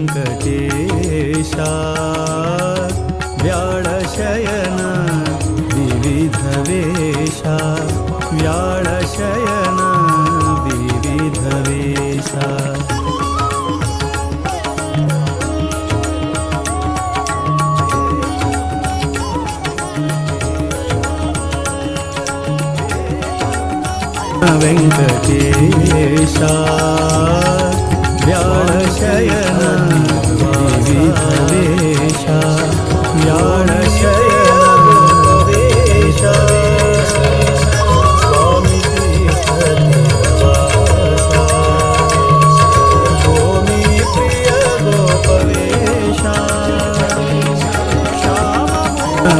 ವೆಂಕಟೇಶ ವ್ಯಾಳಶಯನ ವಿವಿಧ ವೇಷ ವ್ಯಾಳಶಯನ ವಿವಿಧ ವೇಷ ವೆಂಕಟೇಶ ವ್ಯಾಳಶಯನ ವಿವಿಧ ವೇಷ ವ್ಯಾಳಶಯನ ವೇಷ ಸ್ವಾಮಿ ಗೋಮಿ ಪ್ರಿಯ ಗೋಪವೇಶ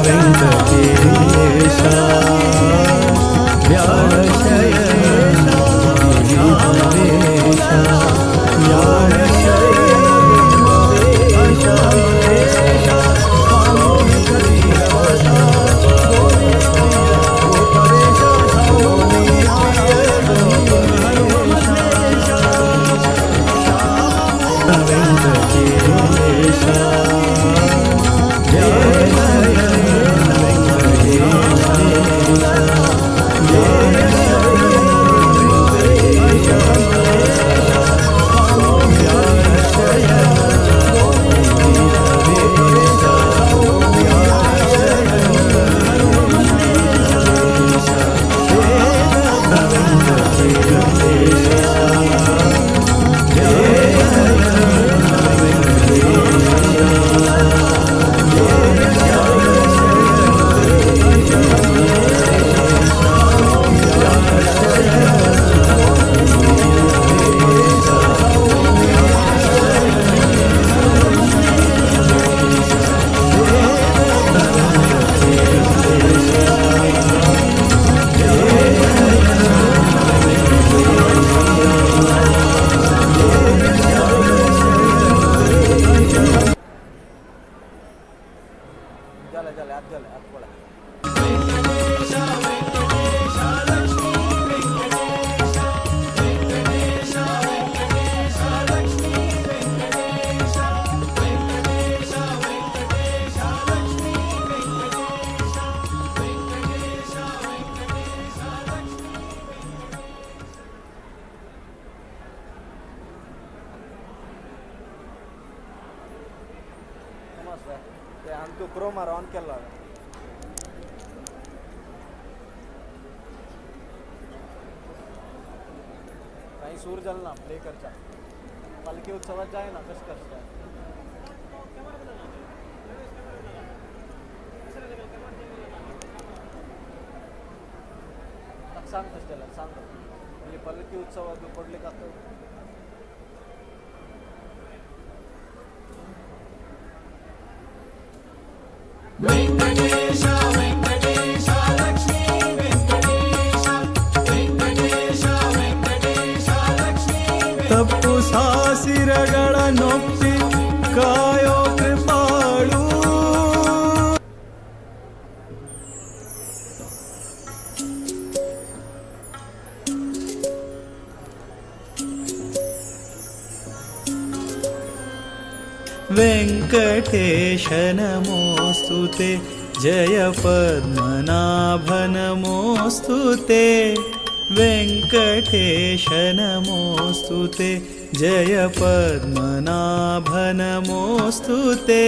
ವೆಂಕಟೇಶ ವ್ಯಾಳಶಯನ ವಿವಿಧ आमचं क्रोमार ऑन केला काही सूर झालं ना प्ले करचा पालखी उत्सवात जाय ना कसं करता सांग कसं त्याला सांग म्हणजे पालखी उत्सवात पडले का ವೆಂಕಟೇಶ ವೆಂಕಟೇಶ ಲಕ್ಷ್ಮೀ ವೆಂಕಟೇಶ ವೆಂಕಟೇಶ ವೆಂಕಟೇಶ ಲಕ್ಷ್ಮೀ ತಪ್ಪು ಸಾಸಿರಗಳ ನೊಪ್ಪಿ ಕಾಯೋ ಕೃಪಾಳು ವೆಂಕಟೇಶ ನಮೋಸ್ತುತೆ ಜಯ ಪದ್ಮನಾಭ ನಮೋಸ್ತುತೆ ವೆಂಕಟೇಶ ನಮೋಸ್ತುತೆ ಜಯ ಪದ್ಮನಾಭ ನಮೋಸ್ತುತೆ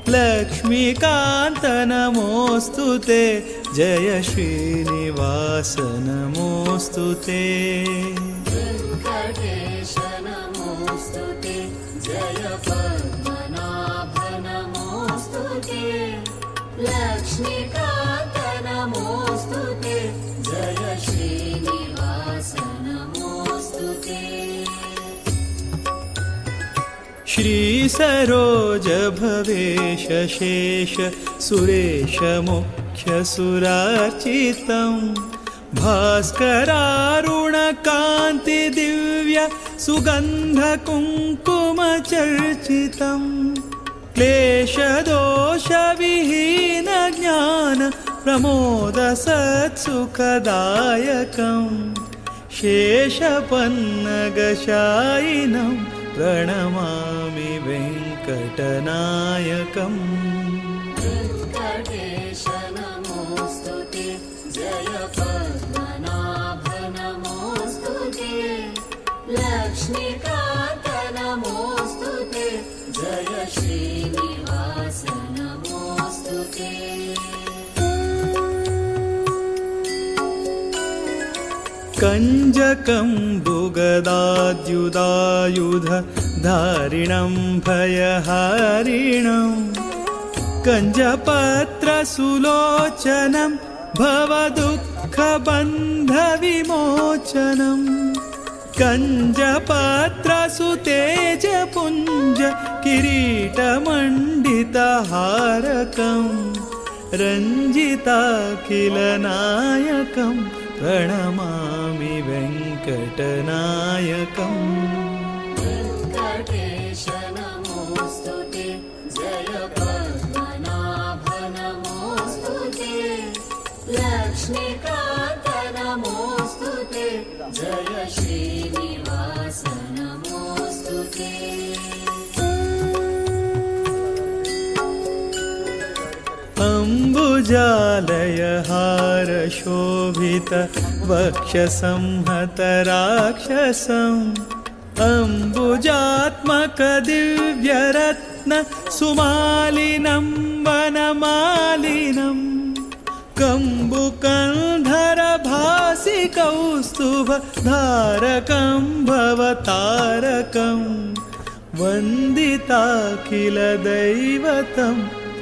ಲಕ್ಷ್ಮೀಕಾಂತ ನಮೋಸ್ತುತೆ ಜಯ ಶ್ರೀನಿವಾಸ ನಮೋಸ್ತುತೆ ವೆಂಕಟೇಶ ನಮೋಸ್ತುತೆ ಜಯ ಪದ್ಮನಾಭ ನಮೋಸ್ತುತೆ ಲಕ್ಷ್ಮೀಕಾಂತ ನಮೋಸ್ತುತೆ ಜಯ ಶ್ರೀನಿವಾಸ ನಮೋಸ್ತುತೆ ಶ್ರೀ ಸರೋಜ ಭವೇಶ ಶೇಷ ಸುರೇಶ ಮುಖ್ಯ ಸುರಾರ್ಚಿತಂ ಭಾಸ್ಕರಾರುಣಕಾಂತಿ ದಿವ್ಯ ಸುಗಂಧ ಕುಂಕುಮ ಚರ್ಚಿತಂ ಕ್ಲೇಶದೋಷ ವಿಹೀನ ಜ್ಞಾನ ಪ್ರಮೋದ ಸತ್ಸುಖದಾಯಕಂ ಶೇಷಪನ್ನಗಶಾಯಿನಂ प्रणमामि वेङ्कटनायकम् वेङ्कटेश नमोऽस्तु ते जय पद्मनाभ नमोऽस्तु ते लक्ष्मीकान्त नमोऽस्तु ते जय श्रीनिवास नमोऽस्तु ते कञ्जकम्बुगदाद्युदायुध धारिणं भयहारिणं कञ्जपत्रसुलोचनं भवदुःखबन्धविमोचनं कञ्जपत्रसुतेजपुञ्ज किरीटमण्डितहारकं रञ्जिताखिलनायकं प्रणमामि वेङ्कटनायकम् वेङ्कटेश नमोऽस्तु ते जय पद्मनाभ नमोऽस्तु ते लक्ष्मीकान्त नमोऽस्तु ते जय श्रीनिवास नमोऽस्तु ते अम्बुजालयहारशोभित वक्षसंहतराक्षसम् अम्बुजात्मकदिव्यरत्न सुमालिनं वनमालिनं कम्बुकन्धरभासि कौस्तुभधारकं भवतारकं वन्दिताखिलदैवतं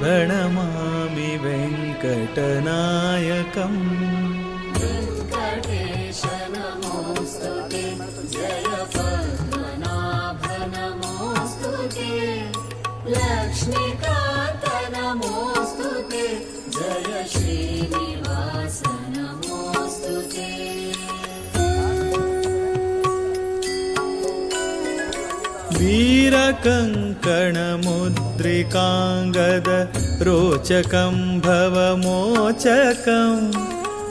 प्रणमामि वेङ्कटनायकम् वेङ्कटेश नमोऽस्तु ते जय पद्मनाभ नमोऽस्तु ते लक्ष्मीकान्त नमोऽस्तु ते जय श्रीनिवास नमोऽस्तु ते वीरकङ्कणमुद्रिकाङ्गद रोचकं भवमोचकं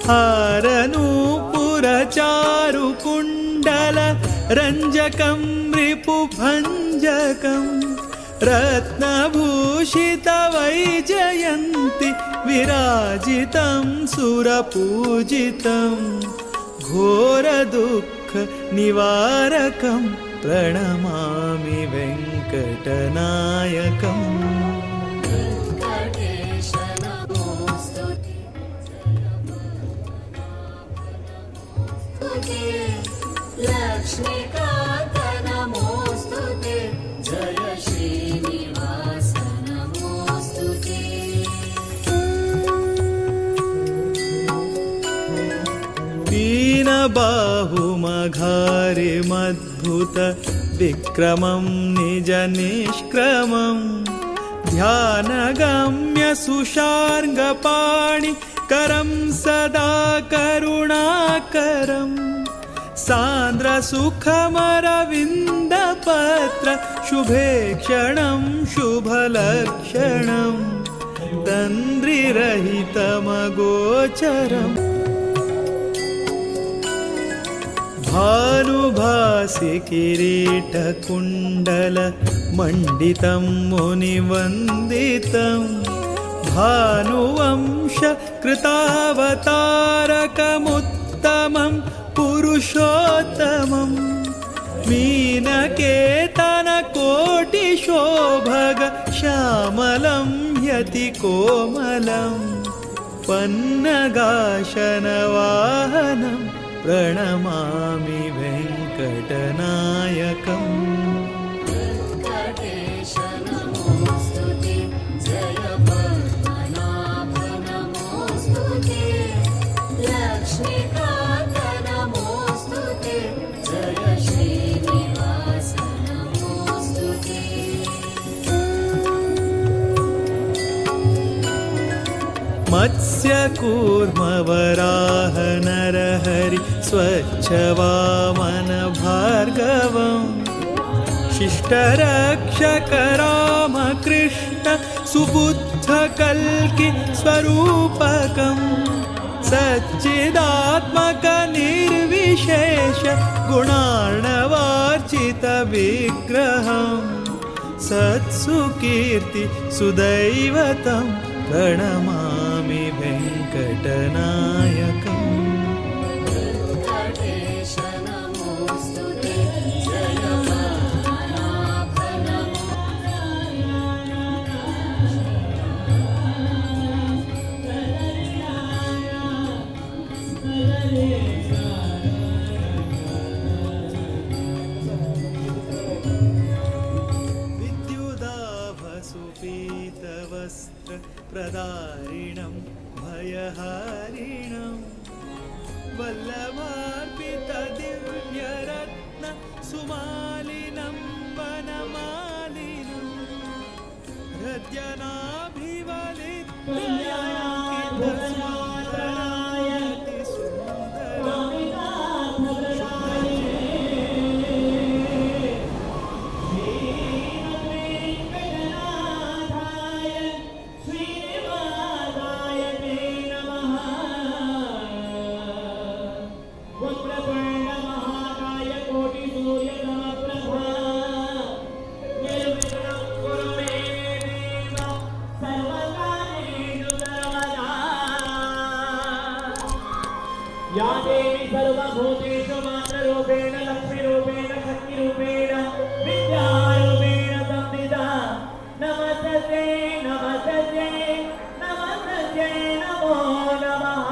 हारनूपुरचारुकुण्डल रञ्जकं रिपुभञ्जकं रत्नभूषितवैजयन्ति विराजितं सुरपूजितं घोरदुःखनिवारकं प्रणमामि वेङ्कटनायकम् वेङ्कटेश नमोऽस्तु ते लक्ष्मीकान्त नमोऽस्तु ते जय श्रीनिवास नमोऽस्तु ते दीनबाहुमघारिमद्भुत विक्रमं निजनिष्क्रमं ध्यानगम्य सुशार्ङ्गपाणि करं सदा करुणाकरं सान्द्रसुखमरविन्दपत्र शुभेक्षणं शुभलक्षणं तन्द्रिरहितमगोचरम् भानुभासि किरीटकुण्डल मण्डितं मुनिवन्दितं भानुवंश कृतावतारकमुत्तमं पुरुषोत्तमं मीनकेतनकोटिशोभग श्यामलं यतिकोमलं पन्नगाशनवाहनं प्रणमामि वेङ्कटनायकम् वेङ्कटेश नमोऽस्तु ते जय पद्मनाभ नमोऽस्तु ते लक्ष्मीकान्त नमोऽस्तु ते जय श्रीनिवास नमोऽस्तु ते मत्स्यकूर्मवराह नरहरि स्वच्छवामन भार्गवं शिष्टरक्षक रामकृष्ण सुबुद्धकल्कि स्वरूपकं सच्चिदात्मक निर्विशेष गुणार्णवार्चित विग्रहम् सत्सुकीर्ति सुदैवतं प्रणमामि वेङ्कटनायकम् वेङ्कटेश नमोऽस्तु ते जय पद्मनाभ विद्युदाभसुपीतवस्त्र प्रदारिणं भयहारिणं वल्लभार्पितदिव्यरत्न सुमालिनं वनमालिनं या देवी सर्वभूतेषु मात्ररूपेण लक्ष्मीरूपेण शक्तिरूपेण विद्यारूपेण संस्थिता नमस्ते नमस्ते नमस्ते नमो नमः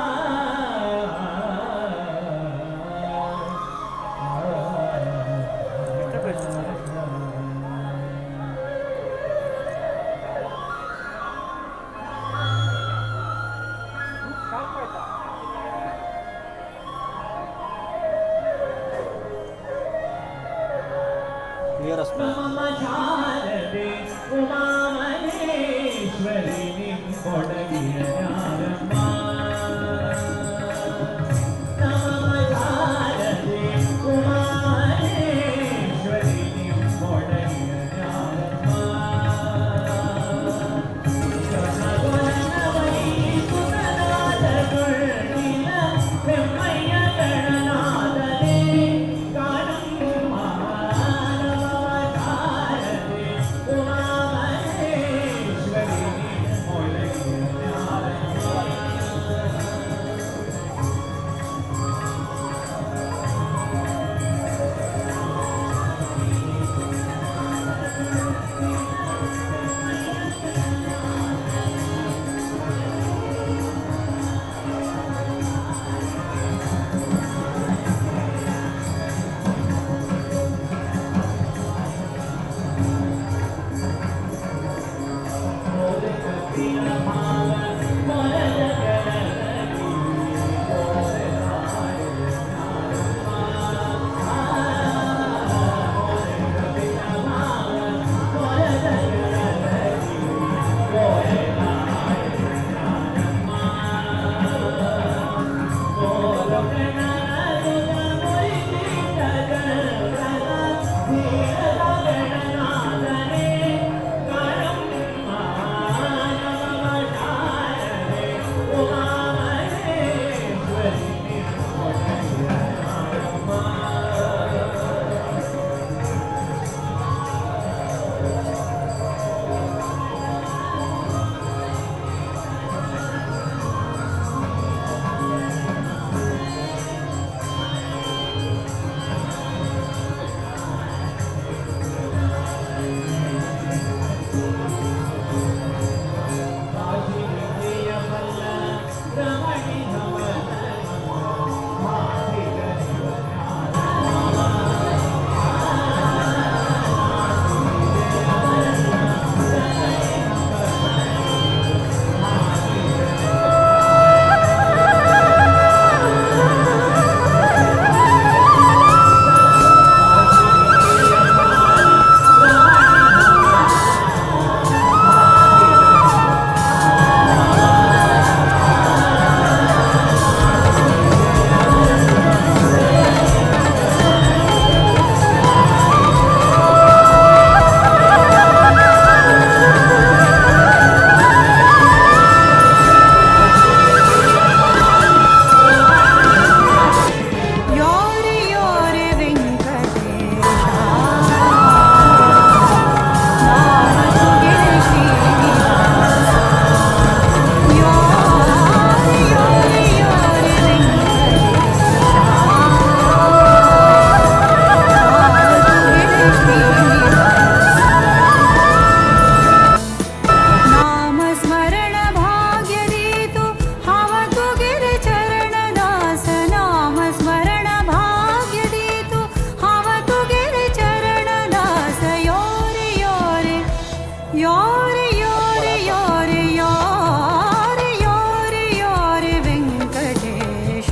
ಯಾರೆ ಯಾರೆ ಯಾರೆ ಯಾರೆ ಯಾರೆ ಯಾರೆ ವೆಂಕಟೇಶ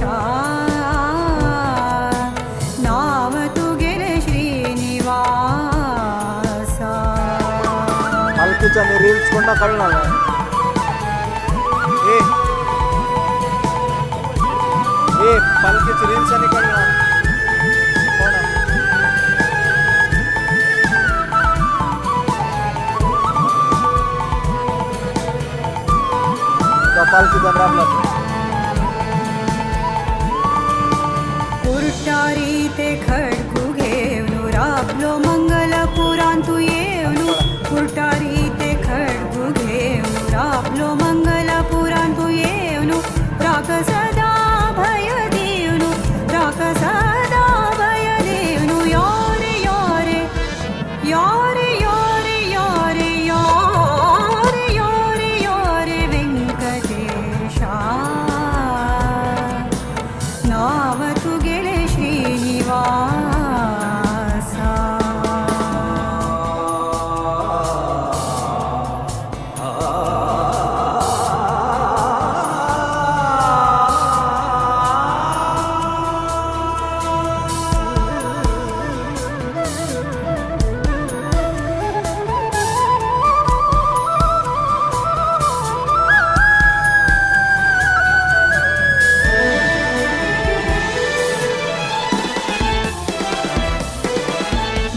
ನಾವತು ಗೆಲೆ ಶ್ರೀನಿವಾಸ पालखीच्या रील्स कोणा कळणार ए ए पालखीची रील्स आणि कळणार पालखीचा राबला कुर्टारी ते खडकू घेवनु राबलो मंगलपुरांतू येवनु कुर्टारी ते खडकू घेवनु राबलो मंगलपुरांतू येवनु राख सदा भय देवनु राख सदा भय देवनु यारे यारे यारे यारे यारे यारे यारे यारे ವೆಂಕಟೇಶ ನಾವತು ಗೆಲೆ ಶ್ರೀನಿವಾಸ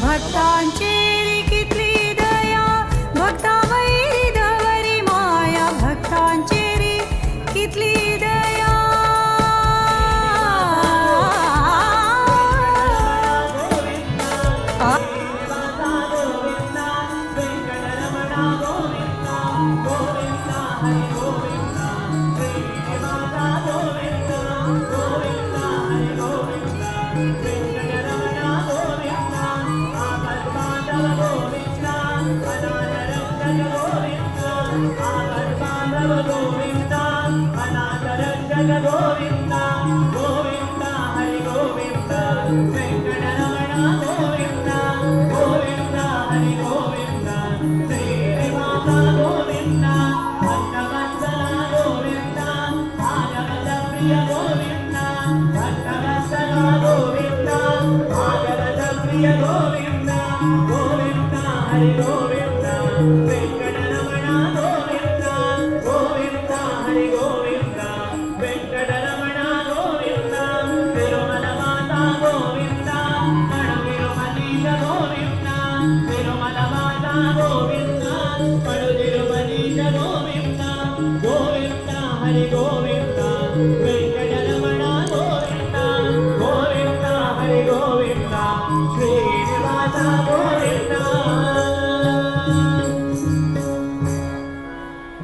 भक्तांचेरी कितली दया भक्ता वैरी धवरी माया भक्तांचेरी कितली दया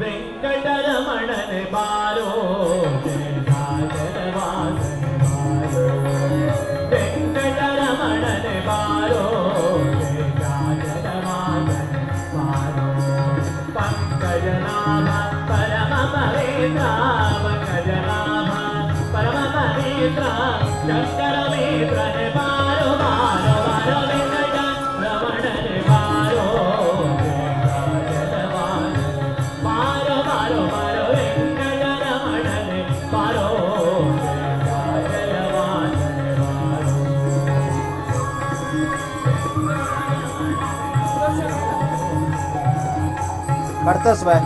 ವೆಂಕಟರಮಣನೆ ಬಾರೋ ವೆಂಕಟರಮಣನೆ ಬಾರೋ ಪಂಕಜನಾಭ ಪರಮ ಪವಿತ್ರ ಪಂಕಜನಾಭ ಪರಮ ಪವಿತ್ರ ಶಂಕರ ಮಿತ್ರನೆ ಬಾರೋ ಬಾರೋ ಬಾರೋ ವೆಂಕಟ ರಮಣನೆ ಬಾರೋ ಬಾರೋ ಬಾರೋ ಬಾರೋ ವೆಂಕಟ ರಮಣನೆ ಬಾರೋ करतस बाय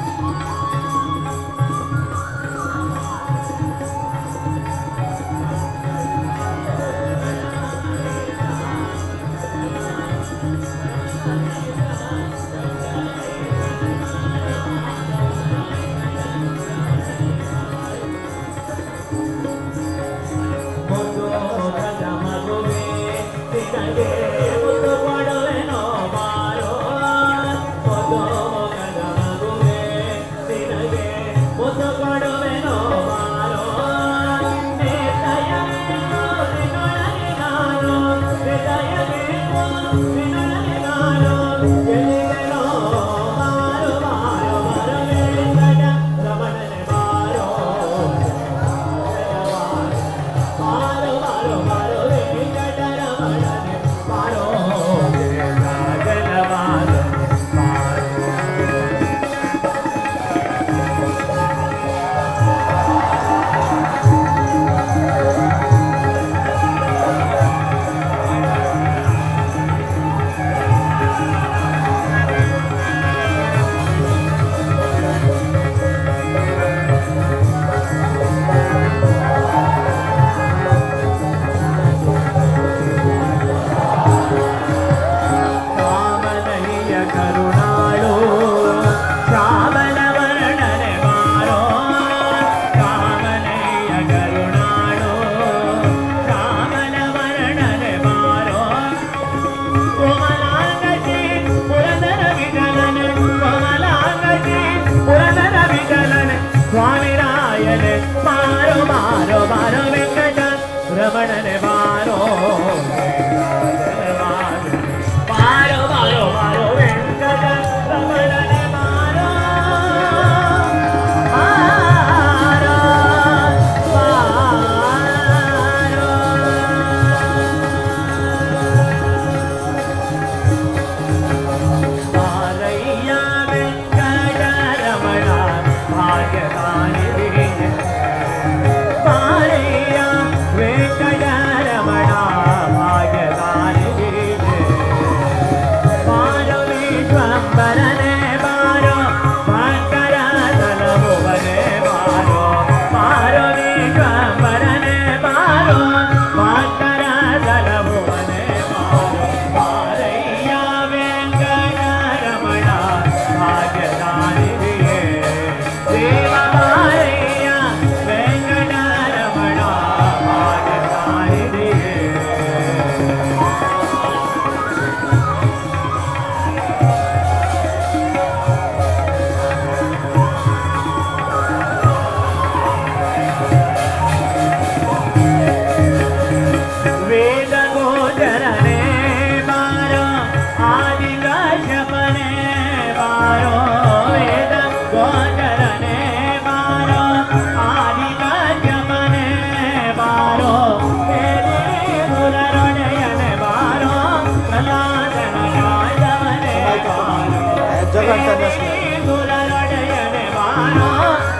ಸುರರೊಡೆಯನೆ ಬಾರೋ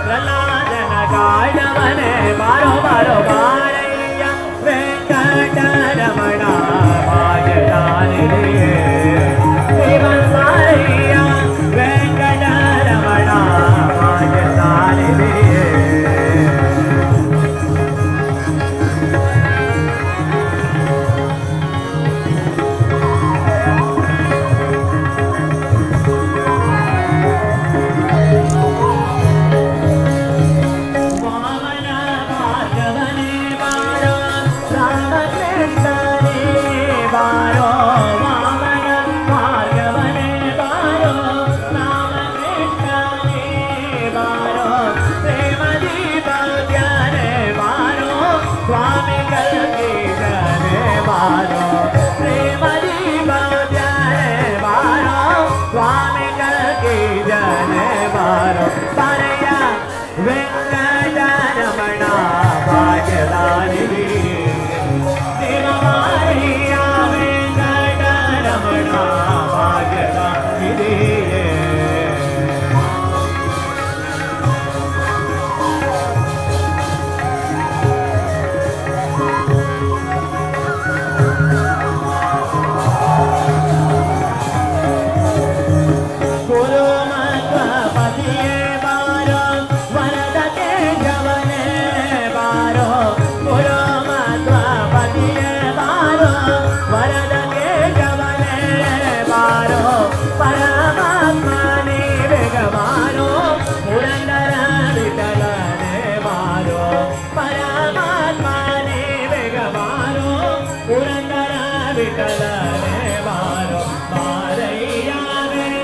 ಪ್ರಹ್ಲಾದನ ಕಾಯ್ದವನೆ ಬಾರೋ ಬಾರೋ ಬಾರಯ್ಯ ವೆಂಕಟರಮಣ ಭಾಗ್ಯದಾನಿಧಿಯೇ ಶ್ರೀಮನ್ಮಾರಯ್ಯ ವೆಂಕಟರಮಣ ಭಾಗ್ಯದಾನಿಧಿಯೇ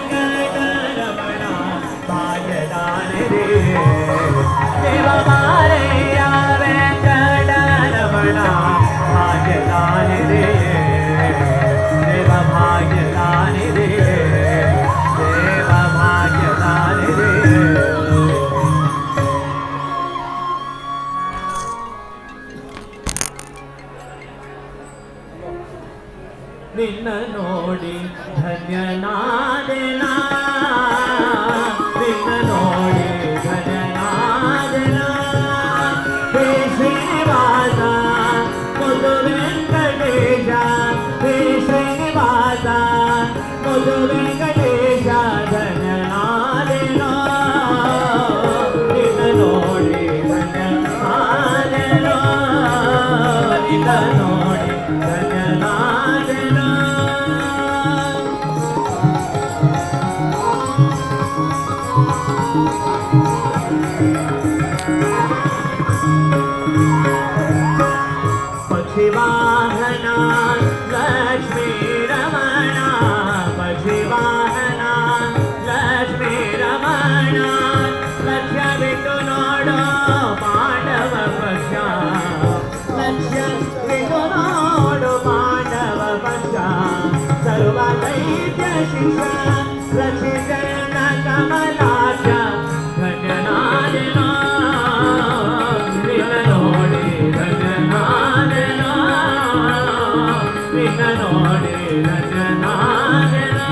ವೆಂಕಟರಮಣ ಭಾಗ್ಯದಾನಿಧಿ ದೇವಮಾರಿಯ ವೆಂಕಟರಮಣ ಭಾಗ್ಯದಾನಿಧಿಯೇ ನಿನ್ನ ನೋಡಿ ಧನ್ಯನಾದೆನಾ ನಿನ್ನ ನೋಡಿ ಧನ್ಯನಾದೆನಾ ಹೇ ಶ್ರೀನಿವಾಸ ಮುದು ವೆಂಕಟೇಶ ಹೇ ಶ್ರೀನಿವಾಸ ಮುದು ವೆಂಕಟೇಶ ಧನ್ಯನಾದೆನಾ ನಿನ್ನ ನೋಡಿ ಧನ್ಯನಾದೆನಾ ನಿನ್ನ ನೋಡಿ ಧನ್ಯನಾದೆನಾ पक्षिवाहना लक्ष्मी रमणा पक्षिवाहना लक्ष्मी रमणा लक्ष्य बिಟ್ಟು ನೋಡೋ ಪಾಂಡವ ಪಕ್ಷ ಲಕ್ಷ್ಯ ಬಿಟ್ಟು ನೋಡು ಪಾಂಡವ ಪಕ್ಷ ಸರ್ವ ದೈತ್ಯ ಶಿಕ್ಷ ರಕ್ಷಿತನ ಕಮಲಾಕ್ಷ ಧನ್ಯನಾದೆನಾ ನಿನ್ನ ನೋಡಿ ಧನ್ಯನಾದೆನಾ ನಿನ್ನ ನೋಡಿ ಧನ್ಯನಾದೆನಾ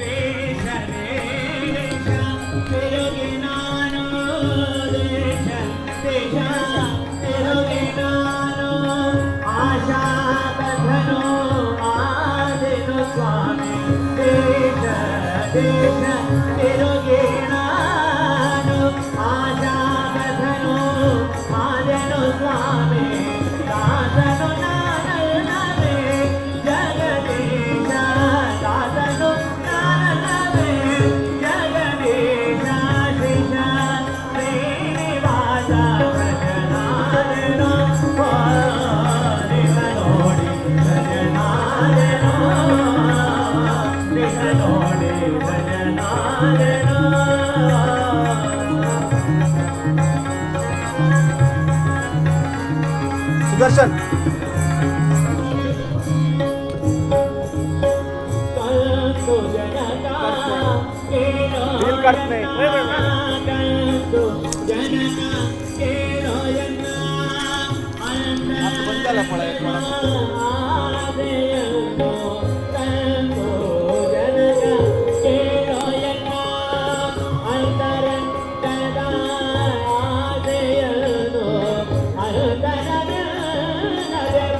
ದೇಶ ದೇಶ ತಿರುಗಿ ನಾನು ದೇಶ ದೇಶ ತಿರುಗಿ ನಾನು ಆಶಾ ಬಧನು ಆದೆನು ಸ್ವಾಮಿ ದೇಶ ದೇಶ ತಿರುಗಿ ನಾನು ಆಶಾ ಬಧನು ಆದೆನು ಸ್ವಾಮಿ ದಾಸನು ನಾನಲ್ಲವೇ ಜಗದೀಶ ದಾಸನು ನಾನಲ್ಲವೇ ಜಗದೀಶ ಶ್ರೀಶ ಶ್ರೀನಿವಾಸ ಧನ್ಯನಾದೆನೋ ನಿನ್ನ ನೋಡಿ ಧನ್ಯನಾದೆನೋ ನಿನ್ನ ನೋಡಿ ಧನ್ಯನಾದೆನೋ ಸುದರ್ಶನ್ Feel cut नहीं ಆಸೆಯನ್ನು ತಂದು ಜನಕ ಕೇಳೋ ಎನ್ನ ಅಂತರಂಗದ ಆಸೆಯನ್ನು ಅನುತರವಿಲ್ಲದೆ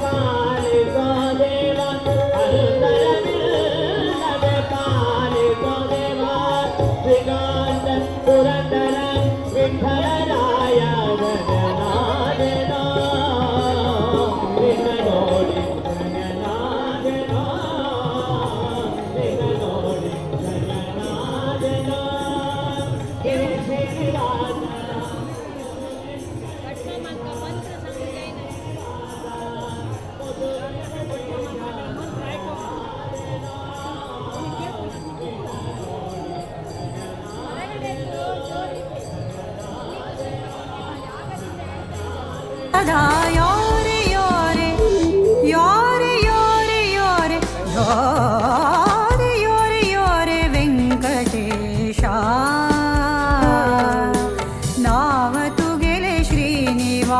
ಪಾಲಿಸೋ ದೇವ ಅನುತರವಿಲ್ಲದೆ ಪಾಲಿಸೋ ದೇವ ಶ್ರೀಕಾಂತ ಪುರಂದರ ವಿಠಲರಾಯ ಗಗನಾದೆನೋ ನಿನ್ನ ನೋಡಿ ಗಗನಾದೆನೋ ನಿನ್ನ ನೋಡಿ ಗಗನಾದೆನೋ ಗಿರಿಗಿರಿರಾಜ ಸದಾ ಯೋರೆ ಯೋರೆ ಯೋರೆ ಯೋರೆ ಯೋರೆ ಯೋರೆ ಯೋರೆ ಯೋರೆ ವೆಂಕಟೇಶ ನಾವತು ಗೆಲೆ ಶ್ರೀನಿವಾಸ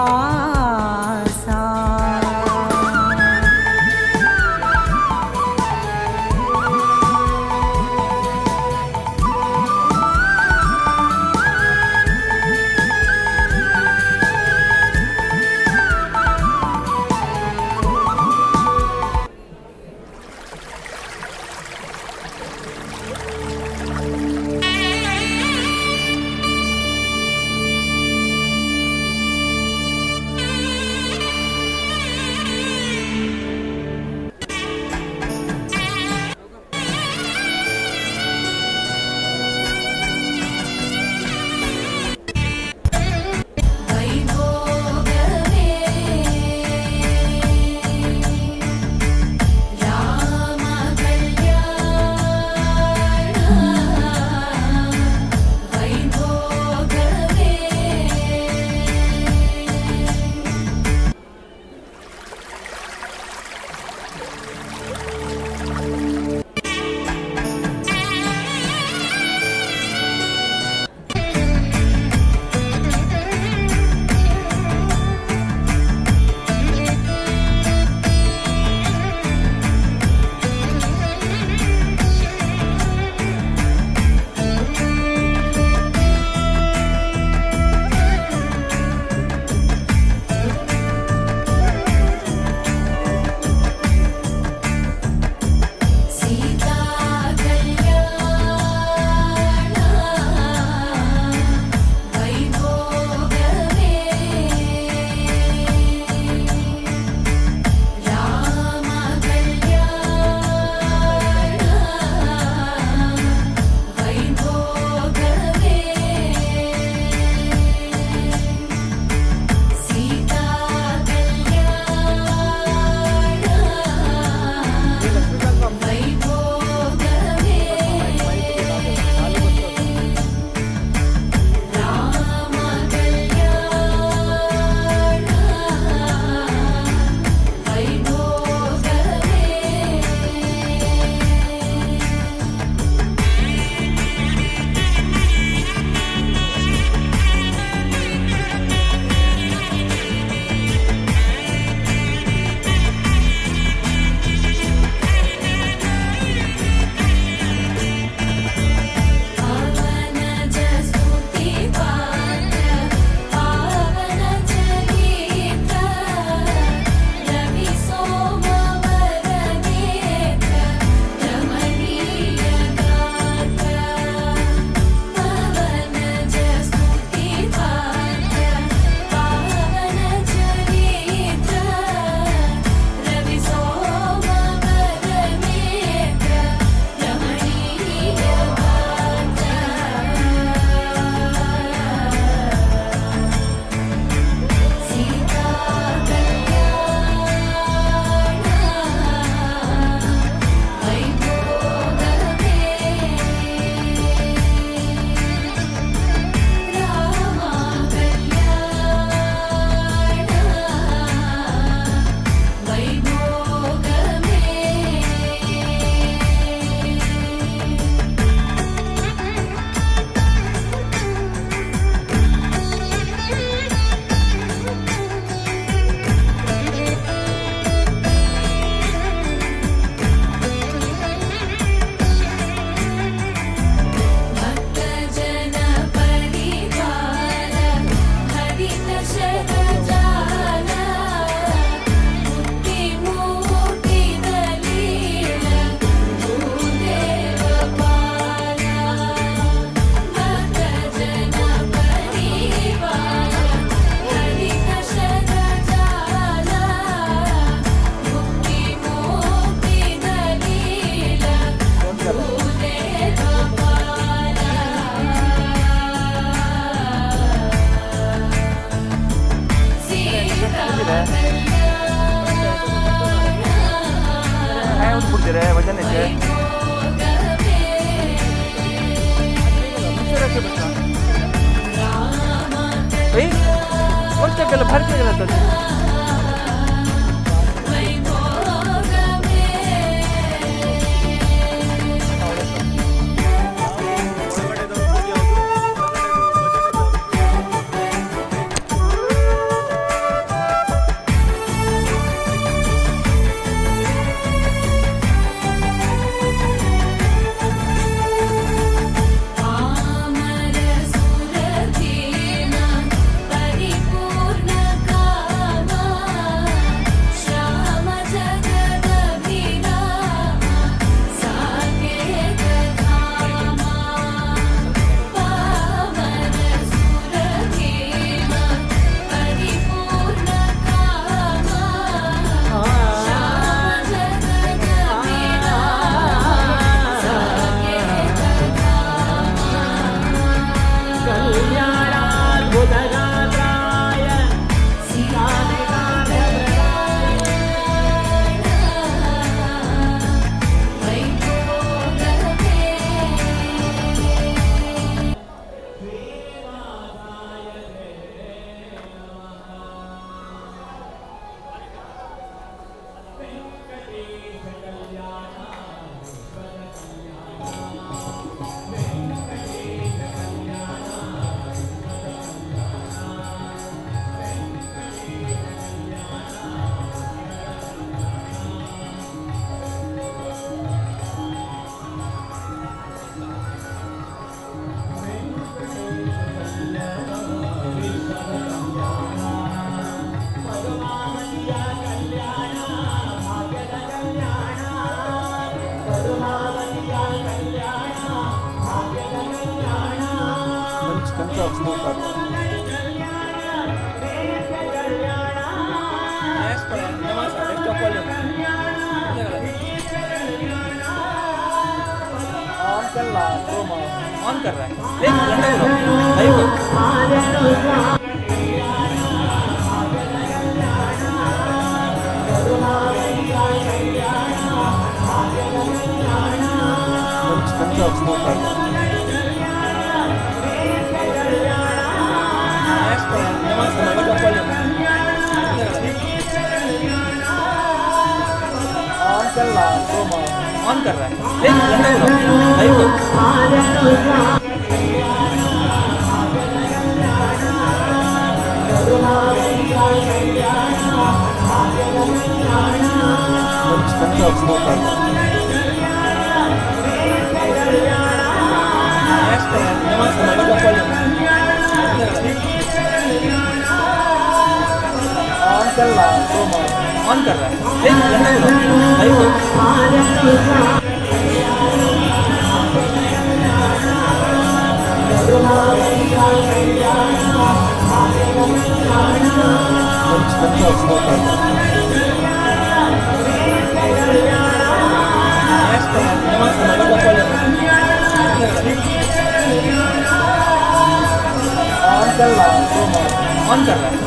ನಿಮಗೆ ಕೊಡ್ತಕ್ಕೆಲ್ಲ ಬರ್ತೀರಲ್ಲ ऑन कर रहा है ऑन कर रहा ऑन कर रहा ऑन कर ऑन कर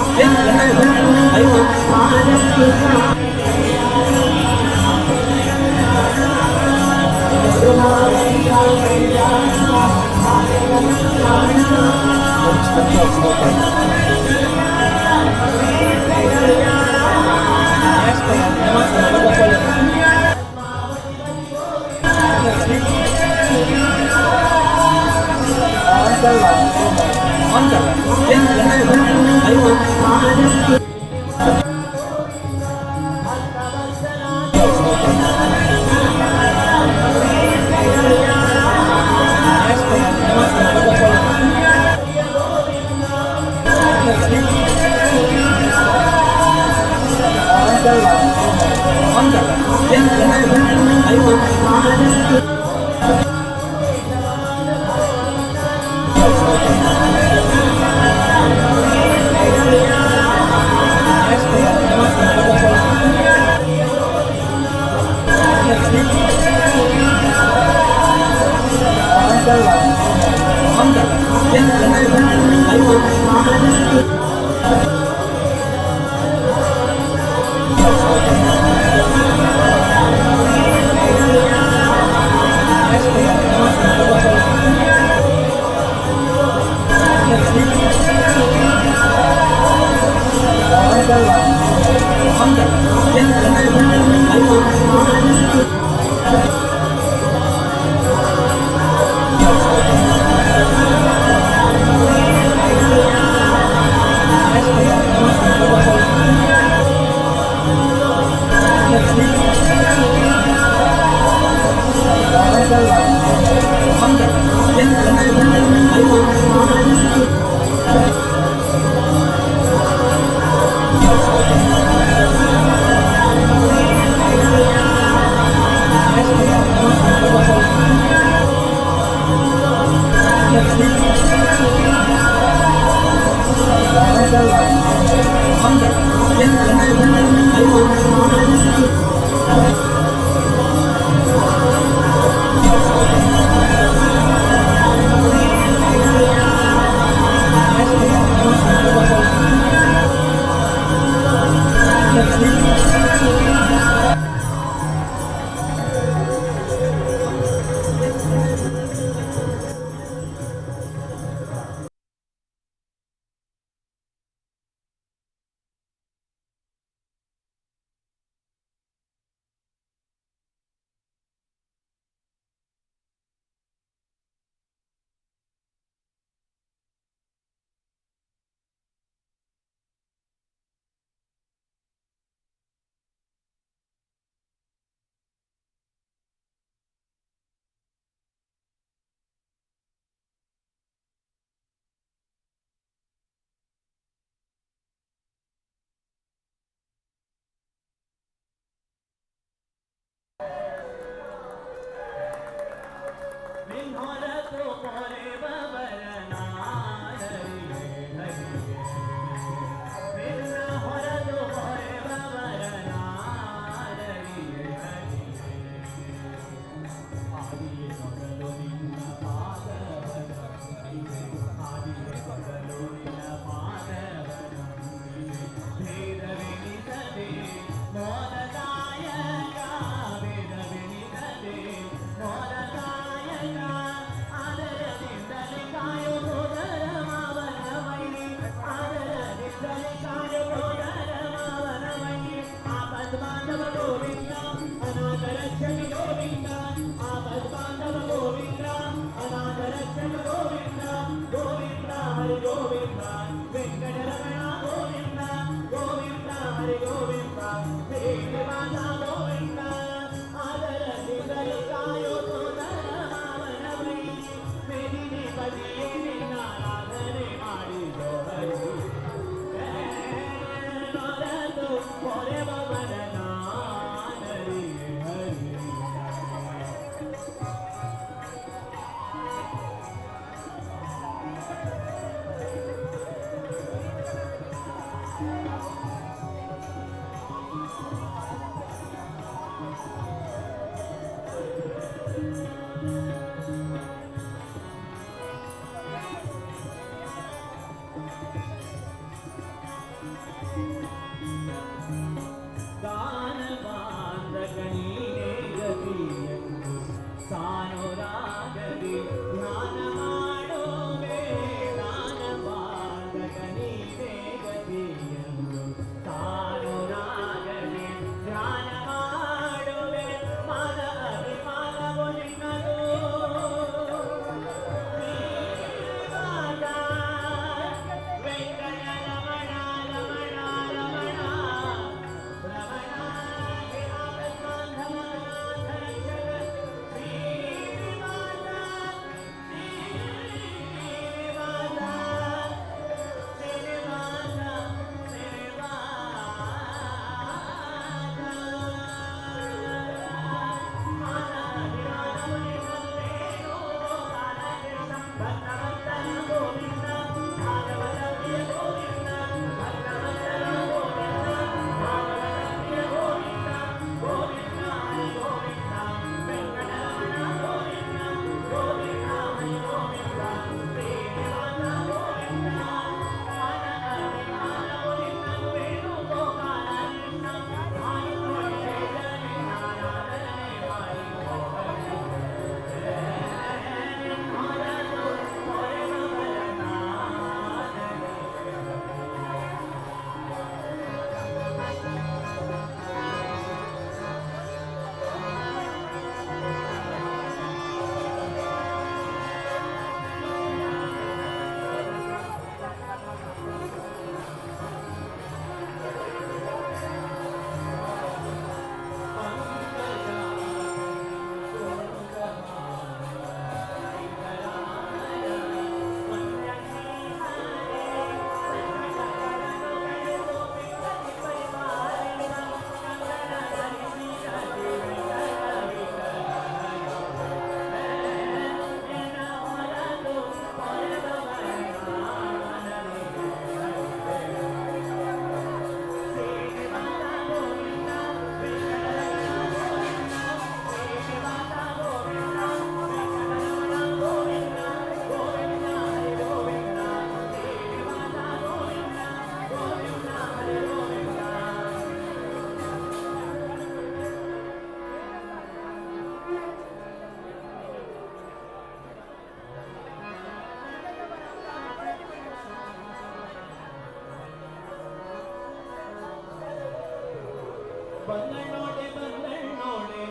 ಬಂದಳೋಡೆ ಬಂದಳೋಡೆ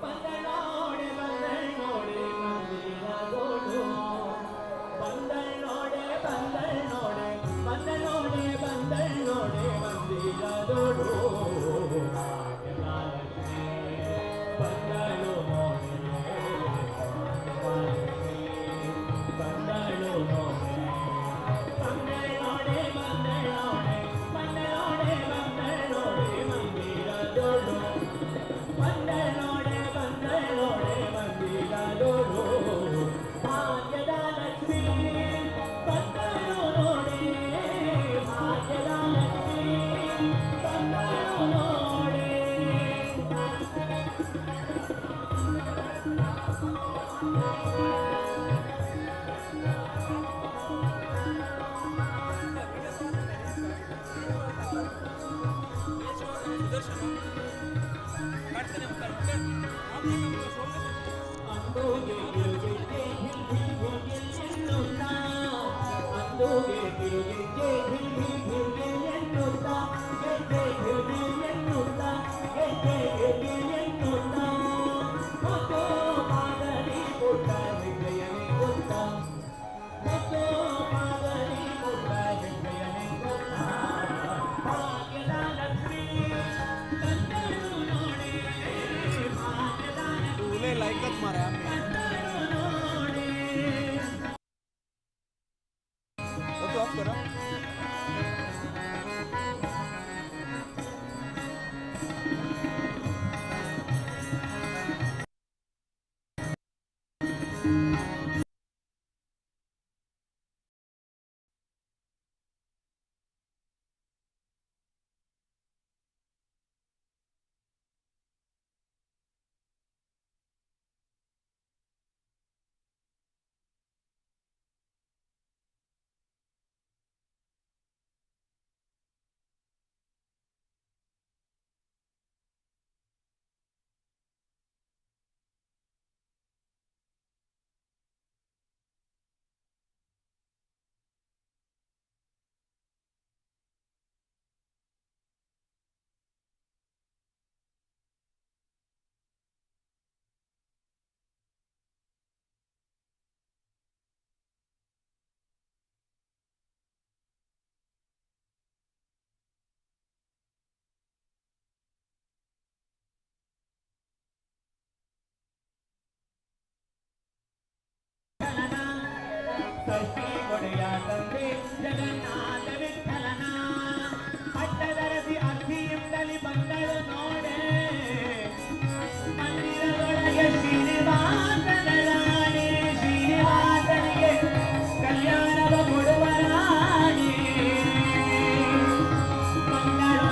ಬಂದಳೋಡೆ ಬಂದಳೋಡೆ ಮಂದಿರದೋಡು ಬಂದಳೋಡೆ ಬಂದಳೋಡೆ ಬಂದಳೋಡೆ ಬಂದಳೋಡೆ ಮಂದಿರದೋಡು ಬಂದಳು ಬಂದಳು ಬಂದಳೋಡೆ ಬಂದಳೋಡೆ ಬಂದಳೋಡೆ ಬಂದಳೋಡೆ ಮಂದಿರದೋಡು ಬಂದಳೋಡೆ ಬಂದಳೋಡೆ ಮಂದಿರದೋಡು ಭಾಗ್ಯದ ಲಕ್ಷ್ಮೀ ಬಂದಳು ನೋಡೆ ಭಾಗ್ಯದ ಲಕ್ಷ್ಮೀ ಬಂದಳು ನೋಡೆ ಅಂದೋಗೆ ತಿರುಗಿದ್ದೆ ಎನ್ನುತ್ತಾ ಅಂದೋಗೆ ತಿರುಗಿದ್ದೆ ಎನ್ನುತ್ತಾ ಗೆದ್ದೆ ಎನ್ನುತ್ತಾ ಗೆದ್ದೆ ಎನ್ನುತ್ತಾ ಮತ್ತು ಮಾದರಿ ಕೊಟ್ಟ ವಿಜಯನೇ ಕೊಟ್ಟ ಮತ್ತು ಮಾದರಿ ಕೊಟ್ಟ ವಿಜಯನೇ ಕೊಟ್ಟ ಭಾಗ್ಯದ ಲಕ್ಷ್ಮೀ ಬಂದಳು ನೋಡೆ ಭಾಗ್ಯದ तुले लायकच मारा आम्ही तू ऑफ करा ಷಷ್ಠಿ ಒಡೆಯ ತಂದೆ ಜಗನ್ನಾಥ ವಿಠಲನ ಪಟ್ಟದರಸಿ ಅಗ್ನಿಯಿಂದಲಿ ಬಂದಳು ನೋಡೆ ಮಂದಿರದೊಳಗೆ ಶ್ರೀನಿವಾಸನ ರಾಣಿ ಶ್ರೀನಿವಾಸನಿಗೆ ಕಲ್ಯಾಣವ ಕೊಡುವ ರಾಣಿ ಬಂದಳು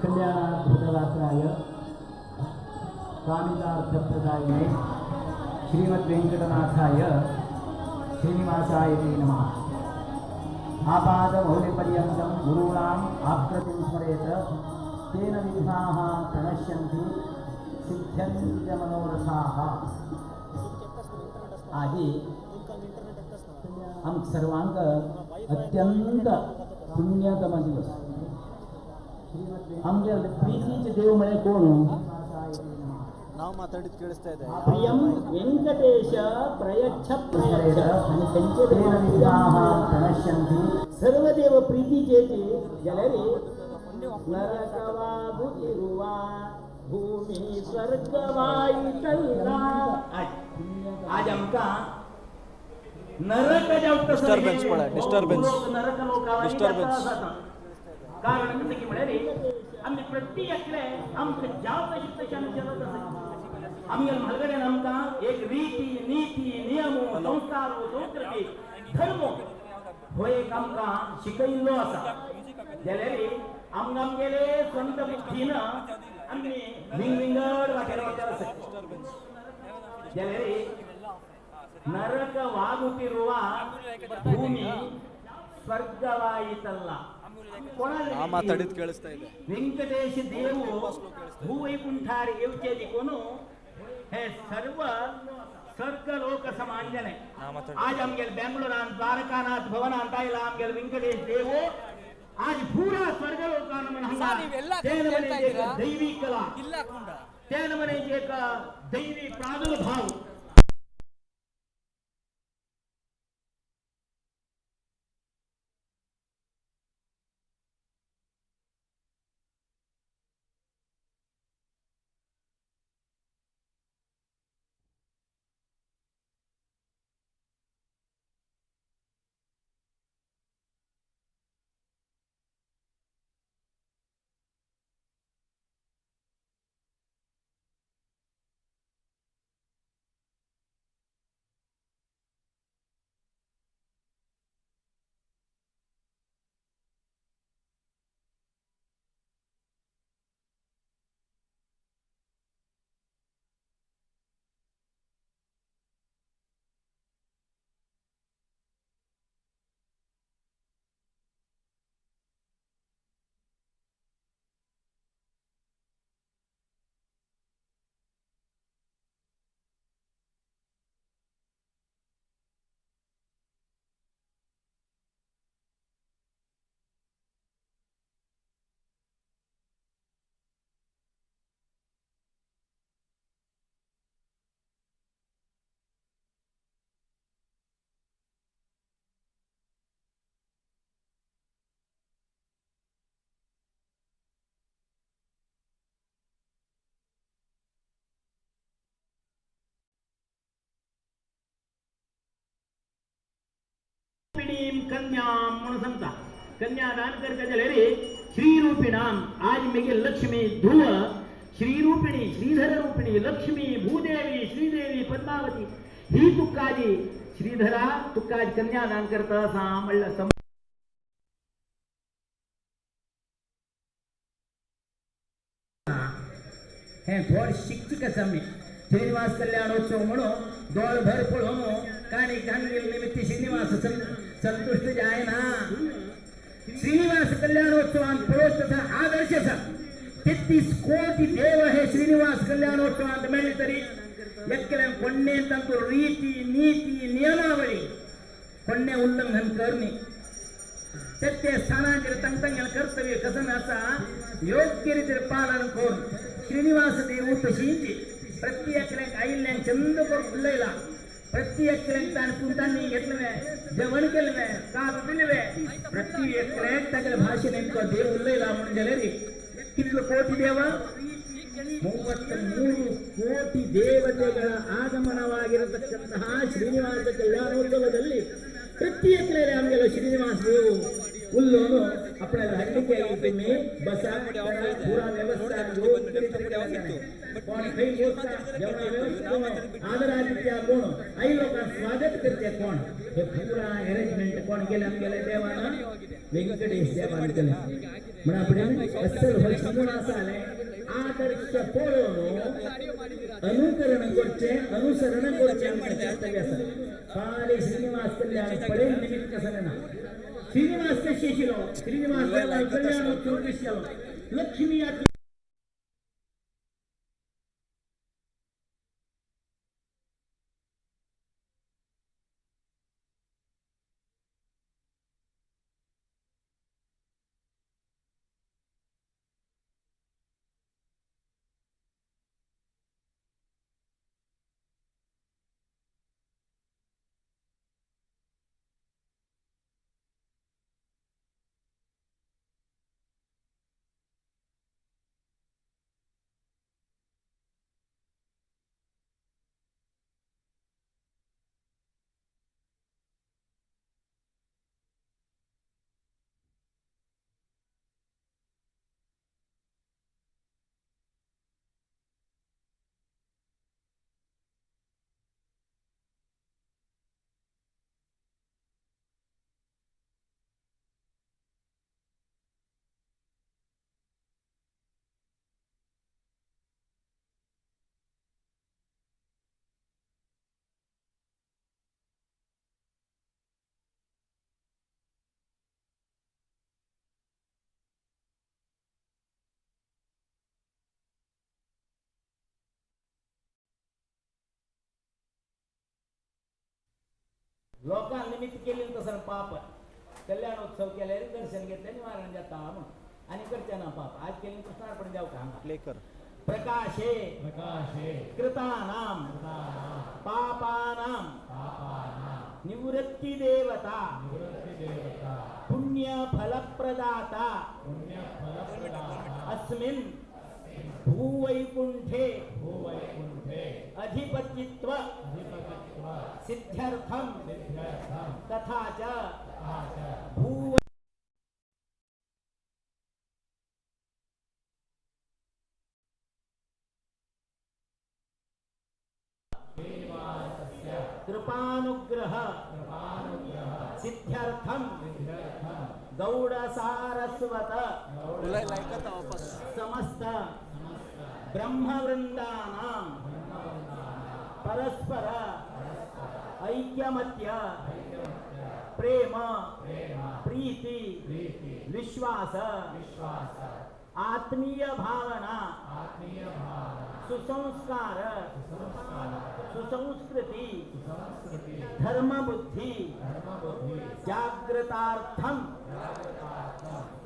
कल्याणाद्भुतगात्राय स्वामितार्थप्रदायिने श्रीमद्वेङ्कटनाथाय श्रीनिवासाय ते नमः आपादमौलिपर्यन्तं गुरूणाम् आकृतिं स्मरेत तेन विघ्नाः प्रणश्यन्ति सिद्ध्यन्ति च मनोरथाः आदि आम सर्वांक अत्यंत पुण्यतम दिवस आमच्या प्रीतीचे देव म्हणे कोण ನಾವು ಮಾತಾಡಿದ್ ಕೇಳಿಸ್ತಾ ಇದೆ प्रियं वेंकटेश प्रयच्छ प्रयच्छ आणि त्यांचे देवविधाः प्रणश्यन्ति सर्वदेव प्रीतीचेते जलरे नरकवागुतिरुवा भूमी स्वर्गवायुतल्ला आज आमका नरक जावं तसं Disturbance हे पळा, disturbance. भूलोक नरक लोकावर Disturbance. जाता जाता. कारण कसं की म्हणाले आम्ही प्रत्येकले आमचं जाव कशी तशाने जगत असायचं आम्ही म्हालगड्यान आमकां एक रीती नीती नियम संस्कार संस्कृती धर्म हो एक आमकां शिकयिल्लो आसा जाल्यार आमगेले संत बुद्धीन आमी विंगड वाटेर वचत आसा जाल्यार ನರಕ ವಾಗುತ್ತಿರುವ ಭೂಮಿ ಸ್ವರ್ಗವಾಯಿತಲ್ಲ हा माताडीत ಕೇಳಿಸ್ತಾ ಇದೆ. व्यंकटेश देव भूवैकुंठार येवचे कोण हे सर्व स्वर्ग लोक समांजने आज आमगेल बेंगलोरान द्वारकानाथ भवनांत आयला आमगेल व्यंकटेश देव आज पूरा स्वर्ग लोकान तेन मने एक दैवी कला तेन मने एक दैवी प्रादुर्भाव कन्या म्हणून सांगता कन्यादान करता जाल्यार श्रीरूपिणाम आज मेगे लक्ष्मी ध्रुव श्रीरूपिणी श्रीधर रूपिणी लक्ष्मी भूदेवी श्रीदेवी पद्मावती ही तुकाजी श्रीधरा तुकाज कन्यादान करता असा म्हणलं हे थोड शिक्षक आसा आमी श्रीनिवास कल्याणोत्सव म्हणून दोळभर पळोवन काणी गांगील निमित्त श्रीनिवास संतुष्ट जायना श्रीनिवास कल्याणोत्सवान पळोवच तसा आदर्श आसा 33 कोटी देव हे श्रीनिवास कल्याणोत्सवांत मेळ्ळे तरी एकल्यान कोण्णे तांचो रीती नीती नियमावळी कोण्णे उल्लंघन करणे ते स्थानांचेर तांगेलें कर्तव्य कसं आसा योग्य रितीन पालन करून श्रीनिवास देव तशींच प्रत्येकल्याक आयिल्ल्यान चंद करून उलयला प्रत्येकल्याक तांणी घेतलें जेवण केलें काप पिलें प्रत्येकल्याक तागेले भाशेन नेमको देव उलयला म्हणून जाल्यार कितलो कोटी देव 33 ಕೋಟಿ ದೇವತೆಗಳ ಆಗಮನವಾಗಿರತಕ್ಕಂತಹ ಶ್ರೀನಿವಾಸ ಕಲ್ಯಾಣೋತ್ಸವದಲ್ಲಿ ಪ್ರತ್ಯೇಕರಲ್ಲಿ ಆಮೇಲೆ ಶ್ರೀನಿವಾಸ ದೇವು ಹುಲ್ಲೋನು अपने हड्डी में बसा पूरा व्यवस्था कौन कई व्यवस्था जेवण व्यवस्था आदरातिथ्य कोण आई लोक स्वागत करते कोण हे पूरा अरेंजमेंट कोण केले आमगेले देवान व्यंकटेश देवान केले म्हण आपण अस्सल हळशीमूण आसाले आदर्श पळोवन अनुकरण करचे अनुसरण करचे आमचे कर्तव्य आसा फाले श्रीनिवास कल्याण पडेल निमित्त कसं श्रीनिवास कशी शिलो श्रीनिवास कल्याणोत्सव कशी लक्ष्मी लोकांनिमित्त केलेलं तसं पाप कल्याणोत्सव केले दर्शन घेतले निवारण जाता म्हणून आणि करते ना पाप आज केले कृष्णार्पण द्याव का प्ले कर प्रकाशे कृतानाम पापानाम निवृत्ती देवता पुण्य फलप्रदाता अस्मिन् भूवैकुंठे अधिपतित्व सिद्ध्यर्थम तथा च भू कृपानुग्रह सिद्ध्यर्थम गौड सारस्वत तुला लायकत वापस समस्त ब्रह्मवृंदानां परस्पर ऐक्यमत्य प्रेम प्रीति विश्वास आत्मीय भावना सुसंस्कार सुसंस्कृति धर्म बुद्धि जागृतार्थम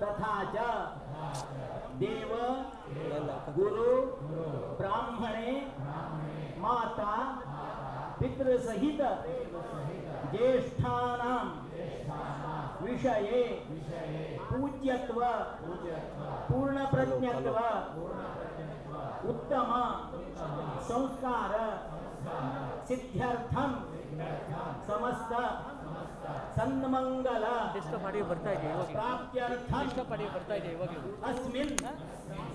तथा च देव गुरु ब्राह्मणे माता पितृसहित ज्येष्ठानां विषये पूज्यत्व पूर्ण प्रज्ञत्व उत्तम संस्कार सिद्ध्यर्थम समस्त सन्मंगल प्राप्त्यर्थम अस्मिन्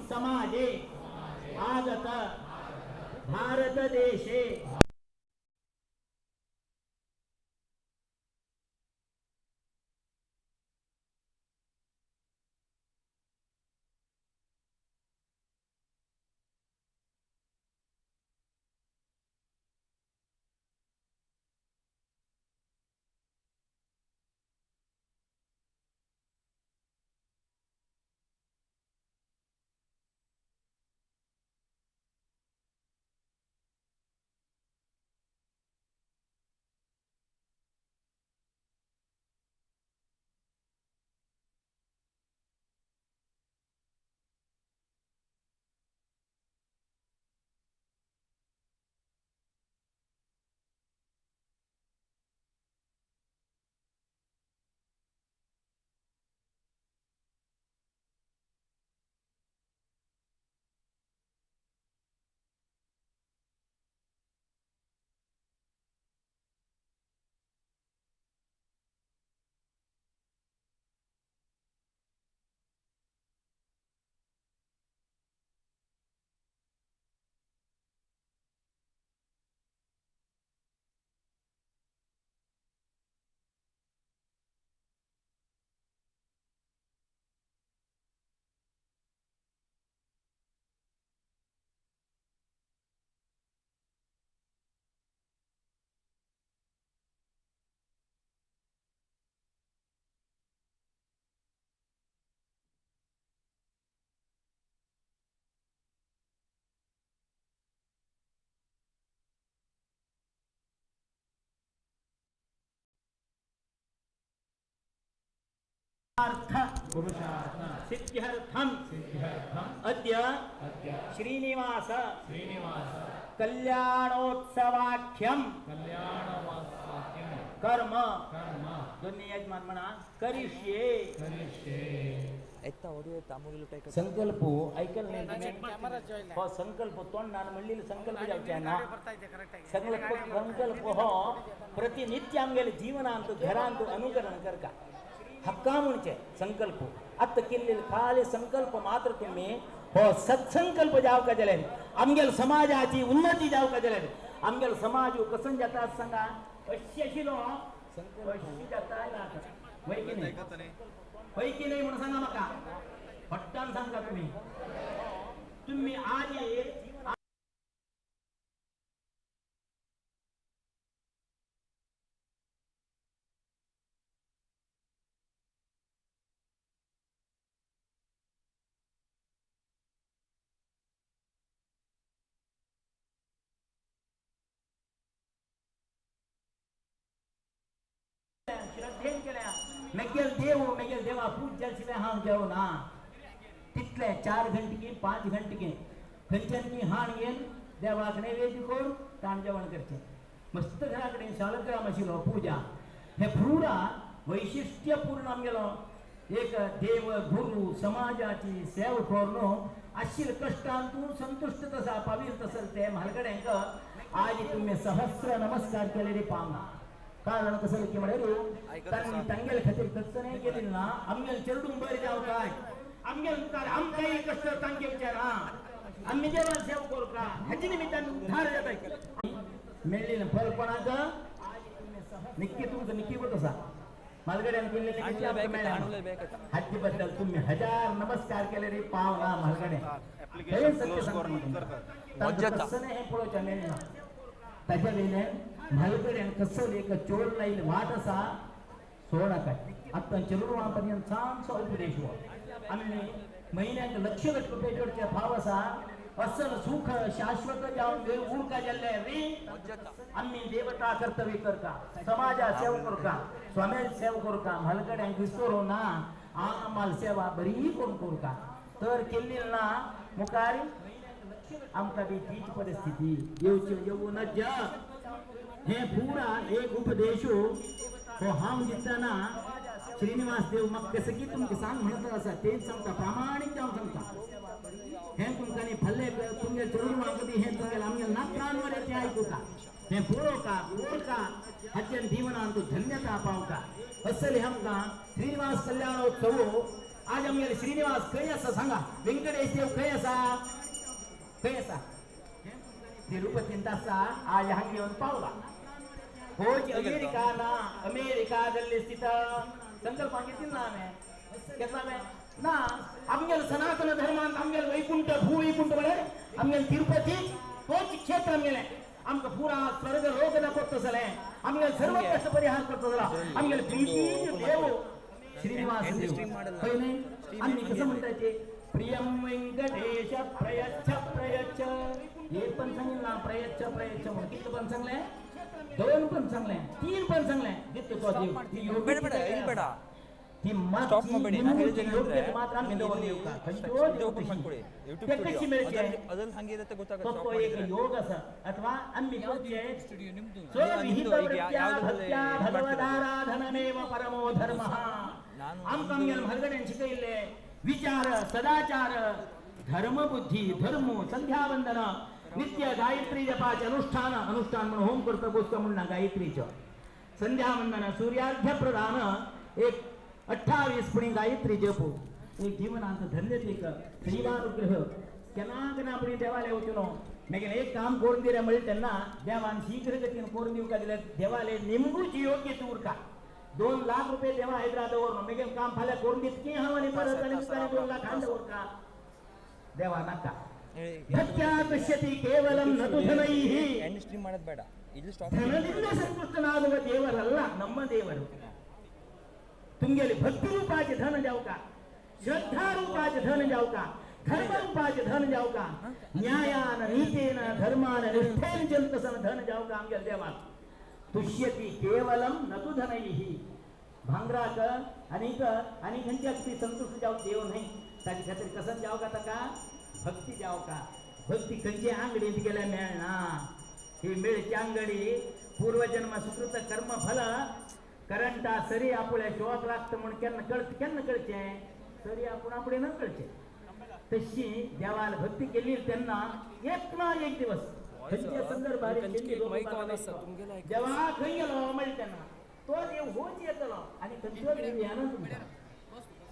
समाजे आगत भारत देशे सिद्ध्यर्थम अद्य श्रीनिवास कल्याणोत्सवाख्यम कर्म दोन्ही यजमान म्हणा करिष्ये संकल्प ऐकल नाही हो संकल्प तोंडान म्हणलेले संकल्प जावचे ना संकल्प हो प्रतिनित्य आमगेले जीवनांत घरांत अनुकरण करका हक्का म्हणचे संकल्प आता केलेले खाली संकल्प मात्र तुम्ही हो सत्संकल्प जाव का जलेन आमगेल समाजाची उन्नती जाव का जलेन आमगेल समाज कसं जातात सांगा अश्यशिलो संकल्प अशी जाता ना होय की नाही म्हणून सांगा मका फट्टान सांगा तुम्ही आज एक श्रद्धेन केल्या मेगेल देवा पूज्य हां जेव ना तिथले 4 घंटे 5 घंटे खंयच्यान की हाण घेन देवाक नैवेद्य करून ताण जेवण करचे मस्त घराकडे शालग्राम आशिल्लो पूजा हे पुरा वैशिष्ट्यपूर्ण आमगेलो एक देव गुरु समाजाची सेवा करून आशिल कष्टांतून संतुष्ट तसा पवित्र तसं ते म्हालगड्यांक आज तुम्ही सहस्र नमस्कार केलेले पावना कारण कसं की म्हणे तांगेल खातीर कसं नाही केली ना आमगेल चेरडून बरे जाव काय आमगेल मुखार आमकांय कष्ट तांगे विचारा आम्ही देवाला सेवा करू का ह्याच्या निमित्तान उद्धार जाता मेळ्ळी ना फळ कोणाक निक्की तुमचं निक्की होत असा मालगड्यान केले हाजी बद्दल तुम्ही 1000 नमस्कार केले रे पावना मालगड्या हे सत्य सांगतो कसं नाही हे पळोवच्या मेळना ताच्या वेल्यान मालगड्यान कसं एक चोर लाईल वाट असा सोडा काय आता चलुरवापर्यंत चांगसो उपदेश हो आम्ही महिन्याक लक्ष रुपये जोडचे भाव असा असल सुख शाश्वत जाऊन देव उरका जल्ले रे आम्ही देवता कर्तव्य करता समाजा सेवा करता स्वामी सेवा करता म्हालगड्यांक विसरू ना आम्हाला सेवा बरी कोण करू का तर केल्ली ना मुखार आमकां बी तीच परिस्थिती येऊनच हे पुरा एक उपदेश हो हांव दिसताना श्रीनिवास देव म्हाका कसं की तुमकां सांग म्हणत आसा तेच सांगता प्रामाणीक जावन सांगता हे तुमकां फल्ले तुमगे चोरून वागदी हे तुमगे आमगे नात्रांवर येते आयकुका हे पळोवका ओळखा हाच्यान जीवनान तूं धन्यता पावता असले आमकां श्रीनिवास कल्याणोत्सव आज आमगेले श्रीनिवास खंय आसा सांगा व्यंकटेश देव खंय आसा तिरुपतींत आसा आज हांगा येवन पावला होच अमेरिकाದಲ್ಲಿ ಸ್ಥಿತ ಸಂಕಲ್ಪ ಆಗಿತ್ತಿಲ್ಲ ನಾನೇ ಕೆತ್ತಲಾವೆ ನಾ ಆಮ್ಗೆಲ್ ಸನಾತನ ಧರ್ಮ ಅಂತ ಆಮ್ಗೆಲ್ ವೈಕುಂಠ ಭೂ ವೈಕುಂಠ ಬಳೆ ಆಮ್ಗೆಲ್ ತಿರುಪತಿ ಹೋಚ್ ಕ್ಷೇತ್ರ ಆಮ್ಗೆಲೆ आमका पूरा स्वर्ग लोक दाखवतसले आमगे सर्व कष्ट परिहार करतसला आमगे प्रीती देव श्रीनिवास पहिले आम्ही कसं म्हणतायचे प्रियम वेंकटेश प्रयच्छ हे पण सांगितलं प्रयच्छ म्हणून किती पण चांगले 2 पण चांगले 3 पण चांगले जितके तो देव ही योग्य ती स्टॉप मध्ये ना हे जे मात्र आम्ही दोन येऊ का कंट्रोल ओपन कोडे YouTube कशी मिळते अजून सांगितलं तर गोता तो एक योग असा अथवा आम्ही बोलते स्टुडिओ निमतून सो विहित भगवदाराधनमेव परमो धर्मः आमकां आमगेल म्हालगड्यान शिकयले विचार सदाचार धर्म बुद्धी धर्म संध्या वंदन नित्य गायत्री जपाचे अनुष्ठान म्हणून होम करता गोष्ट म्हणून गायत्रीचं संध्या वंदन सूर्यार्घ्य प्रदान एक 28 पुणे गायत्री जपू एक जीवनांत धन्यतेक श्रीवानुग्रह केनागना पुणे देवालय वचून मेगेन एक काम करून दिले म्हणजे त्यांना देवान शीघ्र गतीन करून दिवका दिले देवालय निमगूची योग्य उरका 2 लाख रुपये देवा हैदराबादवर मेगेन काम फाल्या करून देत की हवानी परत आणि 2 लाख हांड उरका देवा नका भक्त्या कश्यति केवलम नतु धनैः ಎಂಡ್ ಸ್ಟ್ರೀಮ್ ಮಾಡೋದು ಬೇಡ ಇಲ್ಲಿ ಸ್ಟಾಪ್ ಧನದಿಂದ ಸಂತುಷ್ಟನಾಗುವ ದೇವರಲ್ಲ ನಮ್ಮ ದೇವರು तुमगेले भक्ती रूपाचे धन जाऊ का श्रद्धा रूपाचे धन जाऊ का धर्म रूपाचे धन जाऊ का न्यायान नीतेन धर्मान निष्ठेन जंतसन धन जाऊ का आमगे देवा तुष्यति केवलम नतु धनैः भांगराक आणि खंच्या ती संतुष्ट जाऊ देव नाही त्याची खात्री कसं जाऊ का तका भक्ती जाऊ का भक्ती खंचे आंगडीत गेल्या मेळना ही मेळची आंगडी पूर्वजन्म सुकृत कर्म फल करंटा सरी आपल्या शोक लागतं म्हणून केन्ना कळचे सरी आपण आपले न कळचे तशी देवाला भक्ती केली त्यांना एक ना एक दिवस संदर्भात जेव्हा खंय गेलो म्हणजे त्यांना तो देव होच येतलो आणि तुमचा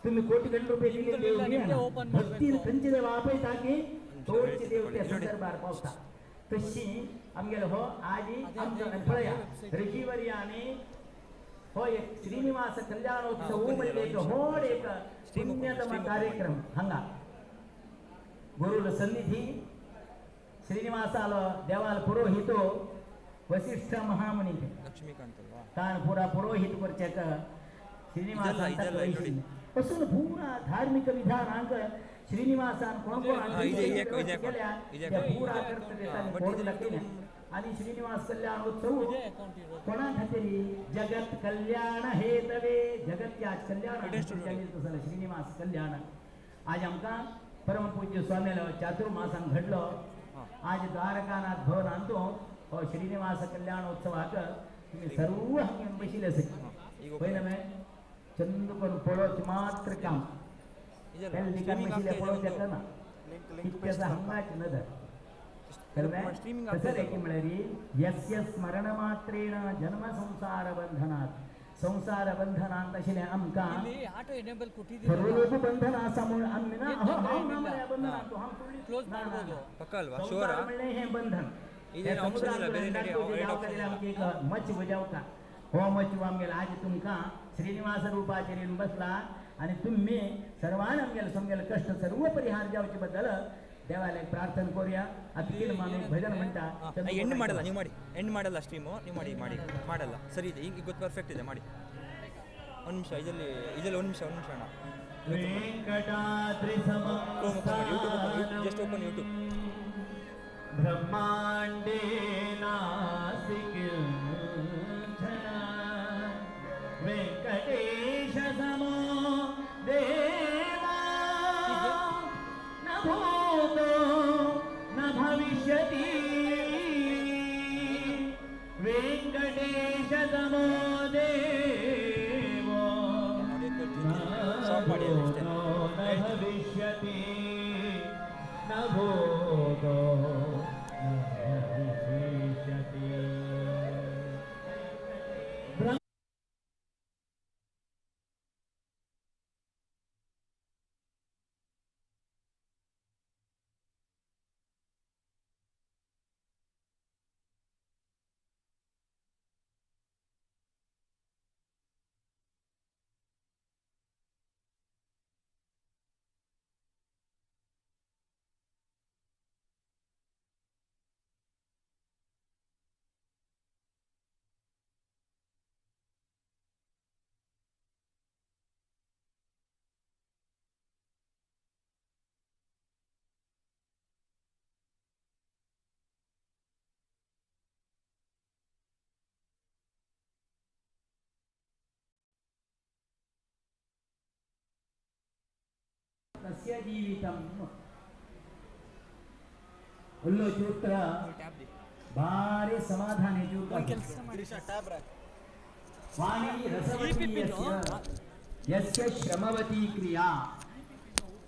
तुम्ही कोटी रुपये दिले देव भक्ती खंचे देव आपयता की तोच देव त्या संदर्भात पावता तशी आमगेलो हो आजी आमच्या पळया ऋषीवर्य आणि हो एक श्रीनिवास कल्याणोत्सव म्हणजे एक होड एक पुण्यतम कार्यक्रम हंगा गुरुल सन्निधी श्रीनिवासाला देवाल पुरोहितो वशिष्ठ महामुनी ಲಕ್ಷ್ಮೀಕಾಂತ್ ಅಲ್ವಾ तानपुरा पुरोहित करचेक श्रीनिवास पासून पूरा धार्मिक विधानांक श्रीनिवासान कोण आणि श्रीनिवास कल्याणोत्सव कोणा खातीर जगत कल्याण हेतवे जगत आज कल्याण श्रीनिवास कल्याण आज आमकां परम पूज्य स्वामीला चातुर्मासांक घडलो आज द्वारकानाथ भवन आणतो हो श्रीनिवास कल्याणोत्सवाक तुम्ही सर्व हांगा बशिल्ले आसात पळयलें मॅ चंद करून पळोवचें मात्र काम पयलीं ठिकाणी बशिल्ले पळोवचें येता ना इतक्याचा हंगाच नदर कसं की म्हळ्यार यस्य स्मरणमात्रेण जन्म संसार बंधनात आशिल्लें आमकां सर्व लोक बंधन आसा म्हूण आमी ना हांव ना म्हळ्यार बंधनांत हांव सोडली ಪಕ್ಕ ಅಲ್ವಾ ಶೋರಾ म्हणलें हें बंधन इदेन option ಇಲ್ಲ ಬೇರೆ ನಡಿ ರೇಟ್ ಆಪ್ಷನ್ आमकां एक मच बजावता हो मच आमगेलो आज तुमकां श्रीनिवास रुपाचेर येवन बसला आनी तुम्ही सर्वान आमगेलो समगेलो कश्ट सर्व परिहार जावचे बद्दल देवालयाक प्रार्थना करूया आता कितें मामी भजन म्हणटा ಎಂಡ್ ಮಾಡಲ್ಲ ನೀವು ಮಾಡಿ ಎಂಡ್ ಮಾಡಲ್ಲ ಸ್ಟ್ರೀಮು ನೀವು ಮಾಡಿ ಮಾಡಲ್ಲ ಸರಿ ಇದೆ ಈಗ ಗೊತ್ತು ಪರ್ಫೆಕ್ಟ್ ಇದೆ ಮಾಡಿ ಒಂದು ನಿಮಿಷ ಇದರಲ್ಲಿ ಒಂದು ನಿಮಿಷ ಅಣ್ಣ ವೆಂಕಟಾದ್ರಿ ಜಸ್ಟ್ ಓಪನ್ ಯೂಟ್ಯೂಬ್ ब्रह्मांडे नासिकिंचन वेंकटेश समो देवा न भूतो न भविष्यति वेंकटेश समो देवो न भविष्यति न भूतो तस्य जीवितं उल्लो चूत्र भारी समाधाने चूत्र वाणी रसवती यस्य श्रमवती क्रिया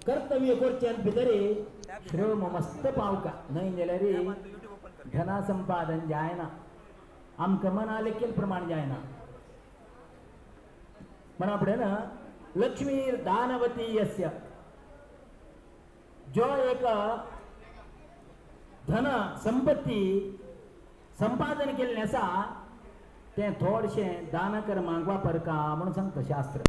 कर्तव्य करच्या भितरे श्रम मस्त पावका नाही जाल्यार धना संपादन जायना आमकां मनाले केल प्रमाण जायना म्हणा फुडें ना लक्ष्मी दानवती यस्य जो एक धन संपत्ती संपादन केल्लें आसा तें थोडशें दान कर्मांक वापरका म्हणून सांगता शास्त्र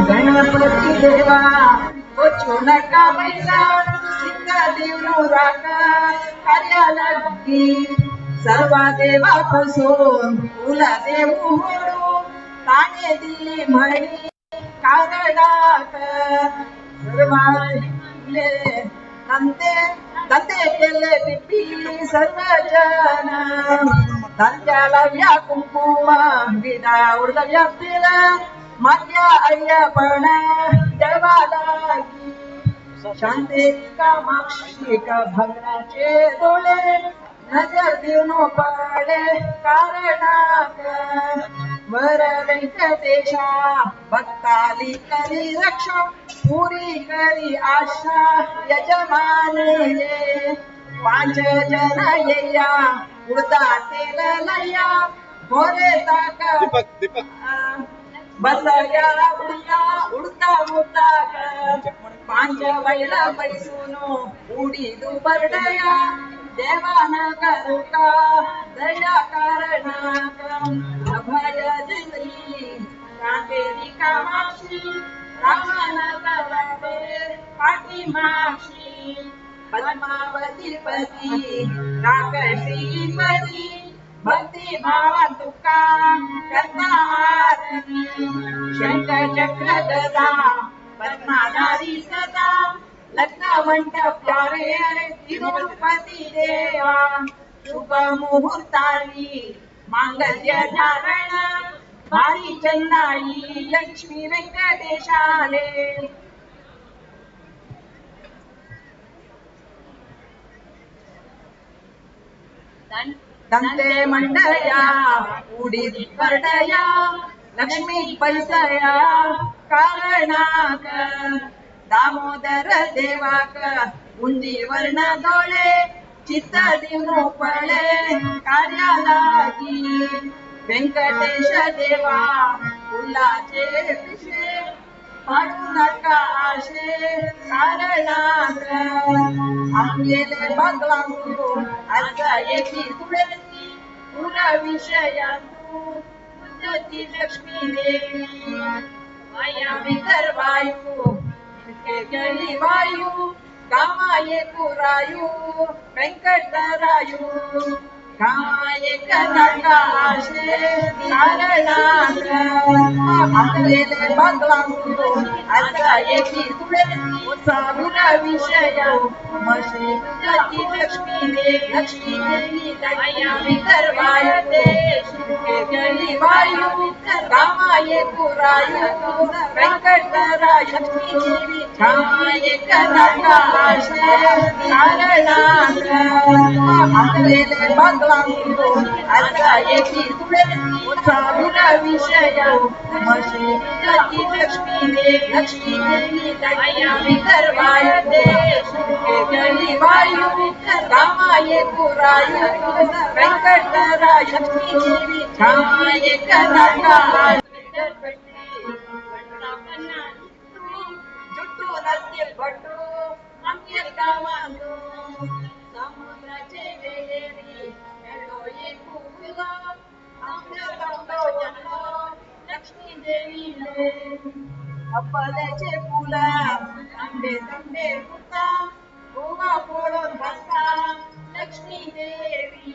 गणपती देवा ओछू नका बैसा सिंगा देवनो राका कार्याला बुद्धी सर्व देवापासून तुला देऊ होडू ताने दिली म्हणी कारणाक सर्वांले दंते केले पिपी सर्वजन दंत्याला व्या कुंकुम विदा उडद व्यापतील मात्या अय्यपण देवाला शांती कामाक्षी का भगराचे डोळे नजर देऊन पडे कारणाक वर व्यंकटेशा भक्ताली करी रक्षा पुरी करी आशा यजमाने पांच जन येया उडता तेल लया भोरे ताक बसया उडता उडता पांच बैला बैसून उडी दुबरडया देवाना करुका दया कारणाक अभय दिली कांतेरी कामाक्षी रामाना करावे पाठीमाक्षी पद्मावती पती राक्षसी पती भक्ती भावा तुका करता आरती शंकर चक्र गदा पद्माधारी सदा लग्न मंडप प्यारे अरे तिरुपती देवा शुभ मुहूर्तानी मांगल्य धारण भारी चंदाई लक्ष्मी व्यंकटेशाले दंते मंडया उडीद परडया लक्ष्मी पैसया कारणाक दामोदर देवाक उंदी वर्ण डोळे चित्त दिवू पळे कार्यालागी व्यंकटेश देवा फुलाचे पिशे पाडू नका आशे कारणाक आमगेले भगवांतू आता येती तुळसी तुला विषयांतू तुझी लक्ष्मी देवी माया विकर वायू केली वायू कामाये कुरायू व्यंकटरायू कामाये कनका आशे कारणाक आपलेले भगवांतू आता येती तुळसी साविरा विषय मशी तुझी लक्ष्मी देवी माया विकर वायू केली वायू कामाये कुरायू व्यंकटरायू कामाये कनका आशे कारणाक आपलेले भगवांतू आता येती तुळसी साविरा विषय मशी तुझी लक्ष्मी देवी माया विकर वायू केली वायू कामाये कुरायू व्यंकटरायू कामाये कनका जुट्टू नद्य भटू आमचे कामांदू समुद्राचे वेळेरी मेळोये फुलो आमच्या तोंडो जन्म लक्ष्मी देवीले अप्पल्याचे फुल आंबे तंबे फुटा गोवा फोडून बसता लक्ष्मी देवी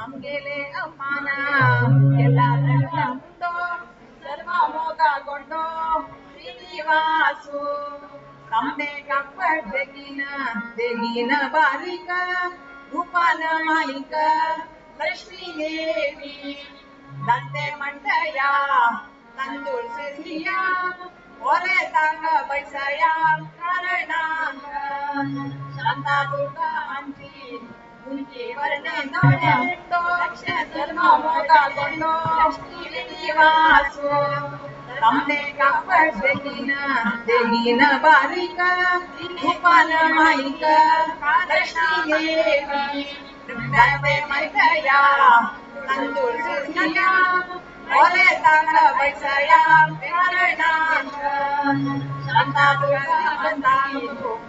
आमगेले अम्माना केला रंगा मुंडो सर्व मोगा गोंडो श्रीनिवासू तमने कापड देगीन बारीक रूपान माईक लक्ष्मी देवी दंते मंडया तंदूळ सिरिया ओरे तांग बैसया कारणाक शांता दुर्गा आमची उंची वर्णे डोळे लक्ष धर्म मोगा गोंडो श्रीनिवासू तमने कापड देगीन बारीक रूपान माईक लक्ष्मी देवी दंते मंडया तंदूळ सिरिया ओरे तांग बैसया कारणाक शांता दुर्गा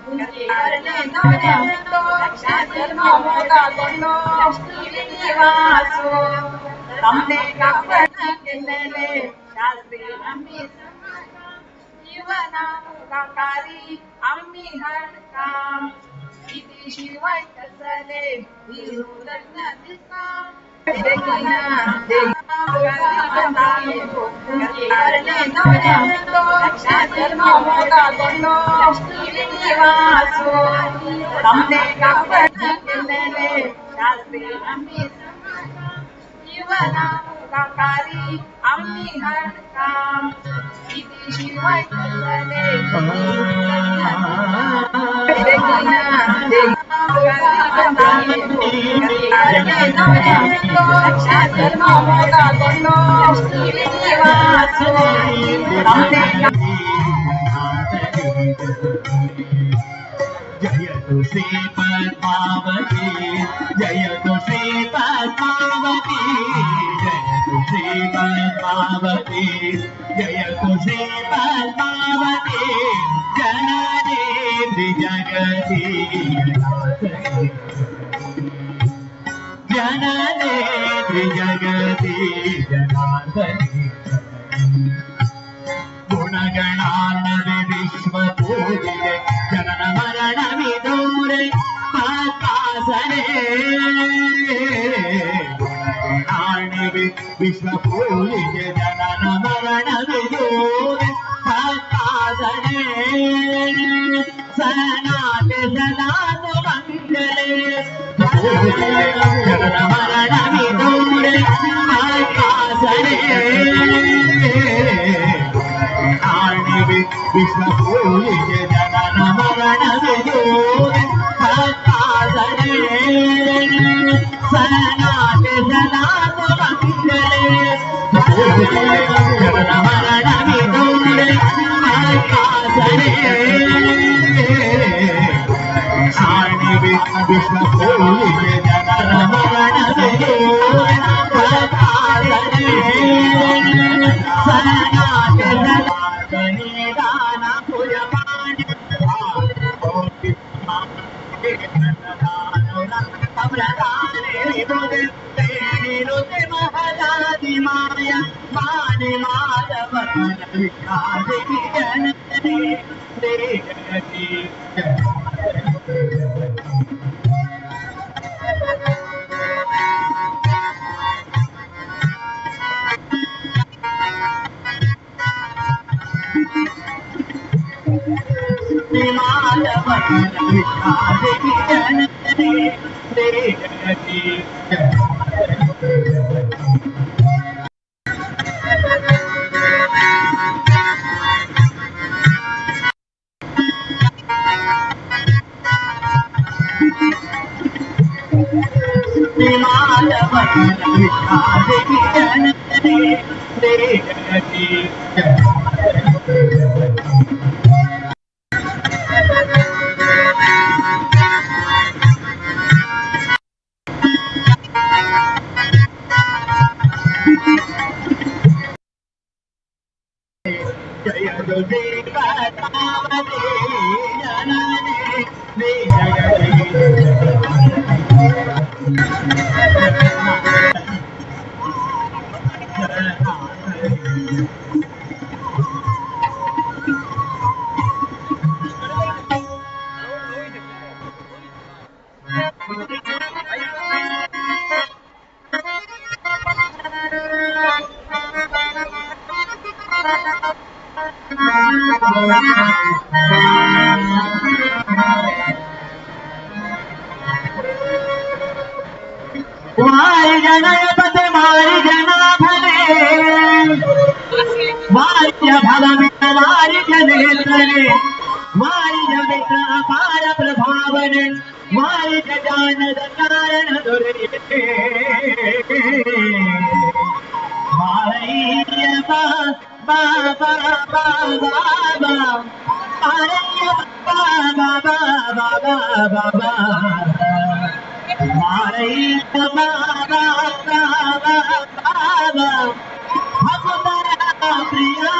उंची वर्णे डोळे लक्ष धर्म मोगा गोंडो श्रीनिवासू તમને કાપડ કેલેલે શાસ્ત્રી આम्ही जीवना मुखाकारी आम्ही हरका किती शिवाय कसले विरोधन दिसता તમને કાપડ કેલેલે શાસ્ત્રી આम्ही जीवना मुखाकारी आम्ही हरका किती शिवाय कसले जय तु श्री पद्मावती जय तु श्री पद्मावती जय तु श्री पद्मावती जय तु श्री पद्मावती जननी जगती जननी जगती जनार्दनी गुणगणानवे विश्व पूजिते जनन मरण विदूरे आकाशने गुणगणानवे विश्व पूजिते जनन मरण विदूरे आकाशने सनाते सदा मंगले जनन मरण विदूरे आकाशने विश्व पूजिते जनन मरण विदूरे आकाशने सनाते सदा मंगले जनन मरण विदूरे आकाशने विश्व पूजिते जनन मरण विदूरे आकाशने सनाते माया माने माधव वारी जनपद मारी जना भले वार्य भव मित्र वारी जनेत्रने वारी जमित्र अपार प्रभावने वारी जानद कारण दुरे मारैय बाबा बाबा बाबा मारैय बाबा बाबा बाबा मारैय बाबा बाबा बाबा भगवता प्रिया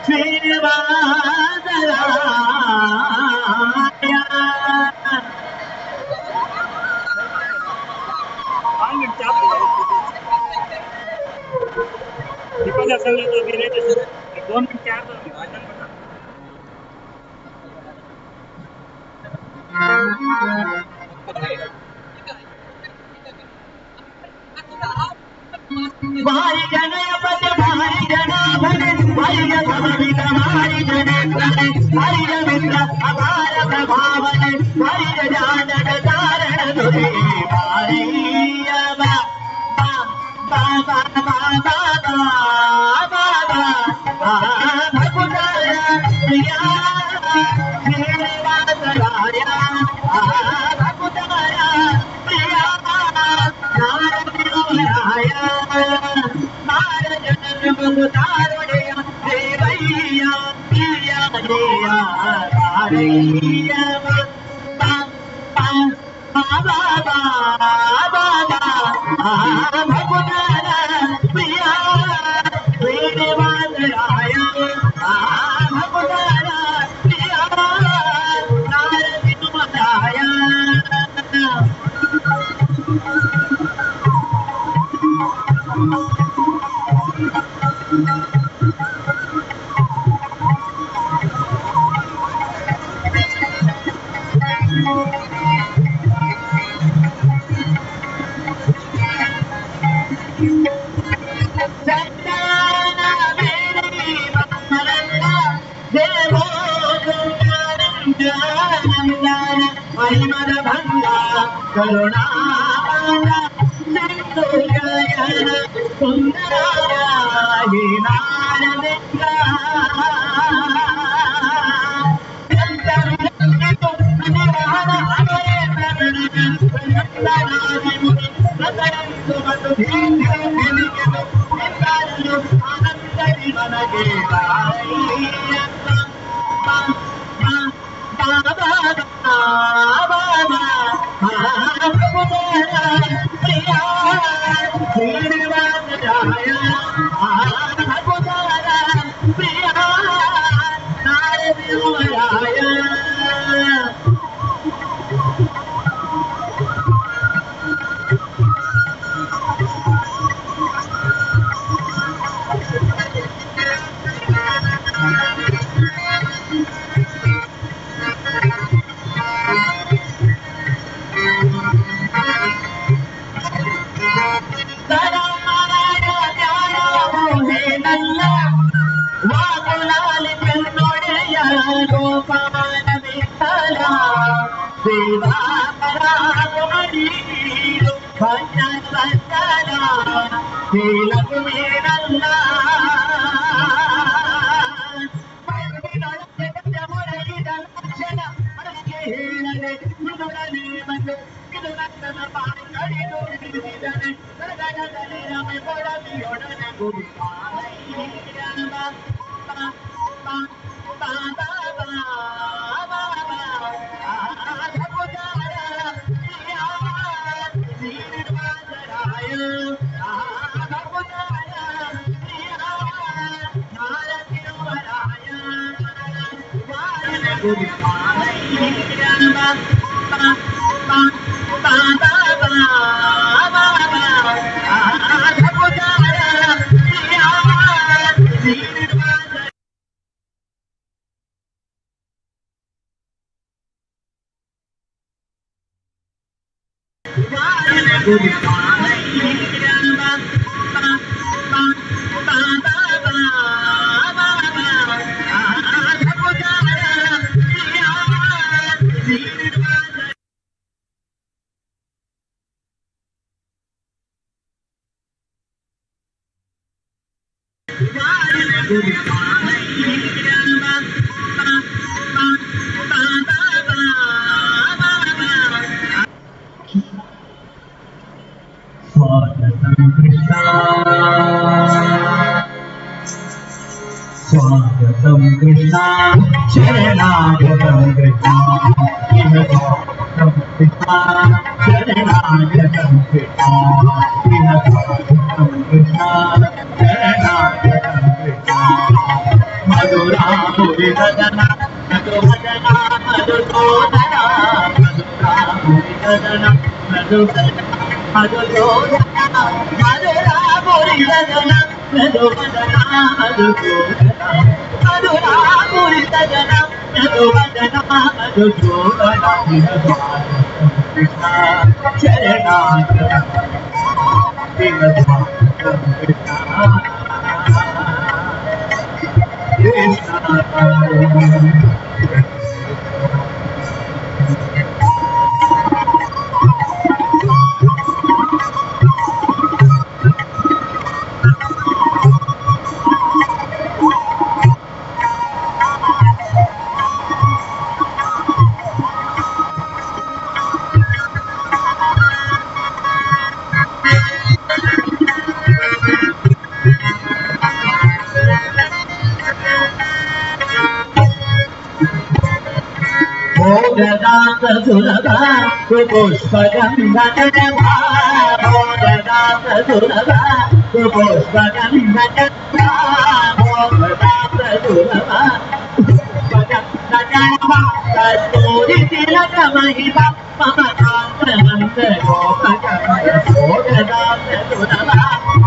श्रीनिवासराया भारी गणपति भारी गणाभने भारी गणवित भारी गणेशने भारी गमित्र अपार प्रभावने भारी गजानन तारण धुरे भारी बा बा बा बा बा बा भगुतारा प्रिया श्रीनिवासराया भगुतारा प्रिया नारदिराया नारदन भगुतारया देवैया प्रिया देया तारैया बा बा बा बा बा बा भगुतारा प्रिया श्रीनिवासराया भगुतारा प्रिया नारदिराया करुणा स्वागतं कृष्णा शरणागतं कृष्णा स्वागतं कृष्णा शरणागतं कृष्णा स्वागतं कृष्णा शरणागतं कृष्णा मधुरा मुरलीधरना मधुवदना मधुसूदना मधुरा मुरलीधरना मधुवदना मधुसूदना मधुरा मुरलीधरना मधुवदना मधुसूदना मधुरा मुरलीधरना भोगदात सुलभा पुष्पगन्धकटभा भोगदात सुलभा पुष्पगन्धकटभा भोगदात सुलभा पुष्पगन्धकटभा कस्तूरि तिलकमहिमा मम कान्तनन्द गोपकमय भोगदात सुलभा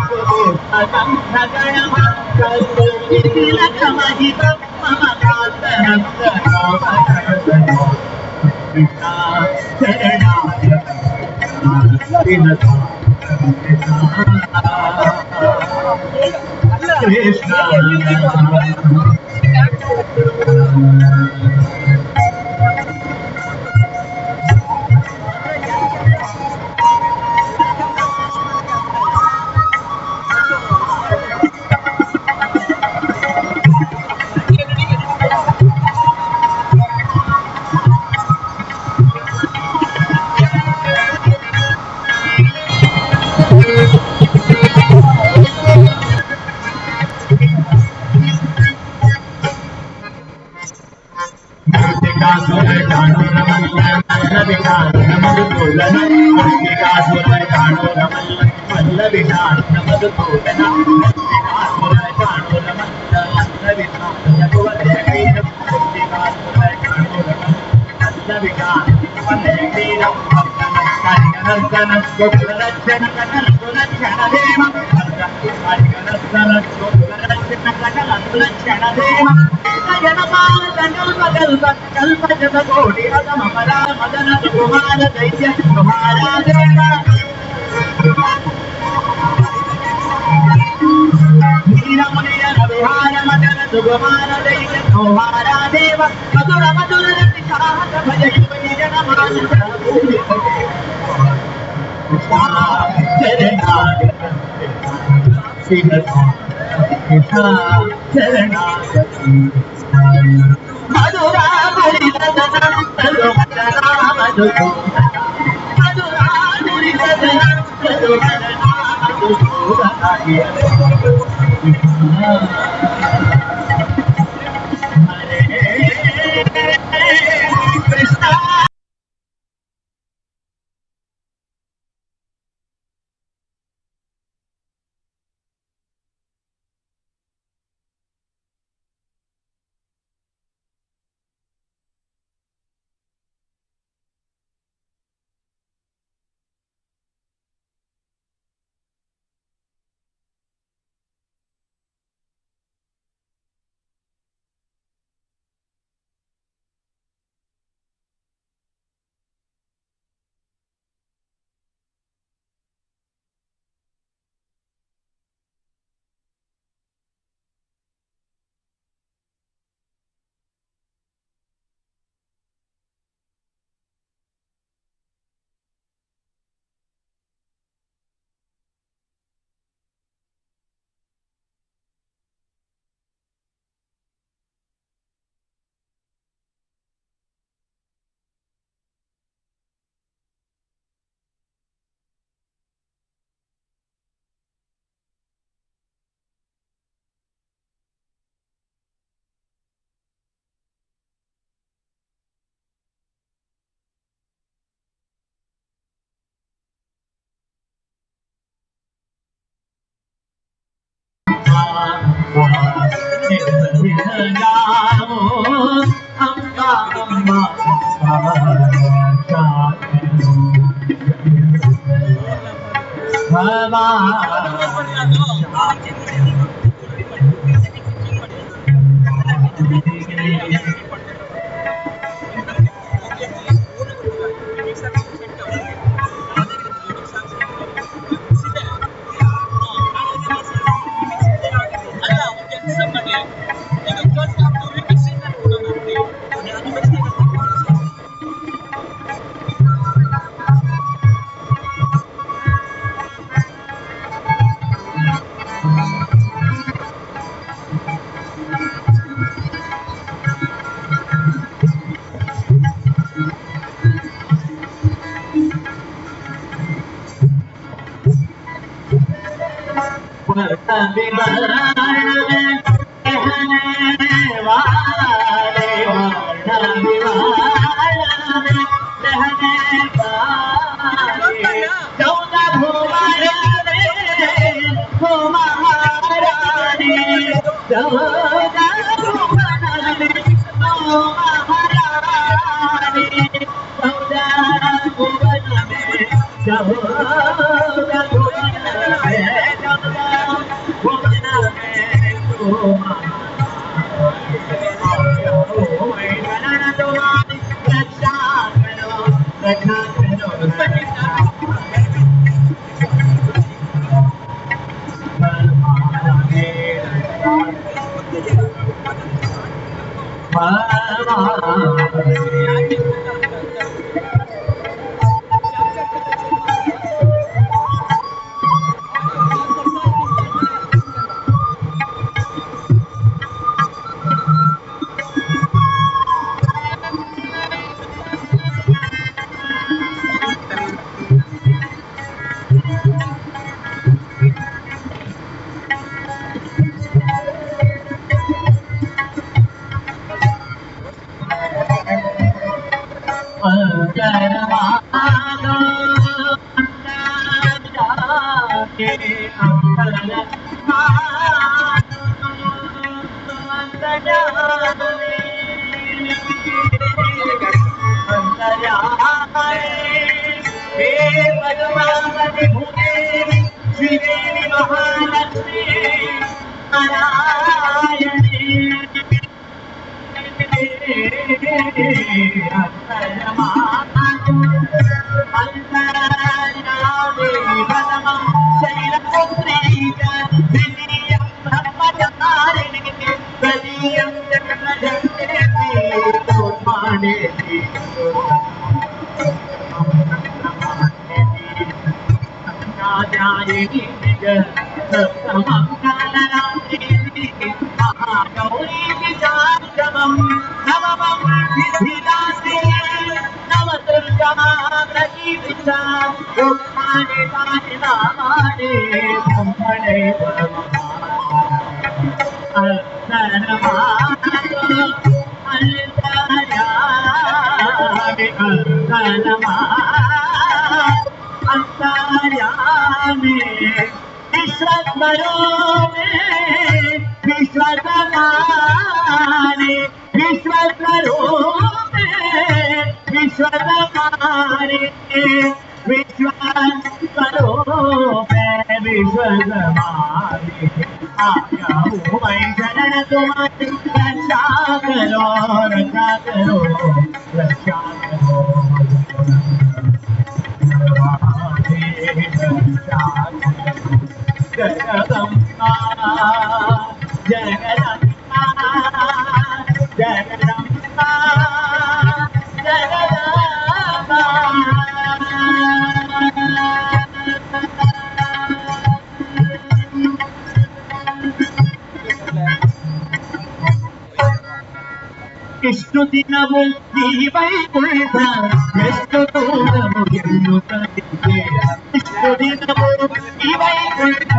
पुष्पगन्धकटभा कस्तूरि तिलकमहिमा मम कान्तनन्द गोपकमय Krishna Charanaya Krishna ಎಷ್ಟು ದಿನವೂ ಈ ವೈಕುಂಠ ಎಷ್ಟು ದೂರವು ಎನ್ನುತ್ತಿದೆ ಎಷ್ಟು ದಿನವೂ ಈ ವೈಕುಂಠ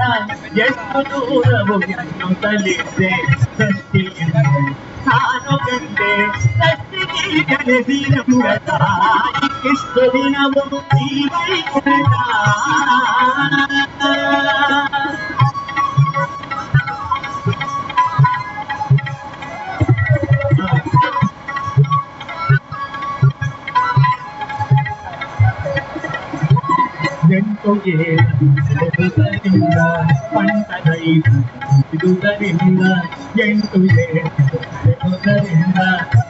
ಎಷ್ಟು ದೂರವು ಎನ್ನುತ್ತಲಿದೆ ಸೃಷ್ಟಿಯಿಂದ ನಾನು ಕಂಡೆ ಸೃಷ್ಟಿಗೆ ಗೆಳೆಸಿರುವುದ ಎಷ್ಟು ದಿನವೂ ಈ ವೈಕುಂಠ ಎಂಟುದರಿಂದ ಪಂಟದೈದುದರಿಂದ ಎಂಟುದರಿಂದ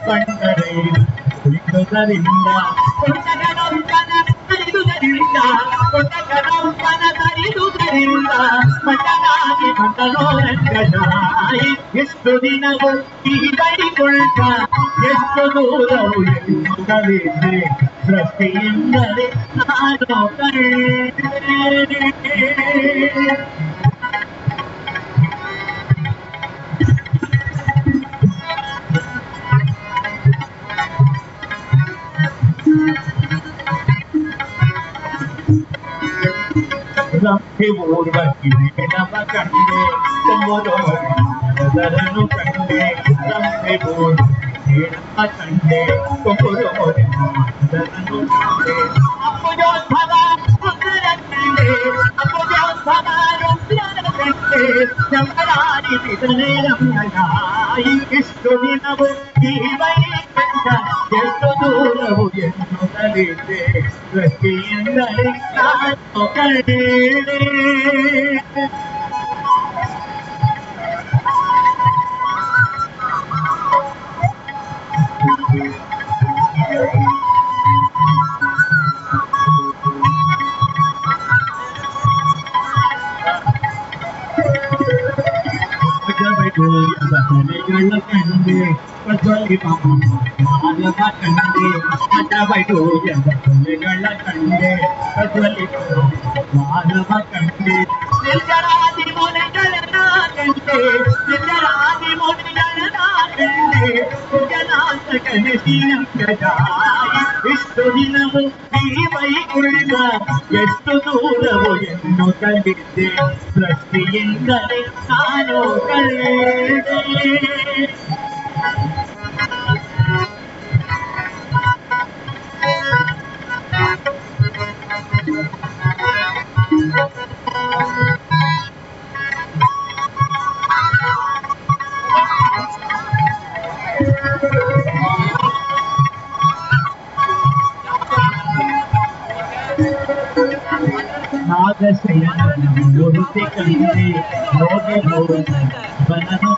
ಪಂಟದೈದುದರಿಂದ ಮಠನಾಗಿ ಮಂಡಲೋರಂಗನಾಯಿ ಎಷ್ಟು ದಿನವೂ ಈ ವೈಕುಂಠ ಎಷ್ಟು ದೂರವು ಎನ್ನುತ್ತಲಿದೆ ಸೃಷ್ಟಿಯಿಂದಲೇ ನಾನು ಕಂಡೆ ರಂಭೆ ಊರ್ವಶಿಗೆ ನವ ಕಂಡೆ ಕೊಮ್ಮರನು ಕಂಡೆ ರಂಭೆ ಊರ್ವಶಿಗೆ ನವ ಕಂಡೆ ಕೊಮ್ಮರನು ಕಂಡೆ ಅಪ್ಪುಜೋತ್ಸವ ರುದ್ರ ಕಂಡೆ ಅಪ್ಪುಜೋತ್ಸವ ರುದ್ರ ಕಂಡೆ ಚಂದ್ರಾಣಿ ಬಿಡಲೆ ರಮ್ಯನಾಯಿ ಇಷ್ಟು ದಿನವು ಈ ವೈಕುಂಠ ಎಷ್ಟು ದೂರವು ಎನ್ನುತ್ತಲಿದೆ ದೃಷ್ಟಿಯಿಂದಲೇ ನಾನು ಕಂಡೆ ಬಸಲೆಗಳ ಕಂಡೆ ಬಸಲಿ ಮಾಲವ ಕಂಡೆ ಬೈಡೂಯ ಬಸಲೆಗಳ ಕಂಡೆ ಬಸಲಿ ಮಾಲವ ಕಂಡೆ ನಿರ್ಜರಾದಿ ಮುನಿಗಳನ ಕಂಡೆ ನಿರ್ಜರಾದಿ ಮುನಿಗಳನ ಕಂಡೆ ಜನಾಂತಕನ ಶ್ರೀರಂಗದಾಯಿ ಇಷ್ಟು ದಿನವು ಈ ವೈಕುಂಠ ಎಷ್ಟು ದೂರವು ಎನ್ನುತ್ತಲಿದ್ದೆ ದೃಷ್ಟಿಯಿಂದಲೇ ನಾನು ಕಂಡೆ ನಾಗಶಯನೋಹಿತೆ ಕಂಡೆ ಹೋಗಿ ಬನನು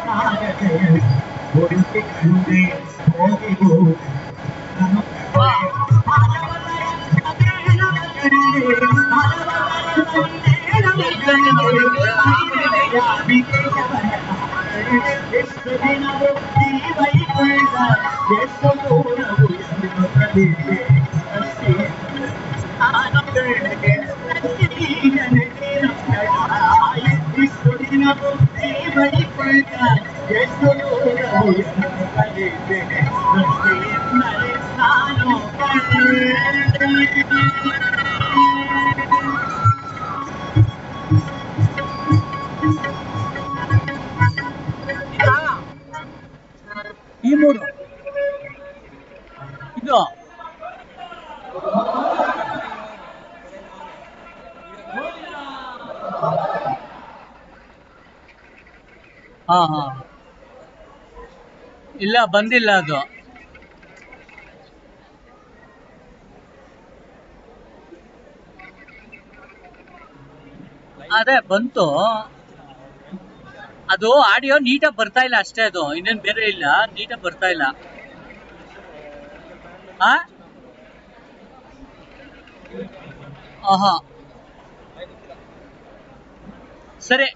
ನಾಗಶಯನೋಹಿತೆ ಕಂಡೆ ಹೋಗಿ ಎಷ್ಟು ದಿನವು ಈ ವೈಕುಂಠ ಎಷ್ಟು ದೂರವು ಎನ್ನುತ್ತಲಿದೆ ಅಷ್ಟೇ ನಾನು ಕಂಡೆ ಇಷ್ಟು ದಿನವು ಈ ವೈಕುಂಠ ಎಷ್ಟು ದೂರವು ಎನ್ನುತ್ತಲಿದೆ ದೃಷ್ಟಿಯಿಂದಲೇ ನಾನು ಕಂಡೆ ಈ ಮೂರು ಇದು ಹಾ ಹಾ ಇಲ್ಲ ಬಂದಿಲ್ಲ ಅದು ಅದೇ ಬಂತು ಅದು ಆಡಿಯೋ ನೀಟಾಗಿ ಬರ್ತಾ ಇಲ್ಲ ಅಷ್ಟೇ ಅದು ಇನ್ನೇನು ಬೇರೆ ಇಲ್ಲ ನೀಟಾಗಿ ಬರ್ತಾ ಇಲ್ಲ ಆಹಾ ಸರಿ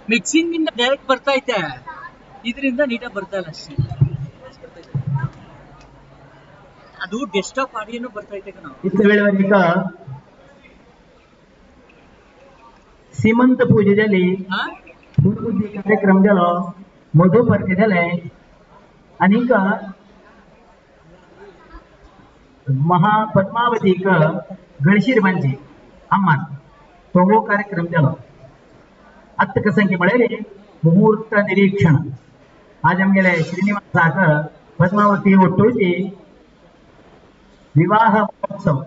ಮಿಕ್ಸಿಂಗ್ ಇಂದ ಡೈರೆಕ್ಟ್ ಬರ್ತಾ ಐತೆ ಇದರಿಂದ ನೀಟಾಗಿ ಬರ್ತಾ ಇಲ್ಲ ಅಷ್ಟೇ ಅದು ಡೆಸ್ಕ್ಟಾಪ್ ಆಡಿಯೋನು ಬರ್ತಾ ಐತೆ ಕಣ सीमंत पूजे झाली गुरुबुद्धी कार्यक्रम झालो मधुपर्ती झाले आनीक महापद्मावतीक गळशिरबांची अम्मान तो हो कार्यक्रम झालो आत्ता कसं म्हळ्यार मुहूर्त निरीक्षण आज आमगेले श्रीनिवासाक पद्मावती ओट्टूची विवाह महोत्सव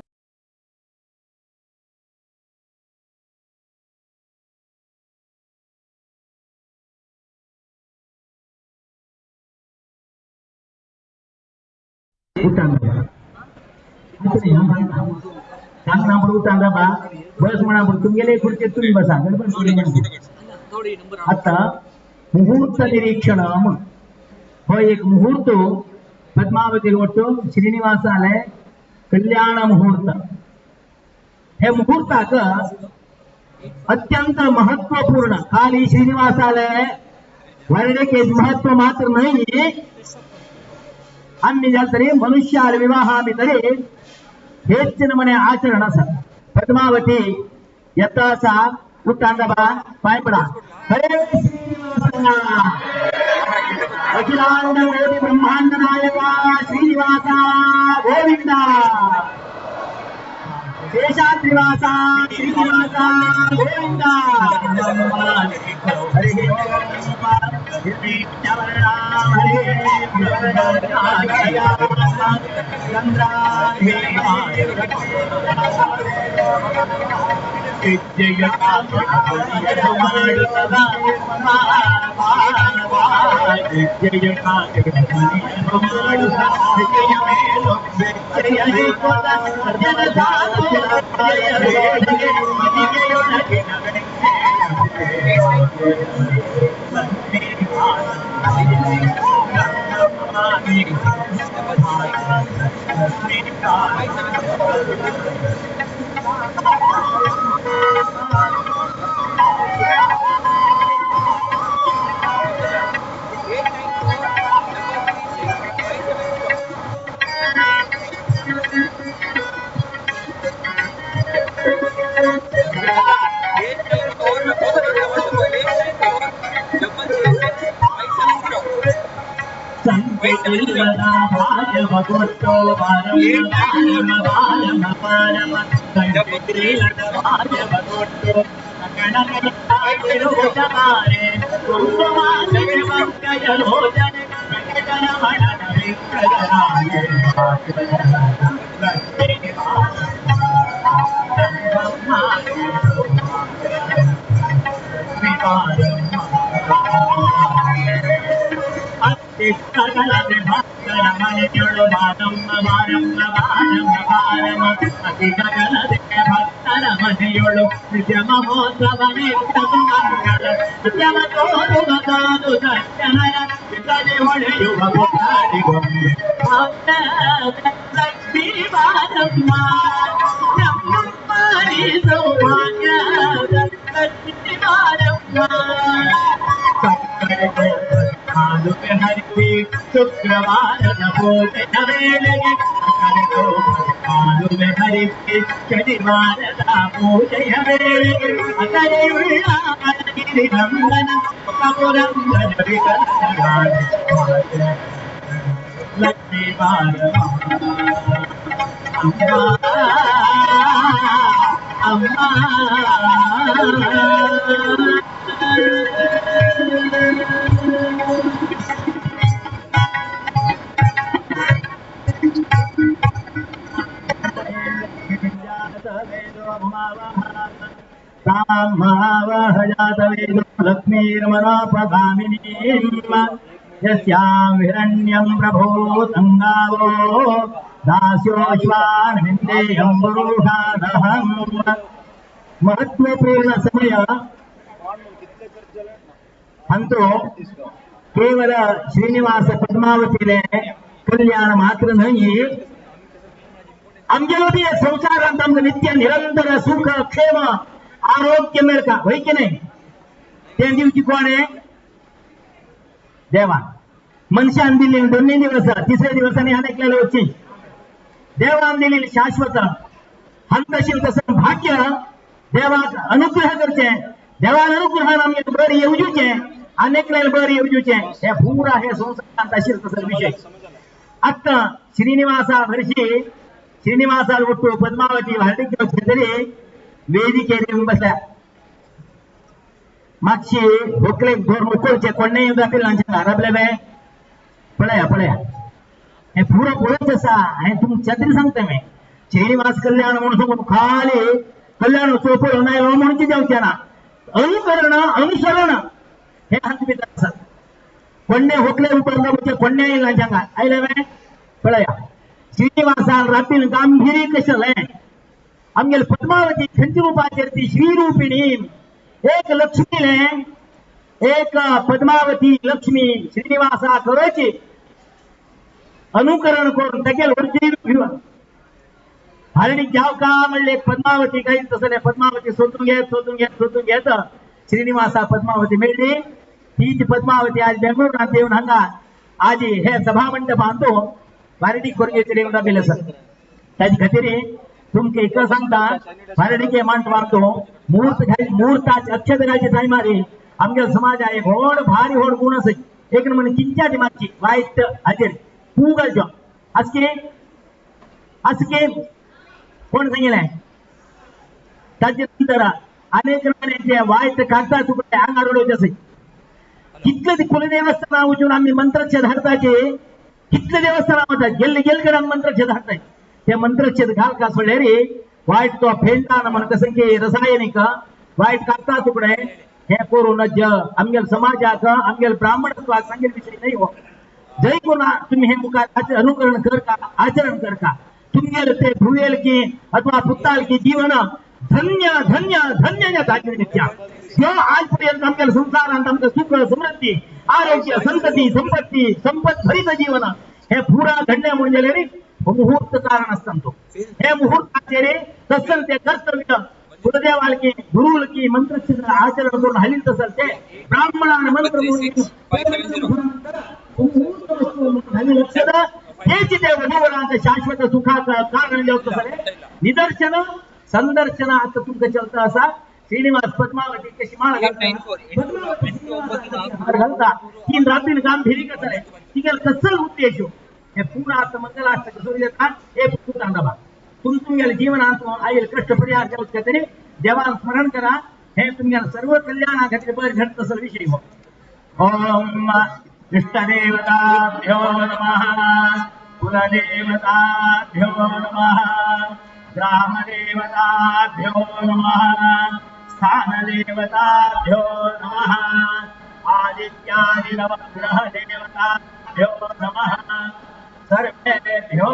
बस म्हणा तुमगेले खुर्चीत तुम्ही बसा आता मुहूर्त निरीक्षण हो एक मुहूर्त पद्मावती ಒಟ್ಟು श्रीनिवास आले कल्याण मुहूर्त हे मुहूर्ताक अत्यंत महत्वपूर्ण खाली श्रीनिवास आले वर्णके महत्व मात्र नाही आम्ही तरी मनुष्य विवाह तरी ಹೆಚ್ಚಿನ ಮನೆ ಆಚರಣ ಸರ್ ಪದ್ಮಾವತಿ ಯಥಾಸ ಉತ್ತಾಂಗ ಪಾಯಪಡ ಹರೇ ಶ್ರೀನಿವಾಸ ಅಖಿಲಾಂಡ ಕೋಟಿ ಬ್ರಹ್ಮಾಂಡ ನಾಯಕ ಶ್ರೀನಿವಾಸ ಗೋವಿಂದ शेषाद्रिवासा श्रीनिवासा गोविंदा हरे शुक्रवार शनिवार पूजय लक्ष्मी लक्ष्मीर्मनापगामिनीम् यस्यां हिरण्यं प्रभो संगावो दास्योश्वान् विन्देयं पुरुषादहम् महत्वपूर्ण ಸಮಯ ಅಂತೂ ಕೇವಲ ಶ್ರೀನಿವಾಸ ಪದ್ಮಾವತಿನೇ ಕಲ್ಯಾಣ ಮಾತ್ರ नहीं आमच्या मध्ये संसार ಅಂತಂದ್ರೆ ನಿತ್ಯ निरंतर सुख क्षेम आरोग्य मिळका होय की नाही त्या दिवशी कोण आहे देवा मनुष्यान दिलेली 2 दिवस 3 दिवसांनी अनेकलेलं होती देवान दिलेली शाश्वत हंतशील तसं भाग्य देवाक अनुग्रह करते देवान अनुग्रहान आमगे बर येवजूचे अनेकलेलं बर येवजूचे हे पूरा हे संसारांत अशील तसं विषय आता श्रीनिवासा वर्षी श्रीनिवासाल ಒಟ್ಟು ಪದ್ಮಾವತಿ ಹರಡಿಕೆ వచ్చిందని ವೇದಿಕೆಯಲ್ಲಿ ಬಸಲ मागची भोकले घोर मुकुळचे कोणे युद्ध पिलांचे हरपले पळया पळया हे पूरा बोलत असा आणि तुम छत्री सांगते मी श्रीनिवास कल्याण म्हणून खाली कल्याण चोपड नाही म्हणून जाऊच्या ना अनुकरण अनुसरण हे हात बित असतात कोणे होकले उपरंगाचे कोणे लांजांगा आयले वे पळया श्रीनिवासाल रातील गांभीर्य कशले आमगेल पद्मावती खंती रूपाचरती श्री रूपिणी एक लक्ष्मी ने एक पद्मावती लक्ष्मी श्रीनिवासा करोची अनुकरण करून तगेल वरती हरणी जाव का म्हणले पद्मावती काही तसं नाही पद्मावती सोतून घेत श्रीनिवासा पद्मावती मिळली तीच पद्मावती आज बेंगळूर येऊन हांगा आज हे सभा मंडप आणतो भारती कोरगेचे येऊन दाखवले सर त्याची खातीर तुमके एक सांगता भारतीके मांड मारतो मुहूर्ताची अक्षतराची टायमारी आमच्या समाजात व्हड भारी व्हड गुण आसा एक नंबर किंच्या मागची वाईट हाजेर पूगल जो आसके कोण सांगितले ताचे नंतर अनेक राहण्याचे वाईट कागदा तुकडे अंगारोडचे असे कितले ते कुलदेवस्थाना वचून आम्ही मंत्रच्छेद हाडताचे कितले देवस्थाना वता गेल्ले गेलगडान मंत्रच्छेद हाडताय ते मंत्रच्छेद घाल का सोडले वाईट तो फेंटा म्हणत संख्ये रसायनिक वाईट कागदा तुकडे हे करून आमगेल समाजाक आमगेल ब्राह्मणत्वाक सांगेल विषय नाही हो जय कोणा तुम्ही हे मुखात अनुकरण कर का आचरण कर का तुमगेल ते भुवेल की अथवा पुत्ताल की जीवन धन्य धन्य धन्य दाखवित्या किंवा आजपर्यंत आमच्या संसारात आमचं सुख समृद्धी आरोग्य संतती संपत्ती संपत भरित जीवन हे पुरा घडण्या म्हणजे रे मुहूर्त कारण असतात तो हे मुहूर्ताचे रे तसल ते कर्तव्य गुरुदेवाल की गुरुल की मंत्र आचरण करून हलील तसल ते ब्राह्मणाने मंत्र हेच ते वधूवरांचं शाश्वत सुखाचं कारण निदर्शन संदर्शन आता तुमचं चलतं असा श्रीनिवास पद्मावती कशी माळ घालता तीन रात्री काम भिरी कसं आहे तिकडे कसल उद्देश हे पूर्ण आता मंगलाष्टक सूर्य हे पूर्ण दबा तुमच्या जीवनात आईल कष्ट परिहार केलं तरी देवान स्मरण करा हे तुमच्या सर्व कल्याणासाठी बर घडत असेल विषय हो ओम इष्टदेवताभ्यो नमः कुलदेवताभ्यो नमः ग्रामदेवताभ्यो नमः स्थानदेवताभ्यो नमः आदित्यादि नवग्रह देवताभ्यो नमः सर्वेभ्यो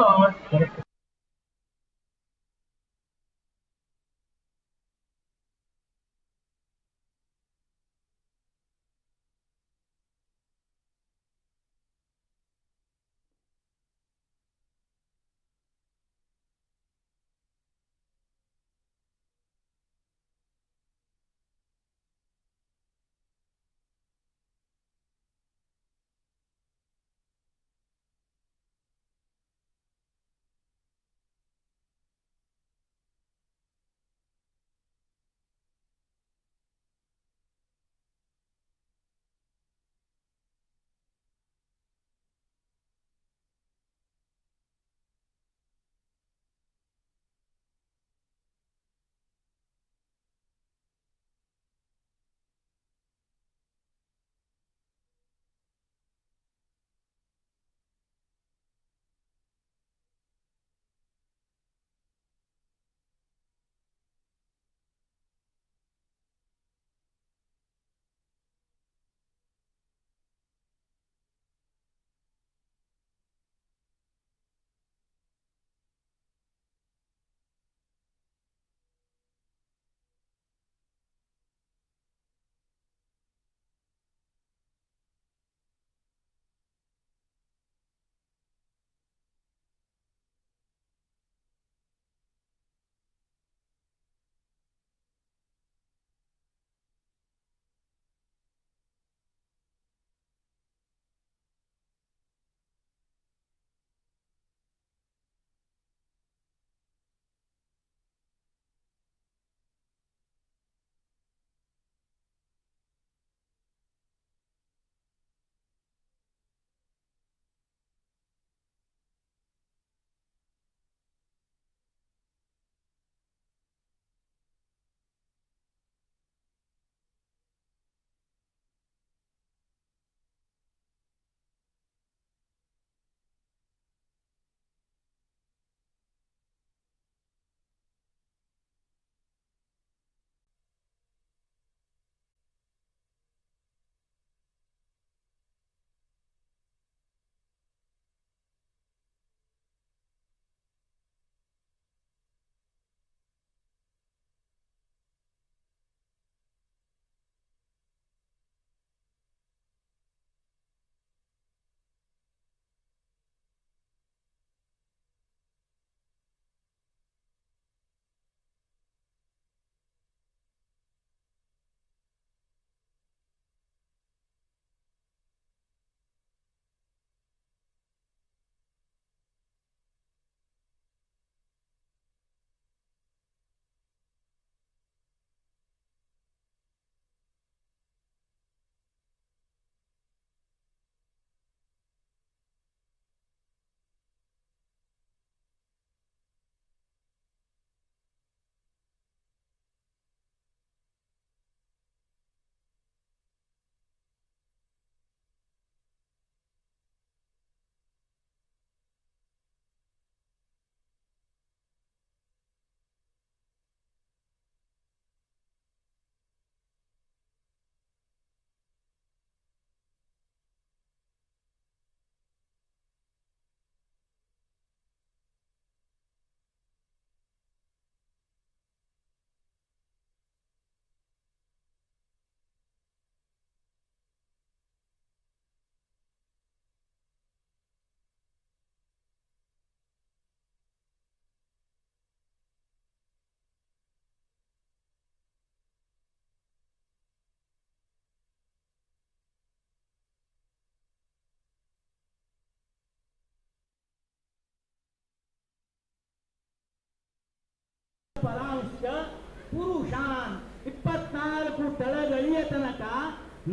ಶಾನ್ 24 ತಳಗಳಿಯ ತನಕ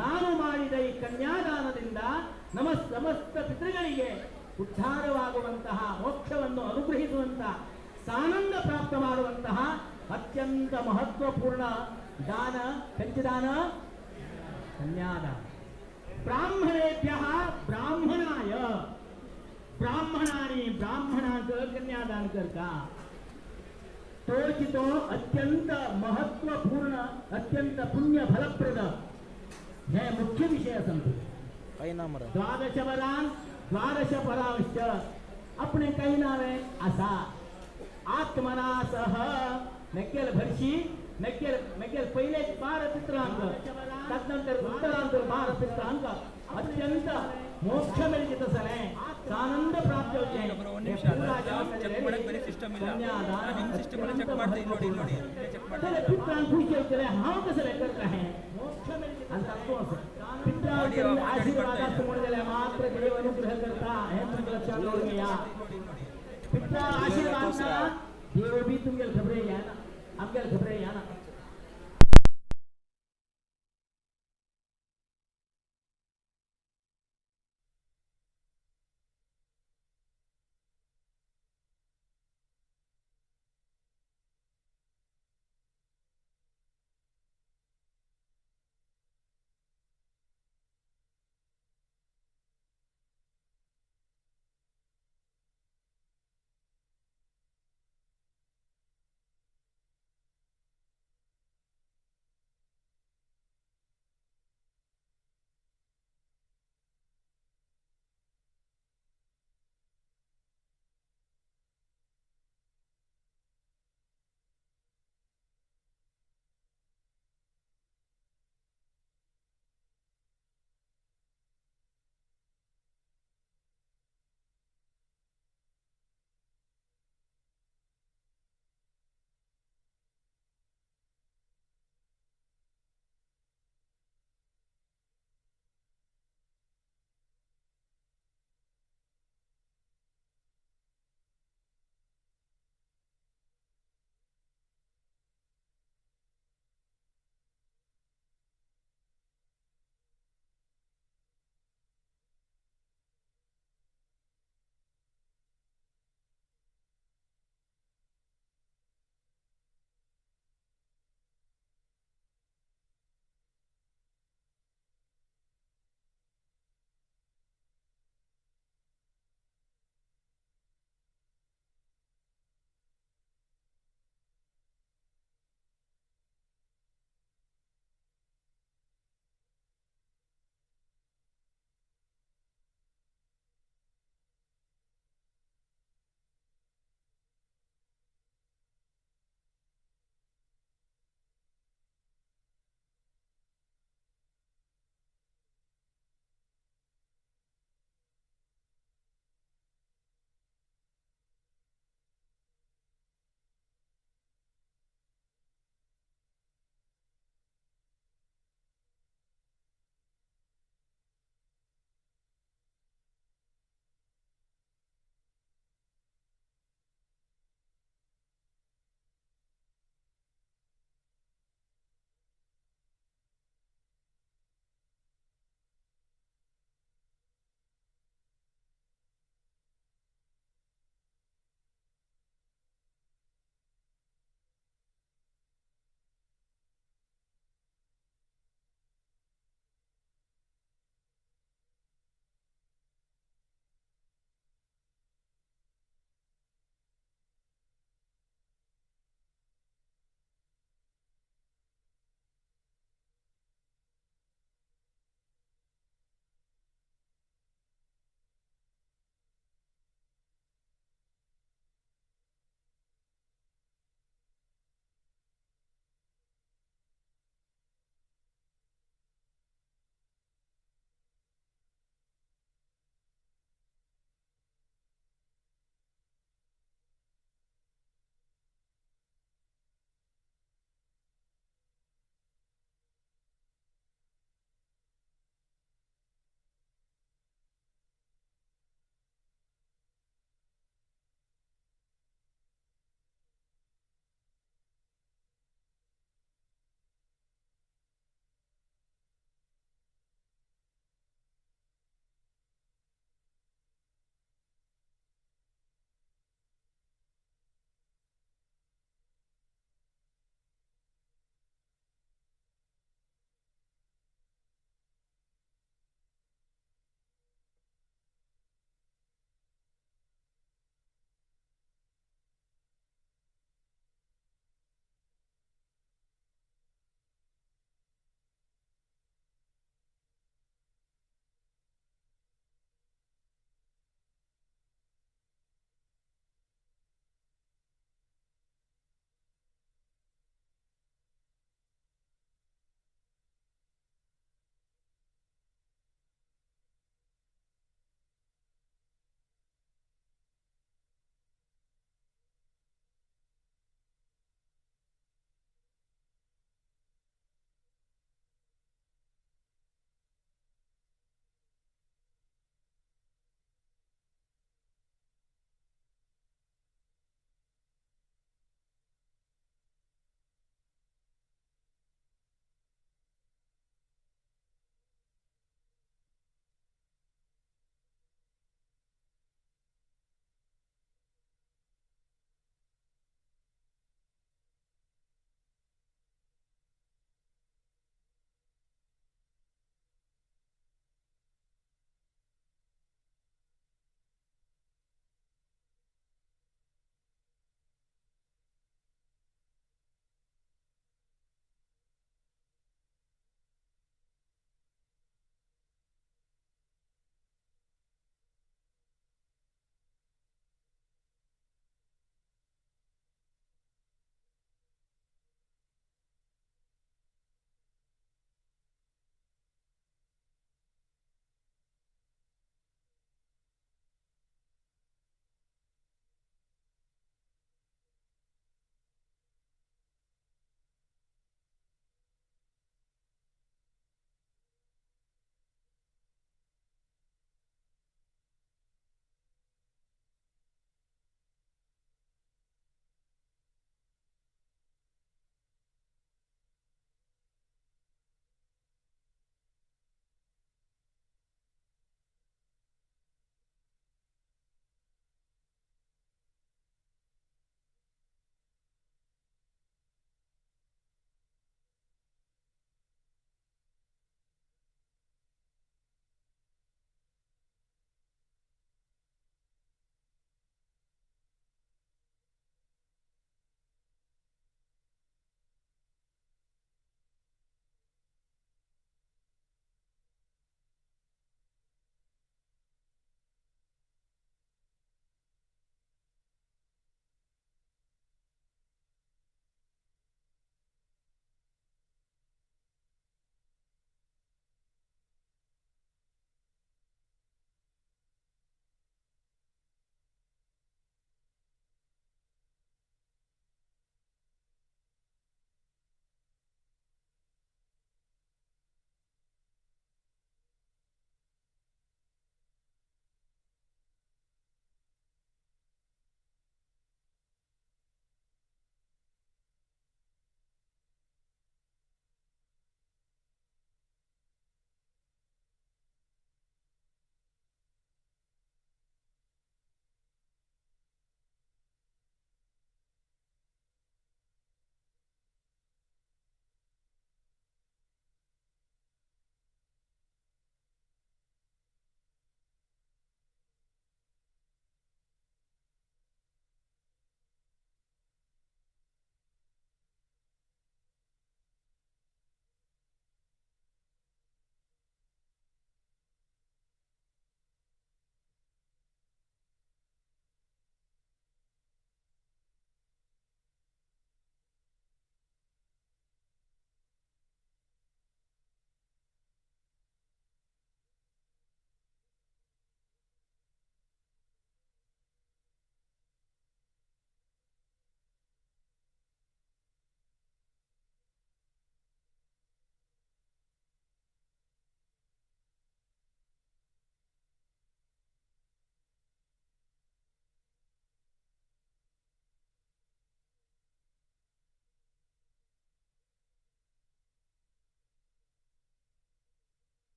ನಾನು ಮಾಡಿದ ಈ ಕನ್ಯಾದಾನದಿಂದ ಸಮಸ್ತ ಪಿತೃಗಳಿಗೆ ಉದ್ಧಾರವಾಗುವಂತಹ ಮೋಕ್ಷವನ್ನು ಅನುಗ್ರಹಿಸುವಂತಹ ಸಾನಂದ ಪ್ರಾಪ್ತ ಮಾಡುವಂತಹ ಅತ್ಯಂತ ಮಹತ್ವಪೂರ್ಣ ದಾನ ಕಂಚಿದಾನ ಕನ್ಯಾದಾನ. ब्राह्मणेभ्य ब्राह्मणाय ब्राह्मणाने ब्राह्मणाचं कन्यादान करता तो अत्यंत महत्वपूर्ण अत्यंत पुण्य फलप्रद हे मुख्य विषय संतो. द्वादश वरान द्वादश परांश अपने काही नावे असा आत्मना सह नक्केल भरशी नक्केल पहिले 12 पित्रांक तदनंतर उत्तरांतर 12 पित्रांक अत्यंत मोक्ष मिळते सले आनंद प्राप्त होते. पित्रांक खुशी होते हाव कसले करत आहे मोक्ष मिळते ಅಂತ पित्रांक आशीर्वाद समोर मात्र देव अनुग्रह करता हे तुमच्या लक्षात ठेवून घ्या. पित्रा आशीर्वाद देव भी तुमच्या खबरे या ना आमच्या खबरे या ना.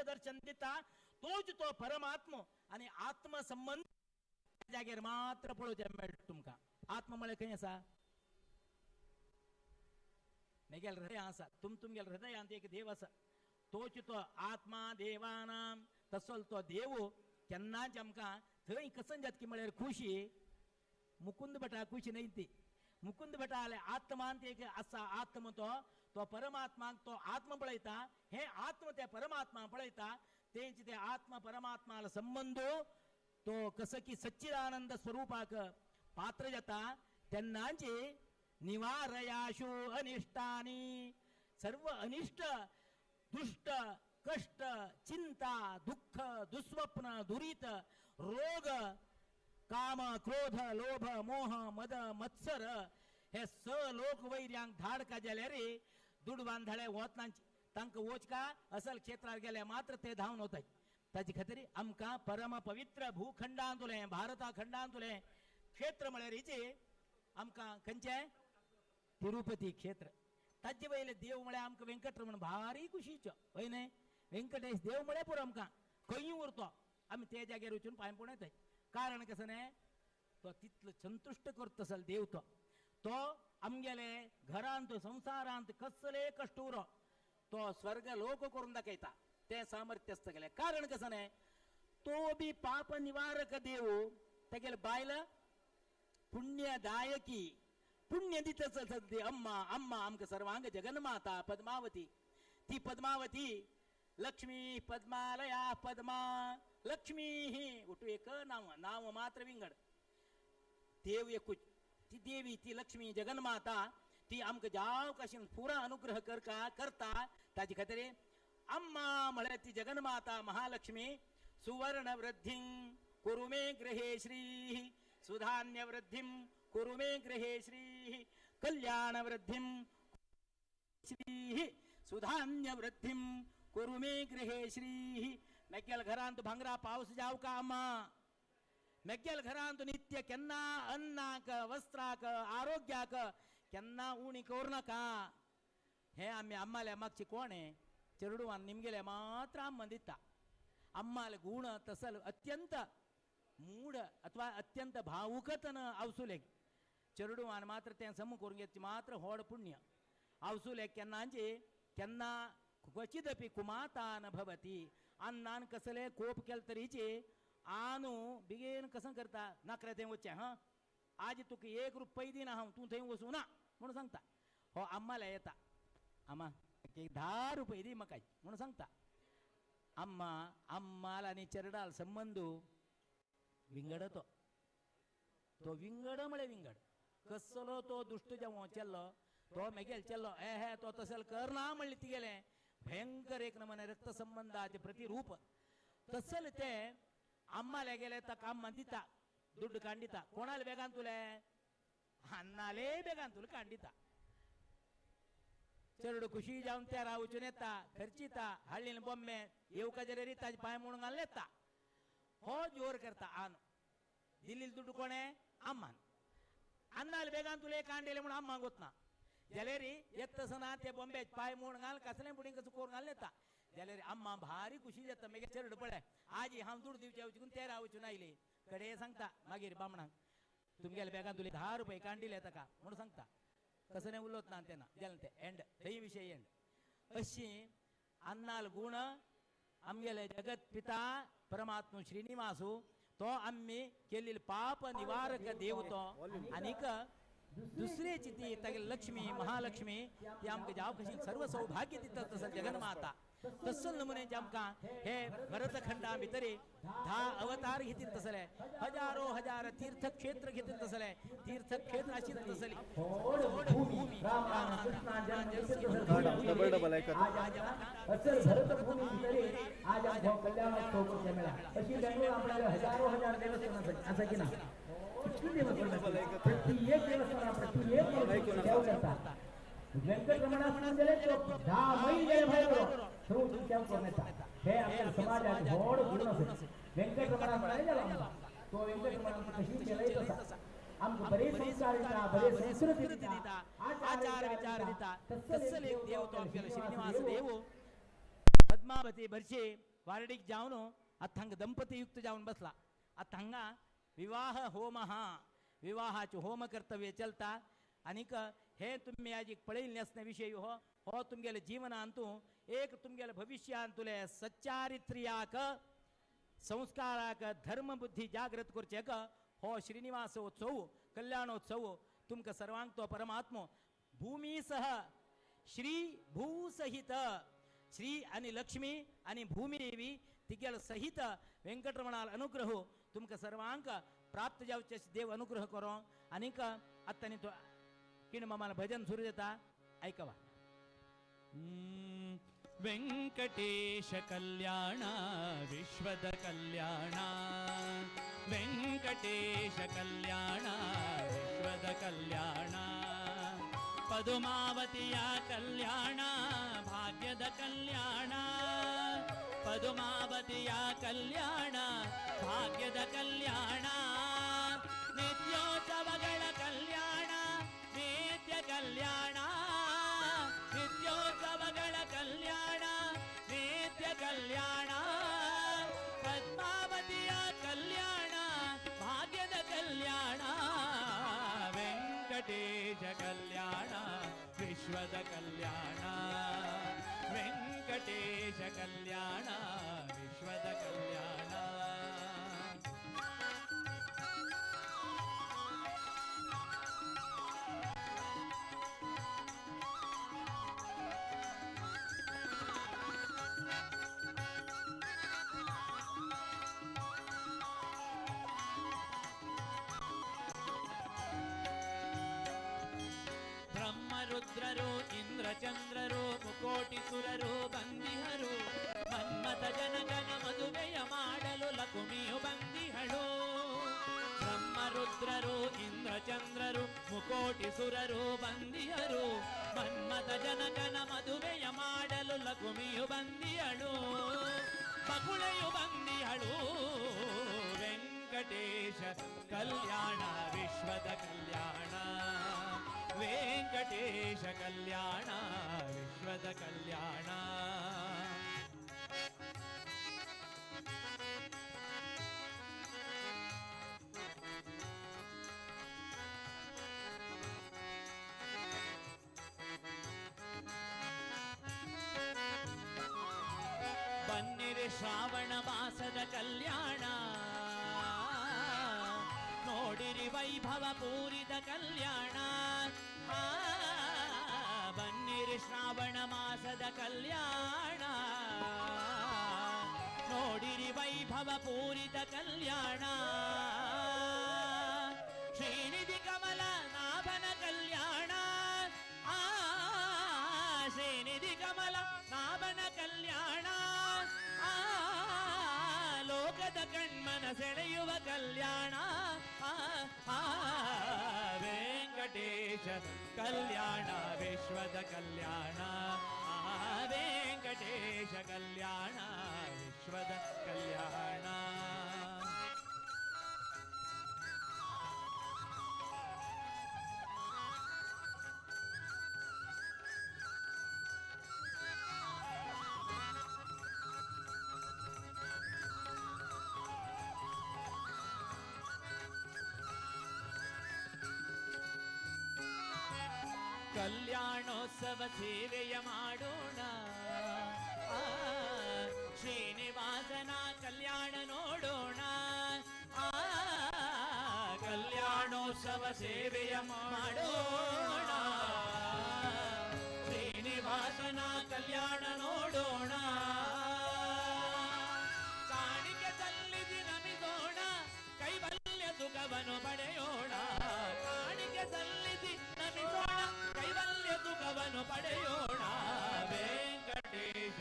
दर्शन दिता तोच तो परमात्म आणि आत्म संबंध जागेर मात्र पळोवचें मेळटा तुमकां. आत्म म्हळ्यार खंय आसा? मेगेल हृदय आसा. तुमगेल हृदयांत एक देव आसा. तोच तो आत्मा देवानां तसोल तो देव केन्नाच आमकां थंय कसंजात की म्हळ्यार खुशी. मुकुंद भटा खुशी न्हय ती. मुकुंद भटा जाल्यार आत्मांत एक आसा आत्म तो परमात्माक तो आत्म पळयता. हे आत्म ते परमात्मा पळयता. तेंच ते आत्म परमात्माला संबंध तो कसं की सच्चिदानंद स्वरूपाक पात्र जाता. तेन्नाच निवारयाशु अनिष्टानी सर्व अनिष्ट दुष्ट कष्ट चिंता दुःख दुस्वप्न दुरित रोग काम क्रोध लोभ मोह मद मत्सर हे स लोक वैर्यांक धाड का जाल्यार दुड बांधळे वतनांची तांकां वचका असल क्षेत्रार गेले मात्र ते धांवन वताय. ताचे खातीर आमकां परम पवित्र भूखंडांतुलें भारता खंडांतुलें क्षेत्र म्हळ्यार हेचे आमकां खंयचें तिरुपती क्षेत्र. ताजे वयले देव म्हळ्यार आमकां वेंकटरमण भारी खुशीचो हय न्हय. वेंकटेश देव म्हळ्यार पुरो आमकां खंय उरतो आमी ते जाग्यार वचून पांय पडून येताय. कारण कसं न्हय तो तितलो संतुश्ट करता असल देव तो आमगेले घरांत संवसारांत कसले कश्ट उरो तो स्वर्ग लोक करून दाखयता. ते सामर्थ्य आसता गेले. कारण कसं न्हय तो बी पाप निवारक देव तेगेले बायल पुण्यदायकी पुण्य दिता सद्दी अम्मा अम्मा आमकां सर्वांग जगन्माता पद्मावती. ती पद्मावती लक्ष्मी पद्मालया पद्मा लक्ष्मी ही उठू एक नाव मात्र विंगड. देव एकूच ती देवी ती लक्ष्मी जगन्माता ती आमकां जाव कशीन पुरा अनुग्रह करता. ताजे खातीर अम्मा म्हळ्यार ती जगन्माता महालक्ष्मी सुवर्ण वृद्धिं कुरु मे गृहे श्री सुधान्य वृद्धिं कुरु मे गृहे श्री कल्याण वृद्धिं श्री सुधान्य वृद्धिं कुरु मे गृहे श्री. मेग्गेल घरांत भांगरा पावस जाव का अम्मा. मेग्गेल घरांत नित्य केन्ना अन्नाक वस्त्राक आरोग्याक केन्ना उणी करूं नाका. हे आमी अम्माले मागची कोण आहे चेडूवान निमगेले मात्र अम्मा दिता. अम्माले गुण तसल अत्यंत मूढ अथवा अत्यंत भावुकतन अवसुलेक चेडूवान मात्र तें सम करून घेतचे मात्र होड पुण्य. अवसुलेक केन्ना क्वचिदपि कुमाता न भवती. अन्नान कसले कोप केल तरीचे आनू बेगीन कसं करता नाकरे थंय वच्चें हां आज तुका 1 रुपया दिना हांव तूं थंय वचूं ना म्हणून सांगता. हो अम्माला येता अम्मा 10 रुपये दी म्हाका म्हणून सांगता. अम्माला आनी चेरडाल संबंध विंगड तो विंगड म्हळ्यार विंगड. कसलो तो दुश्ट जावं चेल्लो तो मेगेल चेल्लो हे तो तसल करना म्हणलें तिगेलें भयंकर एक नमने रक्त संबंधाचे प्रतिरूप. तसल ते अम्माले गेले ताका अम्मा दिता दुड्ड कांडिता. कोणाले बेगान तुले अन्नाले बेगान तुला कांडिता. चेडूड खुशी जावन त्या रावचून येता खर्चिता हळ्ळीन बॉम्बे येवका जरेरी ताजे पांय म्हणून घालून येता. हो जोर करता आन दिल्लील दुड्ड कोणे अम्मान. अन्नाले बेगान तुले कांडिले म्हणून अम्मा गोतना जाल्यार येतसना ते बॉम्बे पांय म्हणून घाल कसले बुडी कसं करून घालून येता. जाल्यार अम्मा भारी खुशी जाता. मागीर चेडूड पळय आजी हांव दुड दिवचे वचून ते रावचून आयली कडे सांगता मागीर बामणाक तुमगेले बेगान तुले 10 रुपये कांडिले ताका म्हणून सांगता. कसं उलोत ना तेना जालें ते एंड थंय विशय एंड. अशी अन्नाल गुण आमगेले जगत पिता परमात्मा श्रीनिवासू तो आम्ही केलेले पाप निवारक देव तो. आनीक दुसरेची ती तागे लक्ष्मी महालक्ष्मी ती आमकां जाव कशी सर्व सौभाग्य दिता तसं जगन्माता. तसल नमुन्याचे आमकां हे भरतखंडा भितर 10 अवतार घेतील तसले हजारो हजार तीर्थक्षेत्र घेतील तसले तीर्थक्षेत्र आशित तसली भूमी डबल डबल ऐकत असल भरतभूमी भितर आज आमकां कल्याणोत्सव करचे मेळ्ळा. अशी बेंगलोर आपल्याला हजारो हजार देवस्थान आसा की ना. प्रत्येक देवस्थान प्रत्येक देव करता. वेंकटरमणासून गेले 10 मैल गेले भायर थंय तुमच्या करण्याचा हे आपल्या समाजात व्हड गुण आसा. वेंकटरमणा म्हळ्यार जाला आमकां तो वेंकटरमणान कशी केलय तसा आमकां बरे संस्कार दिता बरे संस्कृती दिता आचार विचार दिता. तसल एक देव तो आमगेलो श्रीनिवास देव पद्मावती भरशी वारडीक जावन आतां हांगा दंपती युक्त जावन बसला. आतां हांगा विवाह होम हा विवाहाचे होम कर्तव्य चलता. आनीक हे तुमी आज पळयल्लें आसना विशय हो हो तुमगेले जिवनांतू एक तुमगेले भविष्यांतुले सच्चारित्र्याक संस्काराक धर्म बुद्धी जागृत करचेक हो श्रीनिवास उत्सव कल्याणोत्सव तुमकां सर्वांक तो परमात्मो भूमी सह श्री भू सहित श्री आणि लक्ष्मी आणि भूमी देवी तिगेल सहित वेंकटरमणाल अनुग्रह तुमकां सर्वांक प्राप्त जावचे देव अनुग्रह करो. आनीक आतां तो किण मामाला भजन सुरू जाता ऐकवा. ವೆಂಕಟೇಶ ಕಲ್ಯಾಣ ವಿಶ್ವದ ಕಲ್ಯಾಣ ವೆಂಕಟೇಶ ಕಲ್ಯಾಣ ವಿಶ್ವದ ಕಲ್ಯಾಣ ಪದುಮಾವತಿಯ ಕಲ್ಯಾಣ ಭಾಗ್ಯದ ಕಲ್ಯಾಣ ಪದುಮಾವತಿಯ ಕಲ್ಯಾಣ ಭಾಗ್ಯದ ಕಲ್ಯಾಣ ನಿತ್ಯೋತ್ಸವಗಳ ಕಲ್ಯಾಣ ನಿತ್ಯ ಕಲ್ಯಾಣ ನಿತ್ಯೋತ್ಸವಗಳ ಕಲ್ಯಾಣ ನಿತ್ಯ ಕಲ್ಯಾಣ ಪದ್ಮಾವತಿಯ ಕಲ್ಯಾಣ ಭಾಗ್ಯದ ಕಲ್ಯಾಣ ವೆಂಕಟೇಶ ಕಲ್ಯಾಣ ವಿಶ್ವದ ಕಲ್ಯಾಣ ವೆಂಕಟೇಶ ಕಲ್ಯಾಣ ವಿಶ್ವದ ಕಲ್ಯಾಣ. ರುದ್ರರು ಇಂದ್ರಚಂದ್ರರು ಮುಕೋಟಿ ಸುರರು ಬಂದಿಹರು ಮನ್ಮಥ ಜನಗನ ಮದುವೆಯ ಮಾಡಲು ಲಕುಮಿಯು ಬಂದಿಹಳು. ಬ್ರಹ್ಮರುದ್ರರು ಇಂದ್ರಚಂದ್ರರು ಮುಕೋಟಿ ಸುರರು ಬಂದಿಹರು ಮನ್ಮಥ ಜನಗನ ಮದುವೆಯ ಮಾಡಲು ಲಕುಮಿಯು ಬಂದಿಹಳು. ಬಕುಳೆಯು ಬಂದಿಹಳು ವೆಂಕಟೇಶ ಕಲ್ಯಾಣ ವಿಶ್ವದ ಕಲ್ಯಾಣ ವೆಂಕಟೇಶ ಕಲ್ಯಾಣ ವಿಶ್ವದ ಕಲ್ಯಾಣ. ಬನ್ನಿರಿ ಶ್ರಾವಣ ಮಾಸದ ಕಲ್ಯಾಣ ನೋಡಿರಿ ವೈಭವ ಪೂರಿತ ಕಲ್ಯಾಣ. ಬನ್ನಿರಿ ಶ್ರಾವಣ ಮಾಸದ ಕಲ್ಯಾಣ ನೋಡಿರಿ ವೈಭವ ಪೂರಿತ ಕಲ್ಯಾಣ. ಶ್ರೀನಿಧಿ ಕಮಲ ನಾಭನ ಕಲ್ಯಾಣ ಶ್ರೀನಿಧಿ ಕಮಲ ನಾಭನ ಕಲ್ಯಾಣ ಲೋಕದ ಕಣ್ಮನ ಸೆಳೆಯುವ ಕಲ್ಯಾಣ. ವೆಂಕಟೇಶ ಕಲ್ಯಾಣ ವಿಶ್ವದ ಕಲ್ಯಾಣ ವೆಂಕಟೇಶ ಕಲ್ಯಾಣ ವಿಶ್ವದ ಕಲ್ಯಾಣ. ಕಲ್ಯಾಣೋತ್ಸವ ಸೇವೆಯ ಮಾಡೋಣ ಶ್ರೀನಿವಾಸನ ಕಲ್ಯಾಣ ನೋಡೋಣ. ಕಲ್ಯಾಣೋತ್ಸವ ಸೇವೆಯ ಮಾಡೋಣ ಶ್ರೀನಿವಾಸನ ಕಲ್ಯಾಣ ನೋಡೋಣ. ಕಾಣಿಕೆ ಸಲ್ಲಿಸಿ ನಮಿಸೋಣ ಕೈವಲ್ಯ ಸುಖವನ್ನು ಪಡೆಯೋಣ. ಕಾಣಿಕೆ ಸಲ್ಲಿಸಿ ನಮಿಸೋಣ ಕೈವಲ್ಯ ಸುಖವನ್ನು ಪಡೆಯೋಣ. ವೆಂಕಟೇಶ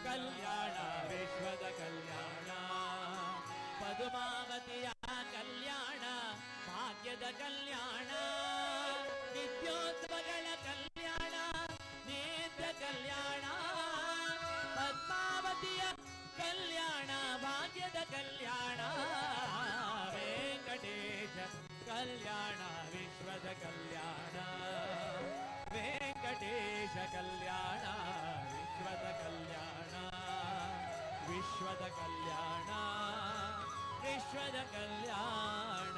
ಕಲ್ಯಾಣ ವಿಶ್ವದ ಕಲ್ಯಾಣ ಪದುಮಾವತಿಯ ಕಲ್ಯಾಣ ಭಾಗ್ಯದ ಕಲ್ಯಾಣ ನಿತ್ಯೋತ್ಸವಗಳ ಕಲ್ಯಾಣ ನೇತ್ರ ಕಲ್ಯಾಣ ಪದ್ಮಾವತಿಯ ಕಲ್ಯಾಣ ಭಾಗ್ಯದ ಕಲ್ಯಾಣ. ವೆಂಕಟೇಶ ಕಲ್ಯಾಣ ವಿಶ್ವದ ಕಲ್ಯಾಣ ವೆಂಕಟೇಶ ಕಲ್ಯಾಣ ವಿಶ್ವದ ಕಲ್ಯಾಣ. ವಿಶ್ವದ ಕಲ್ಯಾಣ ವಿಶ್ವದ ಕಲ್ಯಾಣ.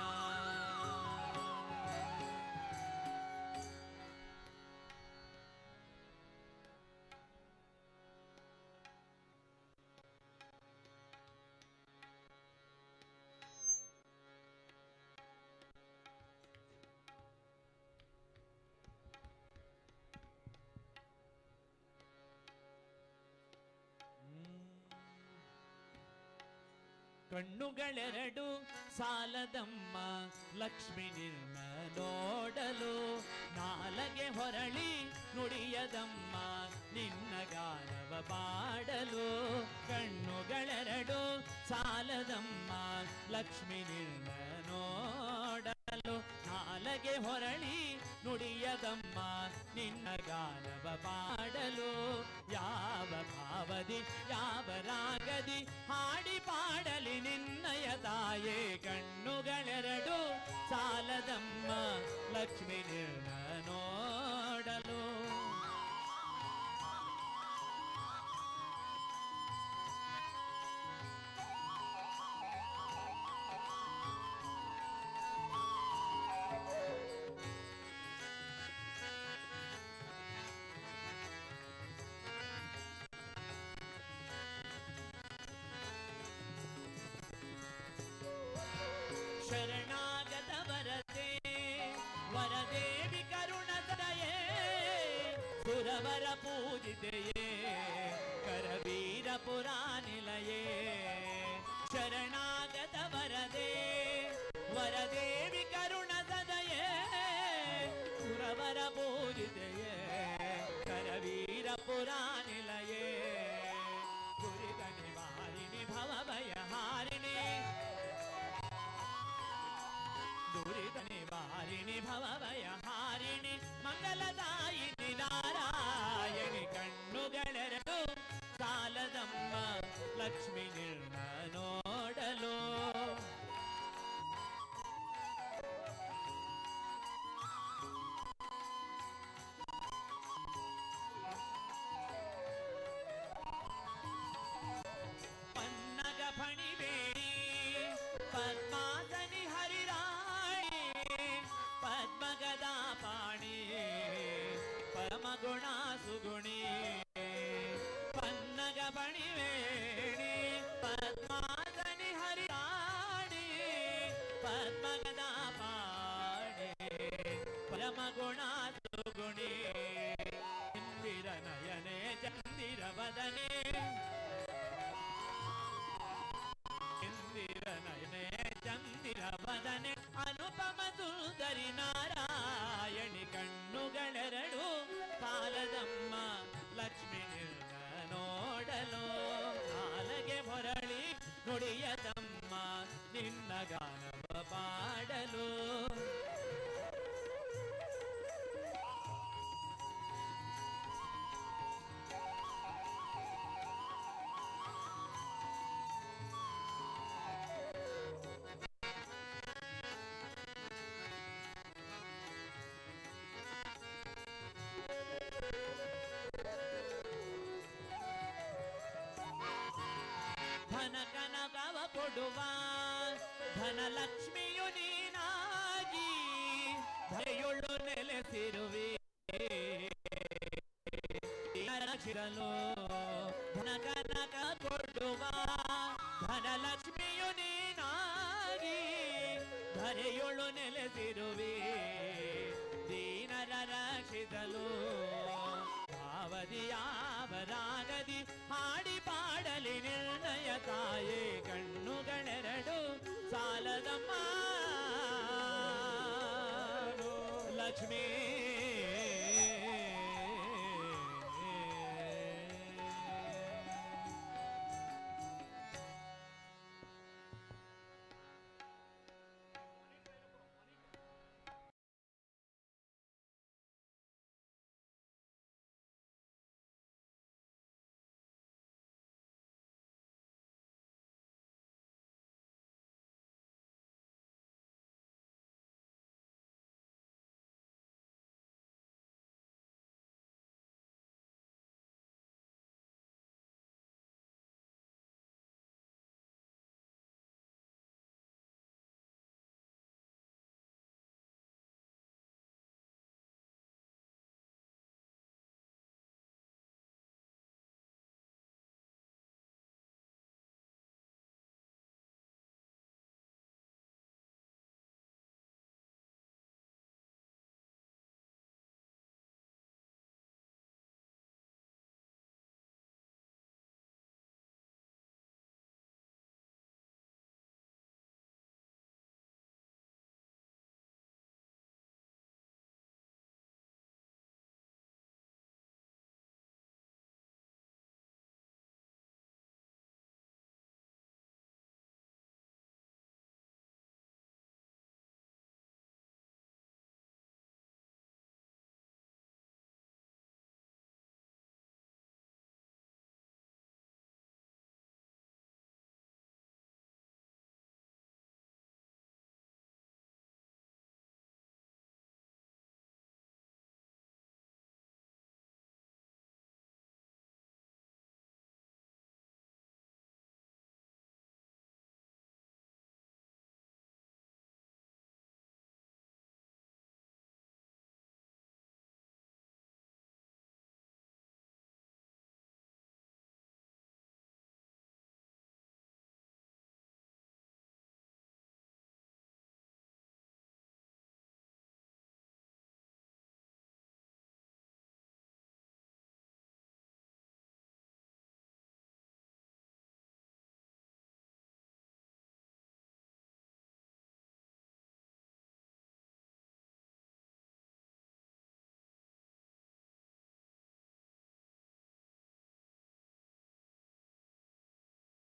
ಕಣ್ಣುಗಳೆರಡು ಸಾಲದಮ್ಮ ಲಕ್ಷ್ಮಿ ನಿನ್ನ ನೋಡಲು, ನಾಲಗೆ ಹೊರಳಿ ನುಡಿಯದಮ್ಮ ನಿನ್ನ ಗಾನವ ಪಾಡಲು. ಕಣ್ಣುಗಳೆರಡು ಸಾಲದಮ್ಮ ಲಕ್ಷ್ಮಿ ನಿನ್ನ ನೋಡಲು, ನಾಲಗೆ ಹೊರಳಿ ನುಡಿಯದಮ್ಮ ನಿನ್ನ ಗಾನವ ಪಾಡಲು. ಯಾವ ಭಾವದಿ ಯಾವ ರಾಗದಿ ಹಾಡಿ ಪಾಡಲಿ ನಿನ್ನಯ ತಾಯೇ. ಕಣ್ಣುಗಳೆರಡು ಸಾಲದಮ್ಮ ಲಕ್ಷ್ಮಿ ನಿನ್ನ ನೋಡಲು. ಶರಣಾಗತ ವರದೆ ವರದೇವಿ ಕರುಣದಯೇ, ಸುರವರ ಪೂಜಿತೆಯೇ ಕರವೀರ ಪುರಾನಿಲಯೇ. ಶರಣಾಗತ ವರದೆ ವರದೇವಿ ಕರುಣದಯೇ, ಸುರವರ ಪೂಜಿತೆಯೇ ಕರವೀರ ಪುರಾನಿಲಯೇ. ದುರಿತ ನಿವಾರಿಣಿ ಭವಭಯಹಾರಿಣಿ, ದುರಿತ ನಿವಾರಿಣಿ ಭವಭಯಹಾರಿಣಿ, ಮಂಗಲದಾಯಿನಿ ನಾರಾಯಣಿ. ಕಣ್ಣುಗಳೆರಡು ಸಾಲದಮ್ಮ ಲಕ್ಷ್ಮಿ ನಿನ್ನ ನೋಡಲು. ಪನ್ನಗ ಫಣಿಬೇಡಿ ಪದ್ಮಾಸನಿ ಹರಿರಾಣಿ, ಪದ್ಮಗದಾ ಪಾಣಿ ಪರಮಗುಣ ಸುಗುಣಿ. ಪನ್ನಗ ಫಣಿಬೇಡಿ ಪದ್ಮಾಸನಿ ಹರಿರಾಣಿ, ಪದ್ಮಗದಾ ಪಾಣಿ ಪರಮಗುಣ ಸುಗುಣಿ. ಇಂದಿರ ನಯನೆ ಚಂದಿರ ವದನೆ, ಇಂದಿರ ನಯನೆ ಚಂದಿರ ವದನೆ ಅನುಪಮ ಸುಂದರಿ ನಾರಾಯಣಿ. ಕಣ್ಣುಗಳೆರಡು ಸಾಲದಮ್ಮ ಲಕ್ಷ್ಮಿ ನಿನ್ನ ನೋಡಲು, ನಾಲಗೆ ಹೊರಳಿ ನುಡಿಯದಮ್ಮ ನಿನ್ನ ಗಾನವ ಪಾಡಲು. ಧನ ಕನಕವ ಕೊಡುವ ಧನಲಕ್ಷ್ಮಿಯು ನೀನಾಗಿ, ಧರೆಯೊಳು ನೆಲೆಸಿರುವೆ ರಕ್ಷಿಸಲು. ಧನ ಕನಕ ಕೊಡುವ ಧನಲಕ್ಷ್ಮಿಯು ನೀನಾಗಿ, ಧರೆಯೊಳು ನೆಲೆಸಿರುವೆ ದೀನರ ರಕ್ಷಿಸಲು. ಭಾವದಿಯಾವರಾಗದಿ ಹಾಡಿ ಪಾಡಲಿ ನಿರ್ಣಯ ತಾಯೇ. ಕಣ್ಣುಗಳೆರಡು ಸಾಲದಮ್ಮ ಲಕ್ಷ್ಮೀ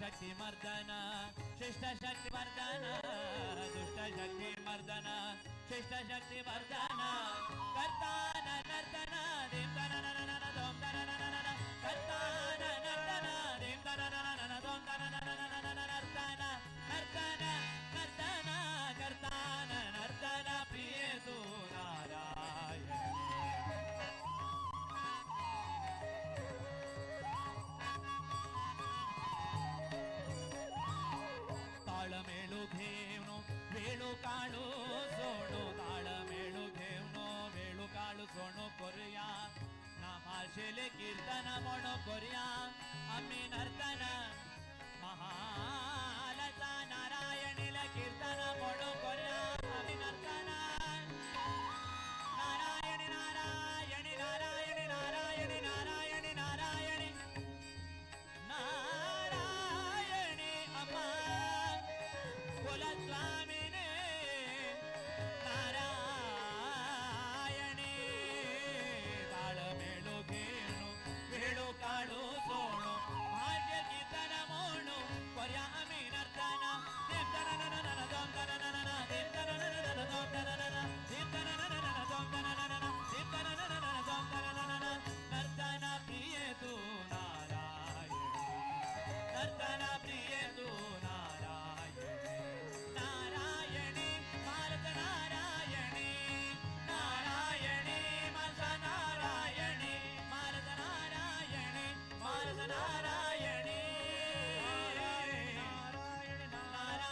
ಶಕ್ತಿ ಮರ್ದನ ಶಿಷ್ಟ ಶಕ್ತಿ ಮರ್ದನ ದುಷ್ಟ ಶಕ್ತಿ ಮರ್ದನ ಶಿಷ್ಟ ಶಕ್ತಿ ಮರ್ದನ ಕರ್ತಾನ ನರ್ತನ ದೇವನ ನನ ದೋಂದನ ನನ ಕರ್ತಾನ ನರ್ತನ ದೇವನ ನನ ದೋಂದನ ನರ್ತನ ನರ್ತನ ನರ್ತನ ಕರ್ತಾನ ನರ್ತನ ಪ್ರಿಯತು ನಾರಾಯಣ ತಾಳಮೇಳು ಘೇವ್ನು ವೇಳು ಕಾಳು ಸೋಣು ತಾಳಮೇಳು ಘೇವ್ನು ವೇಳು ಕಾಳು ಸೋಣು ಕೊರಿಯ ನಾ ಭಾಷೆಲೆ ಕೀರ್ತನ ಮೊಣು ಕೊರಿಯ ಅಮ್ಮಿ ನರ್ತನ ಮಹಾಲತ ನಾರಾಯಣಿಲ ಕೀರ್ತನ ಮೊಣು ಕೊರಿಯ ಅಮ್ಮಿ ನರ್ತನ ನಾರಾಯಣಿ ನಾರಾಯಣಿ ನಾರಾಯಣಿ ನಾರಾಯಣಿ ನಾರಾಯಣಿ ನಾರಾಯಣಿ ನಾರಾಯಣಿ ಅಮ್ಮ ಕುಲಸ್ವಾಮಿನೇ ನಾರಾಯಣಿ ತಾಳಮೇಳು ಗೇಣು ವೇಳು ಕಾಳು ಸೋಣು ಭಾಗ್ಯ ಕೀರ್ತನ ಮೋಣು ಕೊರ್ಯ ಅಮಿ ನರ್ತನ ದೇವನ ನನ ದೋಂದನ ನನ ದೇವನ ನನ ದೋಂದನ ನನ ದೇವನ ನನ ದೋಂದನ ನನ ದೇವನ ನನ ದೋಂದನ ನನ ನರ್ತನ ಪ್ರಿಯತು ನಾರಾಯಣಿ ನರ್ತನ ಪ್ರಿಯತು ನಾರಾಯಣಿ ನಾರಾಯಣಿ ಮಾಲತ ನಾರಾಯಣಿ ನಾರಾಯಣಿ ಮಸ ನಾರಾಯಣಿ ಮಾಲತ ನಾರಾಯಣಿ ಮಾಲತ ನಾರಾಯಣಿ ನಾರಾಯಣಿ ನಾರಾಯಣಿ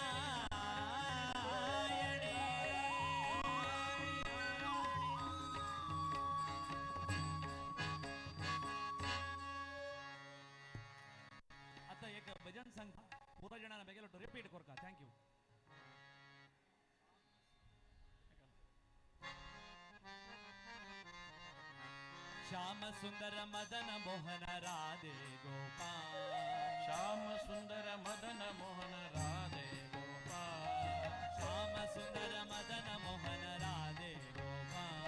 आता एक भजन संघ पूरा जणांना बेगेलो रिपीट कर का थँक यू श्याम सुंदर मदन मोहन राधे गोपाल श्याम सुंदर मदन मोहन राधे गोपाल श्याम सुंदर मदन मोहन राधे गोपाल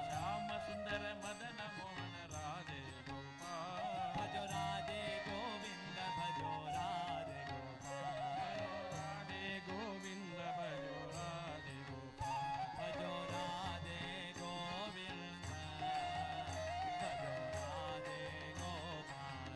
श्याम सुंदर मदन मोहन राधे गोपाल भजो राधे गोविंद भजो राधे गोपाल राधे गोविंद भजो राधे गोपाल भजो राधे गोविंद भजो राधे गोपाल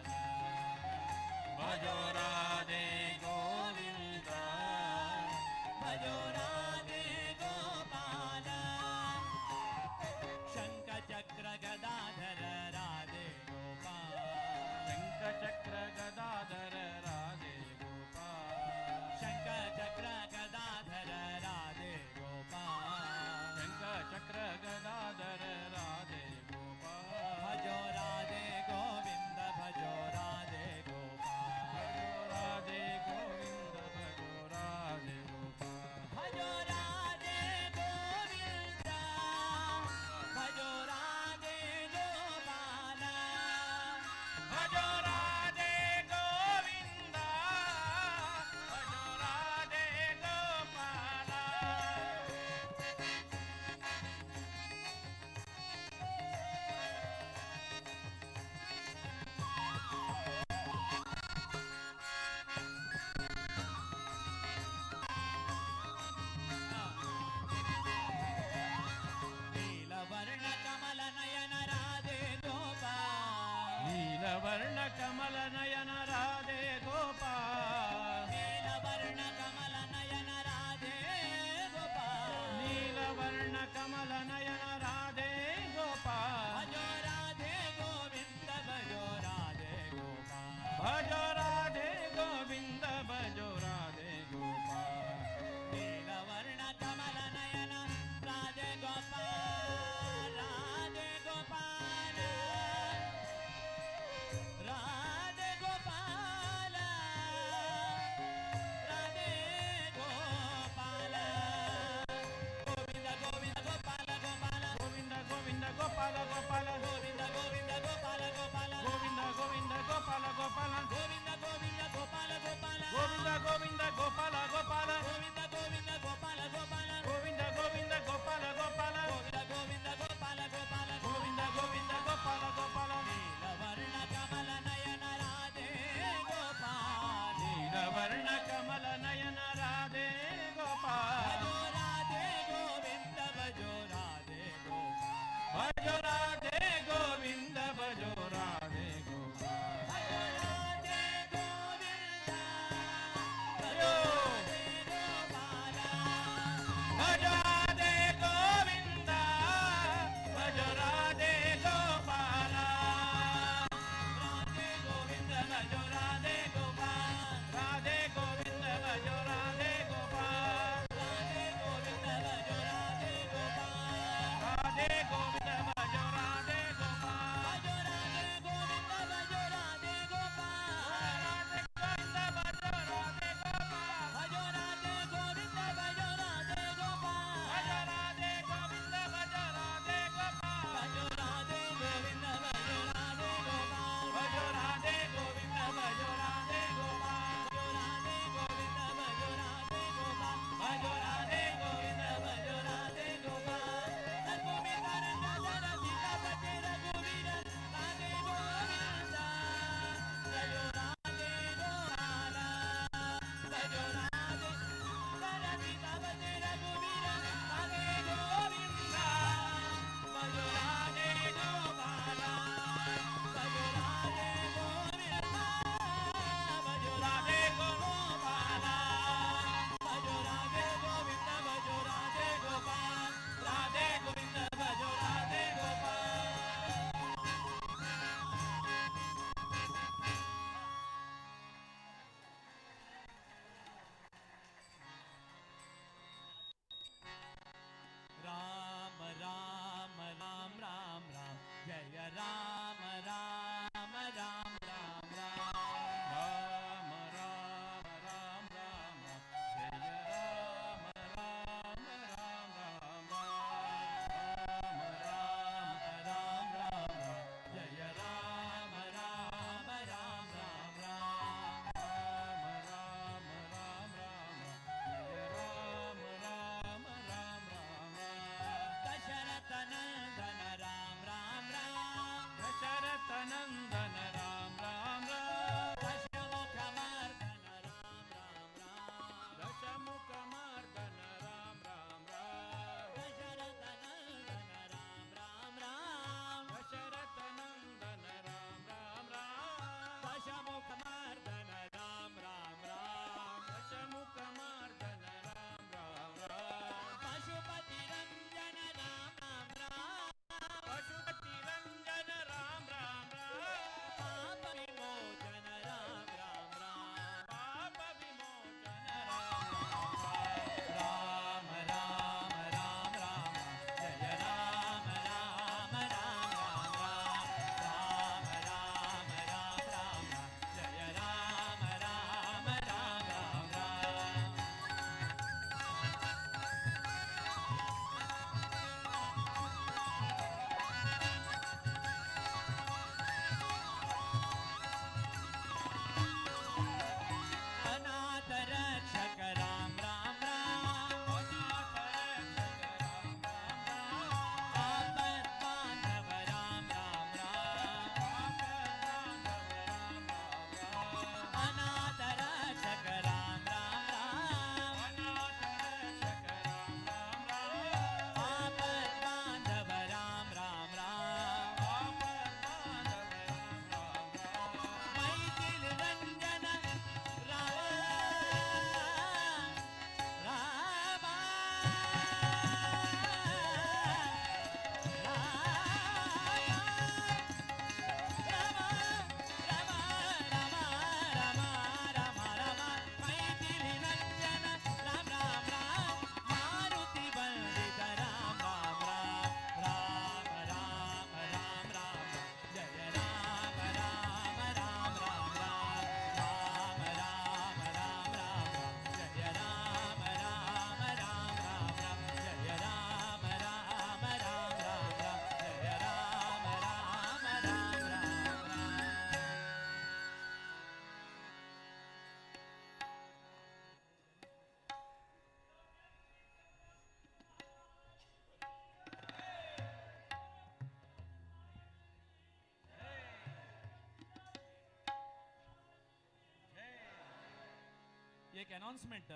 एक अनाउन्समेंट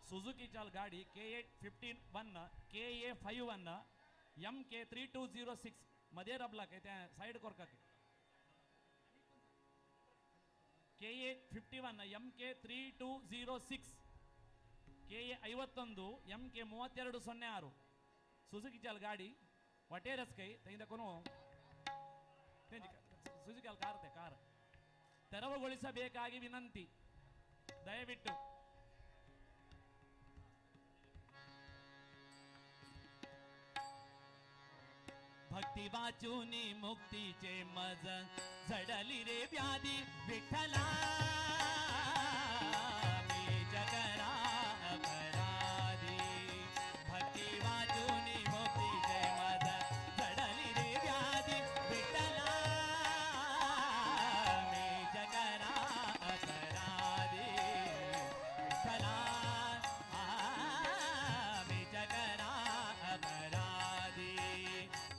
सुजुकीच्या गाडी KA51 KA51 MK3206 मध्ये रबला काय त्या साइड कोरका KA51 MK3206 KA51 MK3206 ಸುಜುಕಿच्या ಗಾಡಿ ವಟೇರಸ್ ಕೈ ತೆಗೆದ ಕೊನು ಸುಜುಕಿಯ ಕಾರ್ ತೆರವುಗೊಳಿಸಬೇಕಾಗಿ ವಿನಂತಿ ದಯವಿಟ್ಟು भक्ती वाचूनी मुक्तीचे मज झडली रे व्याधी विठ्ठला मी जगरा अपराधी भक्ती वाचूनी मुक्तीचे मज झडली रे व्याधी विठ्ठला मी जगरा अपराधी विठ्ठला मी जगरा अपराधी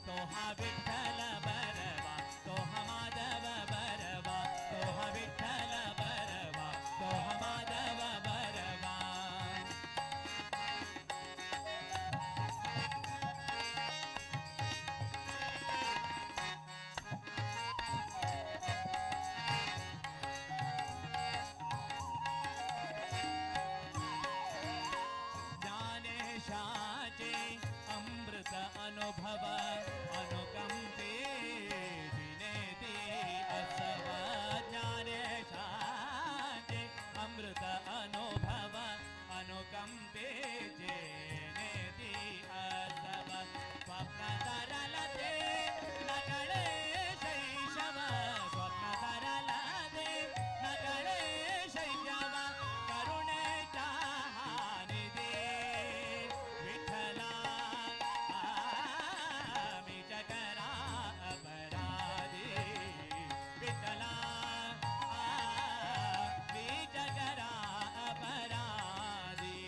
तो हा विठ्ठल बरवा तो हा माधव बरवा तो हा विठ्ठल बरवा तो हा माधव बरवा ज्ञानेशाचे अमृत अनुभव अनुकंपे दिनेती असव ज्ञानेशाचे अमृत अनुभव अनुकंपे जेनेती असव स्वप्न तरला ते नकळे शैशव स्वप्न तरला ते नकळे शैशव करुणेच्या निधी विठ्ठला मी जगरा अपराधी विठ्ठला मी जगरा अपराधी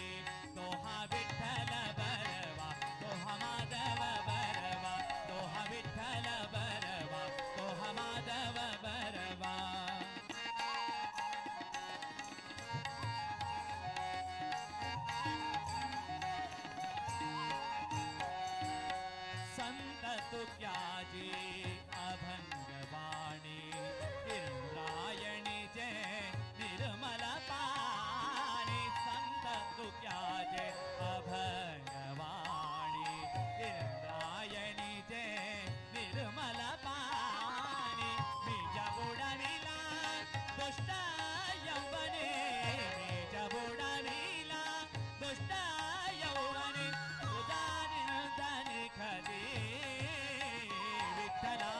तो हा विठ्ठल बरवा तो हा माधव बरवा तो हा विठ्ठल बरवा तो हा माधव बरवा संत तुक्याजी अभंगवाणी इंद्रायणी जय निर्मल पाणी संत तुक्याजे अभंगवाणी इंद्रायणी जय निर्मल पाणी बीज बुडविला दुष्ट यौवने बीज बुडविला दुष्ट यौवने उदानी खदी विठ्ठला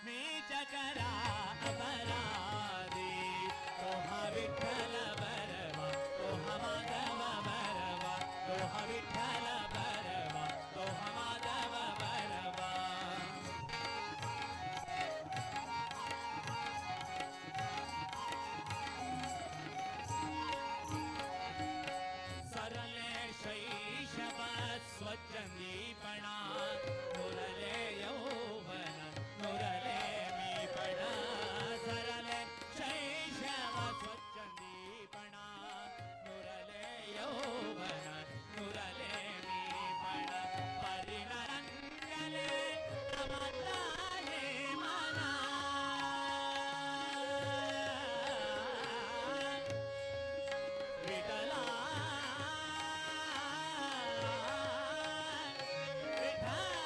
मी जगरा अपराधी तो हा विठ्ठल बरवा तो हा माधव बरवा तो हा विठ्ठल बरवा तो हा माधव बरवा सरले शैशव स्वच्छंदीपणा नुरले यौवन नुरले मीपणा सरले शैशव स्वच्छंदीपणा नुरले यौवन नुरले मीपणा परिणरंगले अमताले मना विठला विठला विठला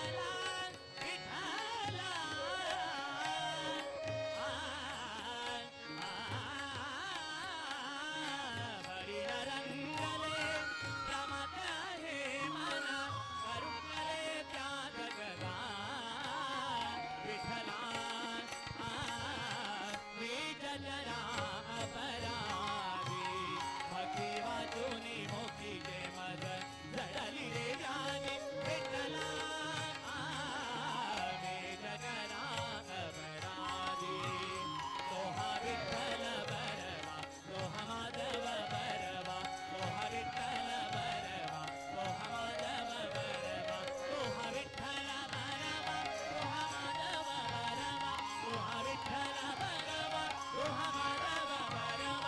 परिणरंगले रमत हे मना करुणले त्या जगदा विठला मी जगरा अपराधी भक्ती वाचूनी मोकीचे मज झडली रे व्याधी विठला मी जगरा अपराधी तो हा विठ्ठल बरवा तो हा माधव बरवा तो हा विठ्ठल बरवा तो हा माधव बरवा तो हा विठ्ठल बरवा तो हा माधव बरवा तो हा विठ्ठल बरवा तो हा माधव बरवा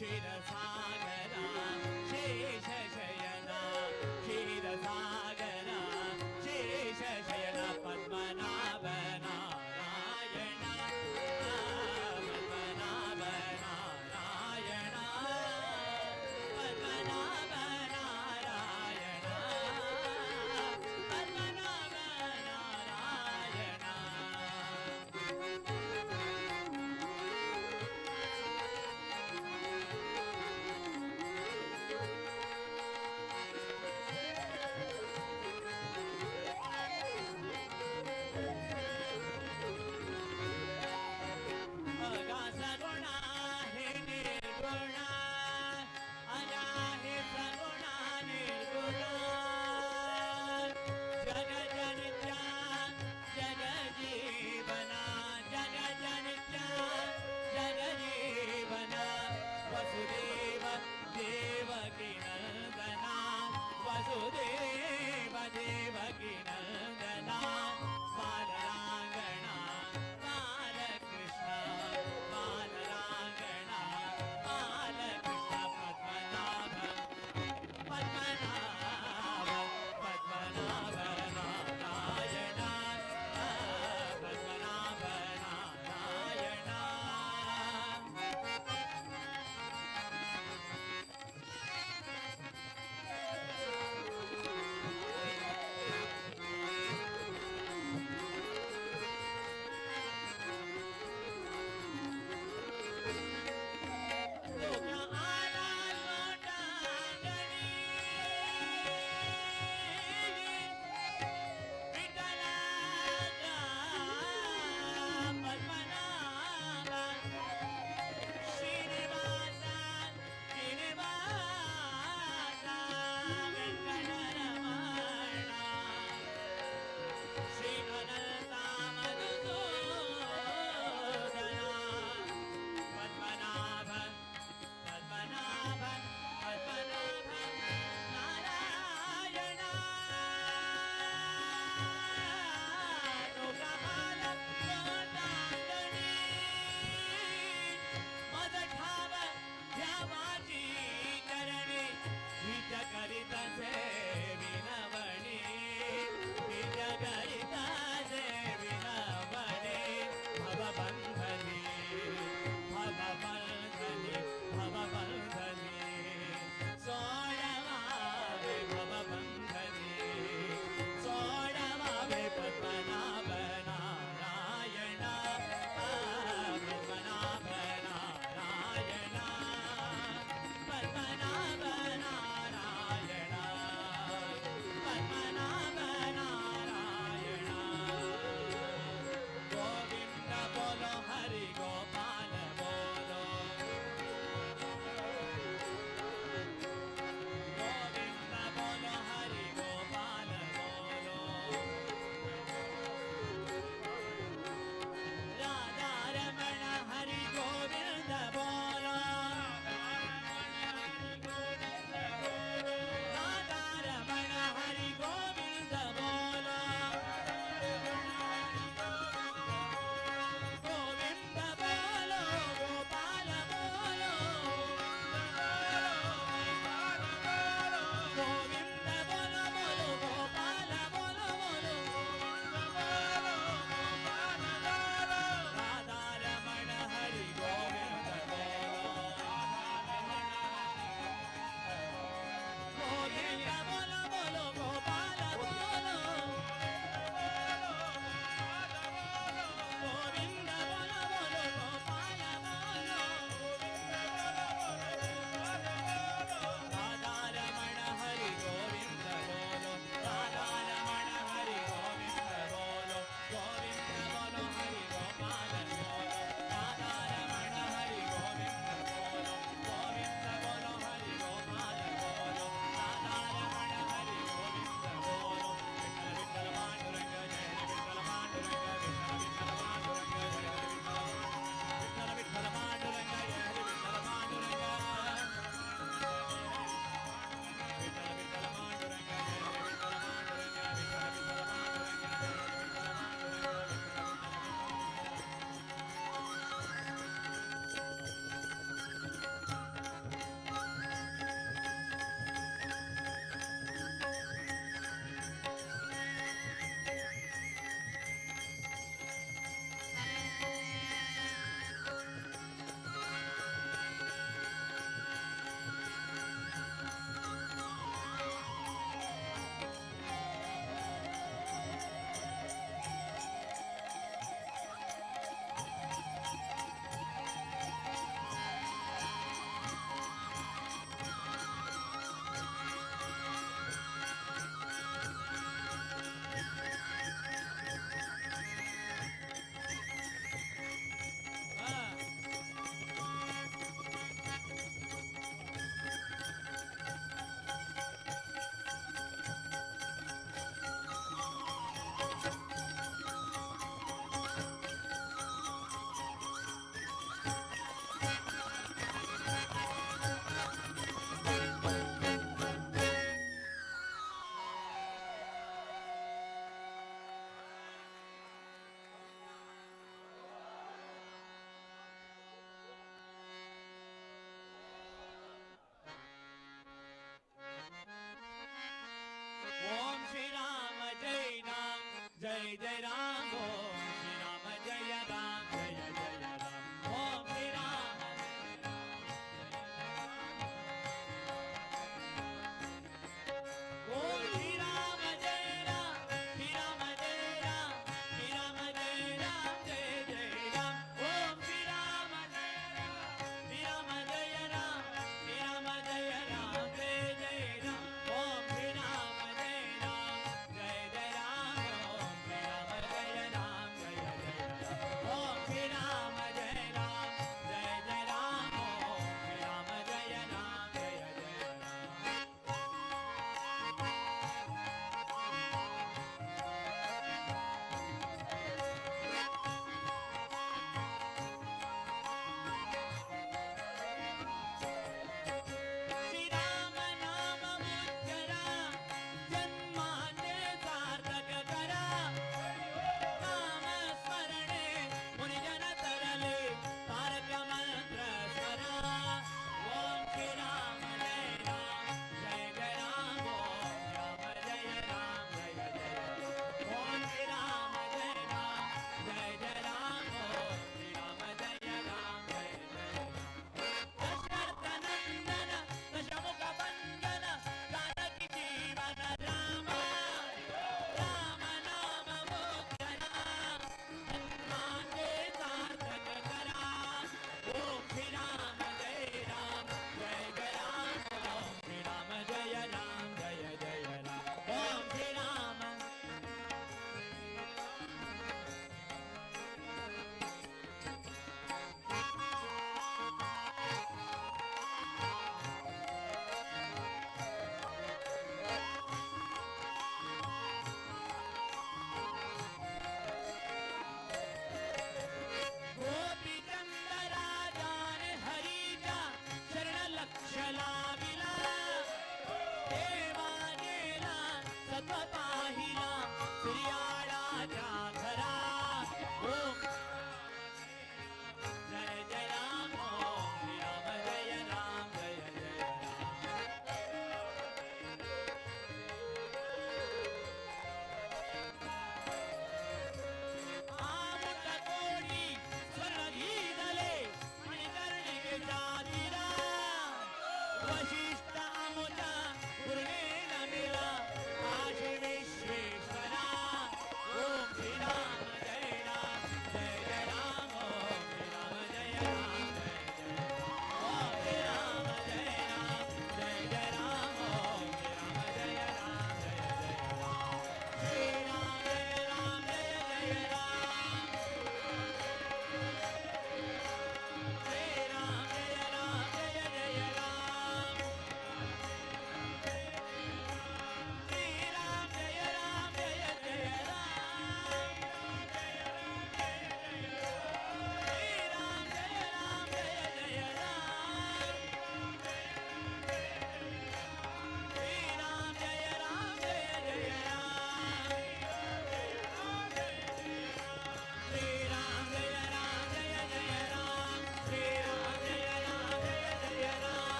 ಕ್ಷೀರಸಾಗರ ಶೇಷಶಯನ ಕ್ಷೀರಸಾಗರ ಶೇಷಶಯನ ಪದ್ಮನಾಭ ನಾರಾಯಣ ಪದ್ಮನಾಭ ನಾರಾಯಣ ಪದ್ಮನಾಭ ನಾರಾಯಣ ಪದ್ಮನಾಭ ನಾರಾಯಣ.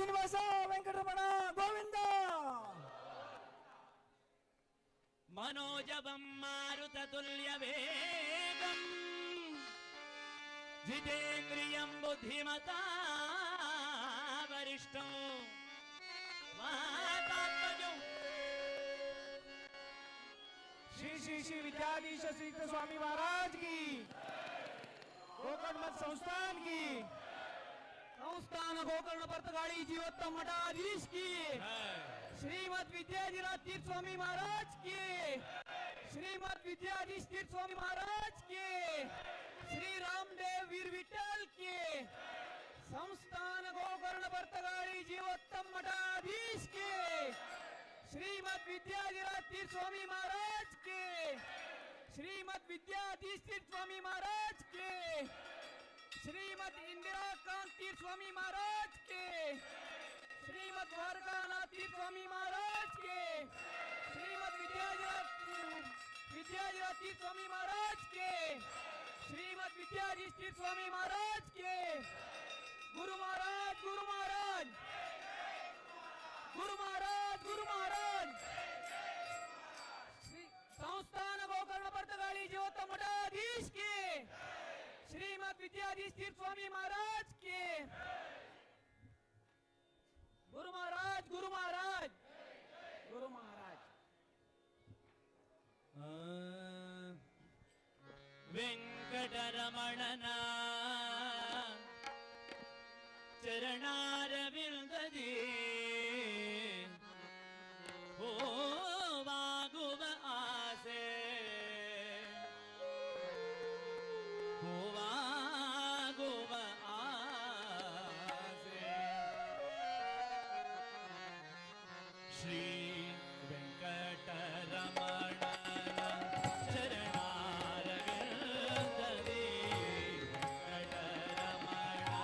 ಶ್ರೀನಿವಾಸ ವೆಂಕಟರಮಣ ಗೋವಿಂದ. मनोजवं मारुततुल्यवेगं जितेन्द्रियं बुद्धिमता वरिष्ठं वातात्मजं श्री श्री श्री विद्याधीश श्री स्वामी महाराज की, गोकर्ण मठ संस्थान की, संस्थान गोकर्ण पर्तगाड़ी जीवोत्तम मठाधीश की, श्रीमद विद्याधीराज तीर्थ स्वामी महाराज की, श्रीमद विद्याधीश तीर्थ स्वामी महाराज की, श्री रामदेव वीर विठल की, संस्थान गोकर्ण पर्तगाड़ी जीवोत्तम मठाधीश की, श्रीमद विद्याधीराज तीर्थ स्वामी महाराज की, श्रीमद विद्याधीश तीर्थ स्वामी महाराज की, श्रीमद इंदिरा कांत तीर्थ स्वामी महाराज के, श्रीमद द्वारकानाथ तीर्थ स्वामी महाराज के, श्रीमद विद्याधीराज तीर्थ स्वामी महाराज के, श्रीमद विद्याधीश तीर्थ स्वामी महाराज के, गुरु महाराज गुरु महाराज गुरु महाराज गुरु महाराज, संस्थान गोकर्ण पर्तगाड़ी ज्योतम मठाधीश के, श्रीमद विद्याधीश तीर्थ स्वामी महाराज के, गुरु महाराज गुरु महाराज गुरु महाराज. वेंकटरमणना चरणारविंददि ಹೋವಾಗುವ ಆಸೆ ಹೋವಾಗುವ ಆಸೆ ಶ್ರೀ ವೆಂಕಟರಮಣನ ಚರಣಾರವಿಂದದಿ ವೆಂಕಟರಮಣನ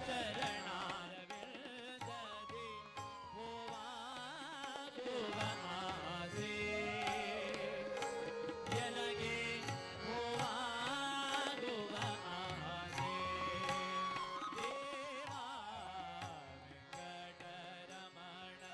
ಚರಣಾರವಿಂದದಿ ಹೋವಾಗುವ ಆಸೆ ಎನಗೆ ಹೋವಾಗುವ ಆಸೆ ದೇವಾ ವೆಂಕಟರಮಣನ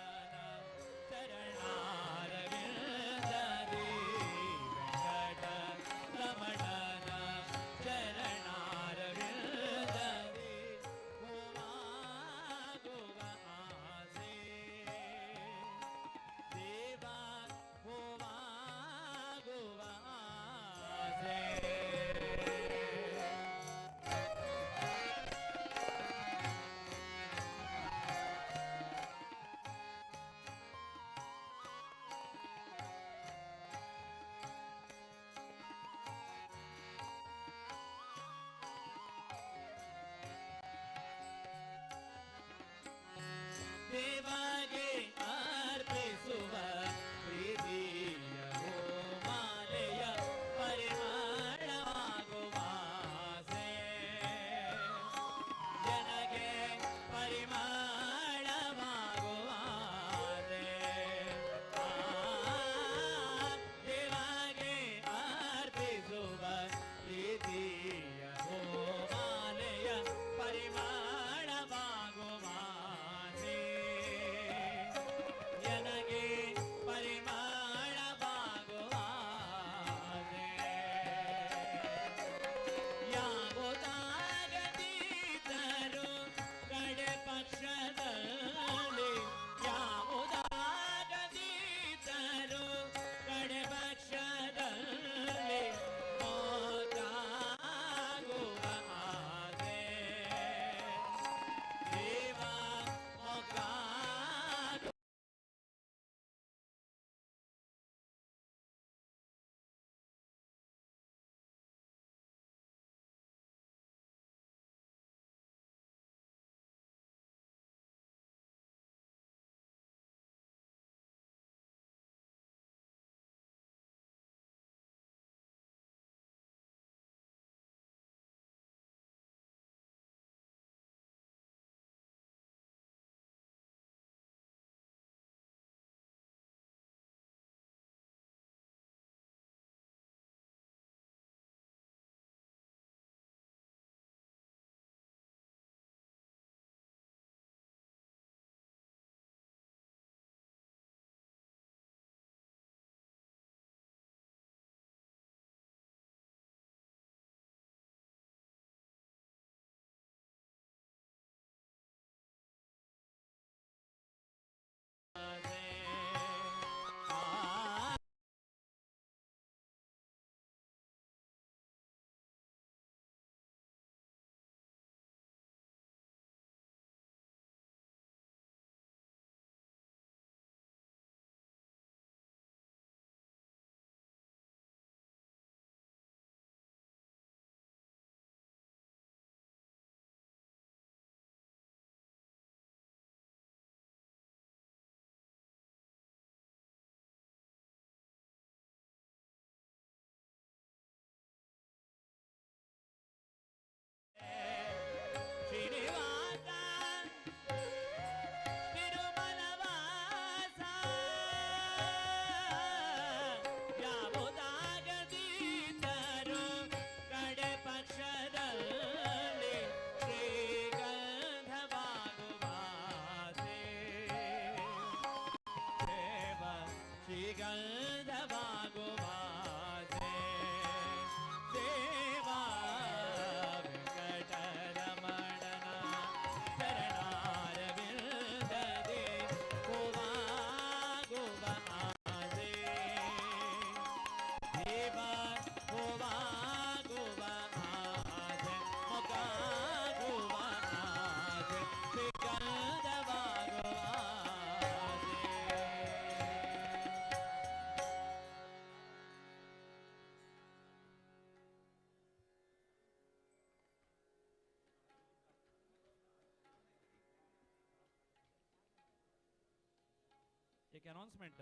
एक अनाउन्समेंट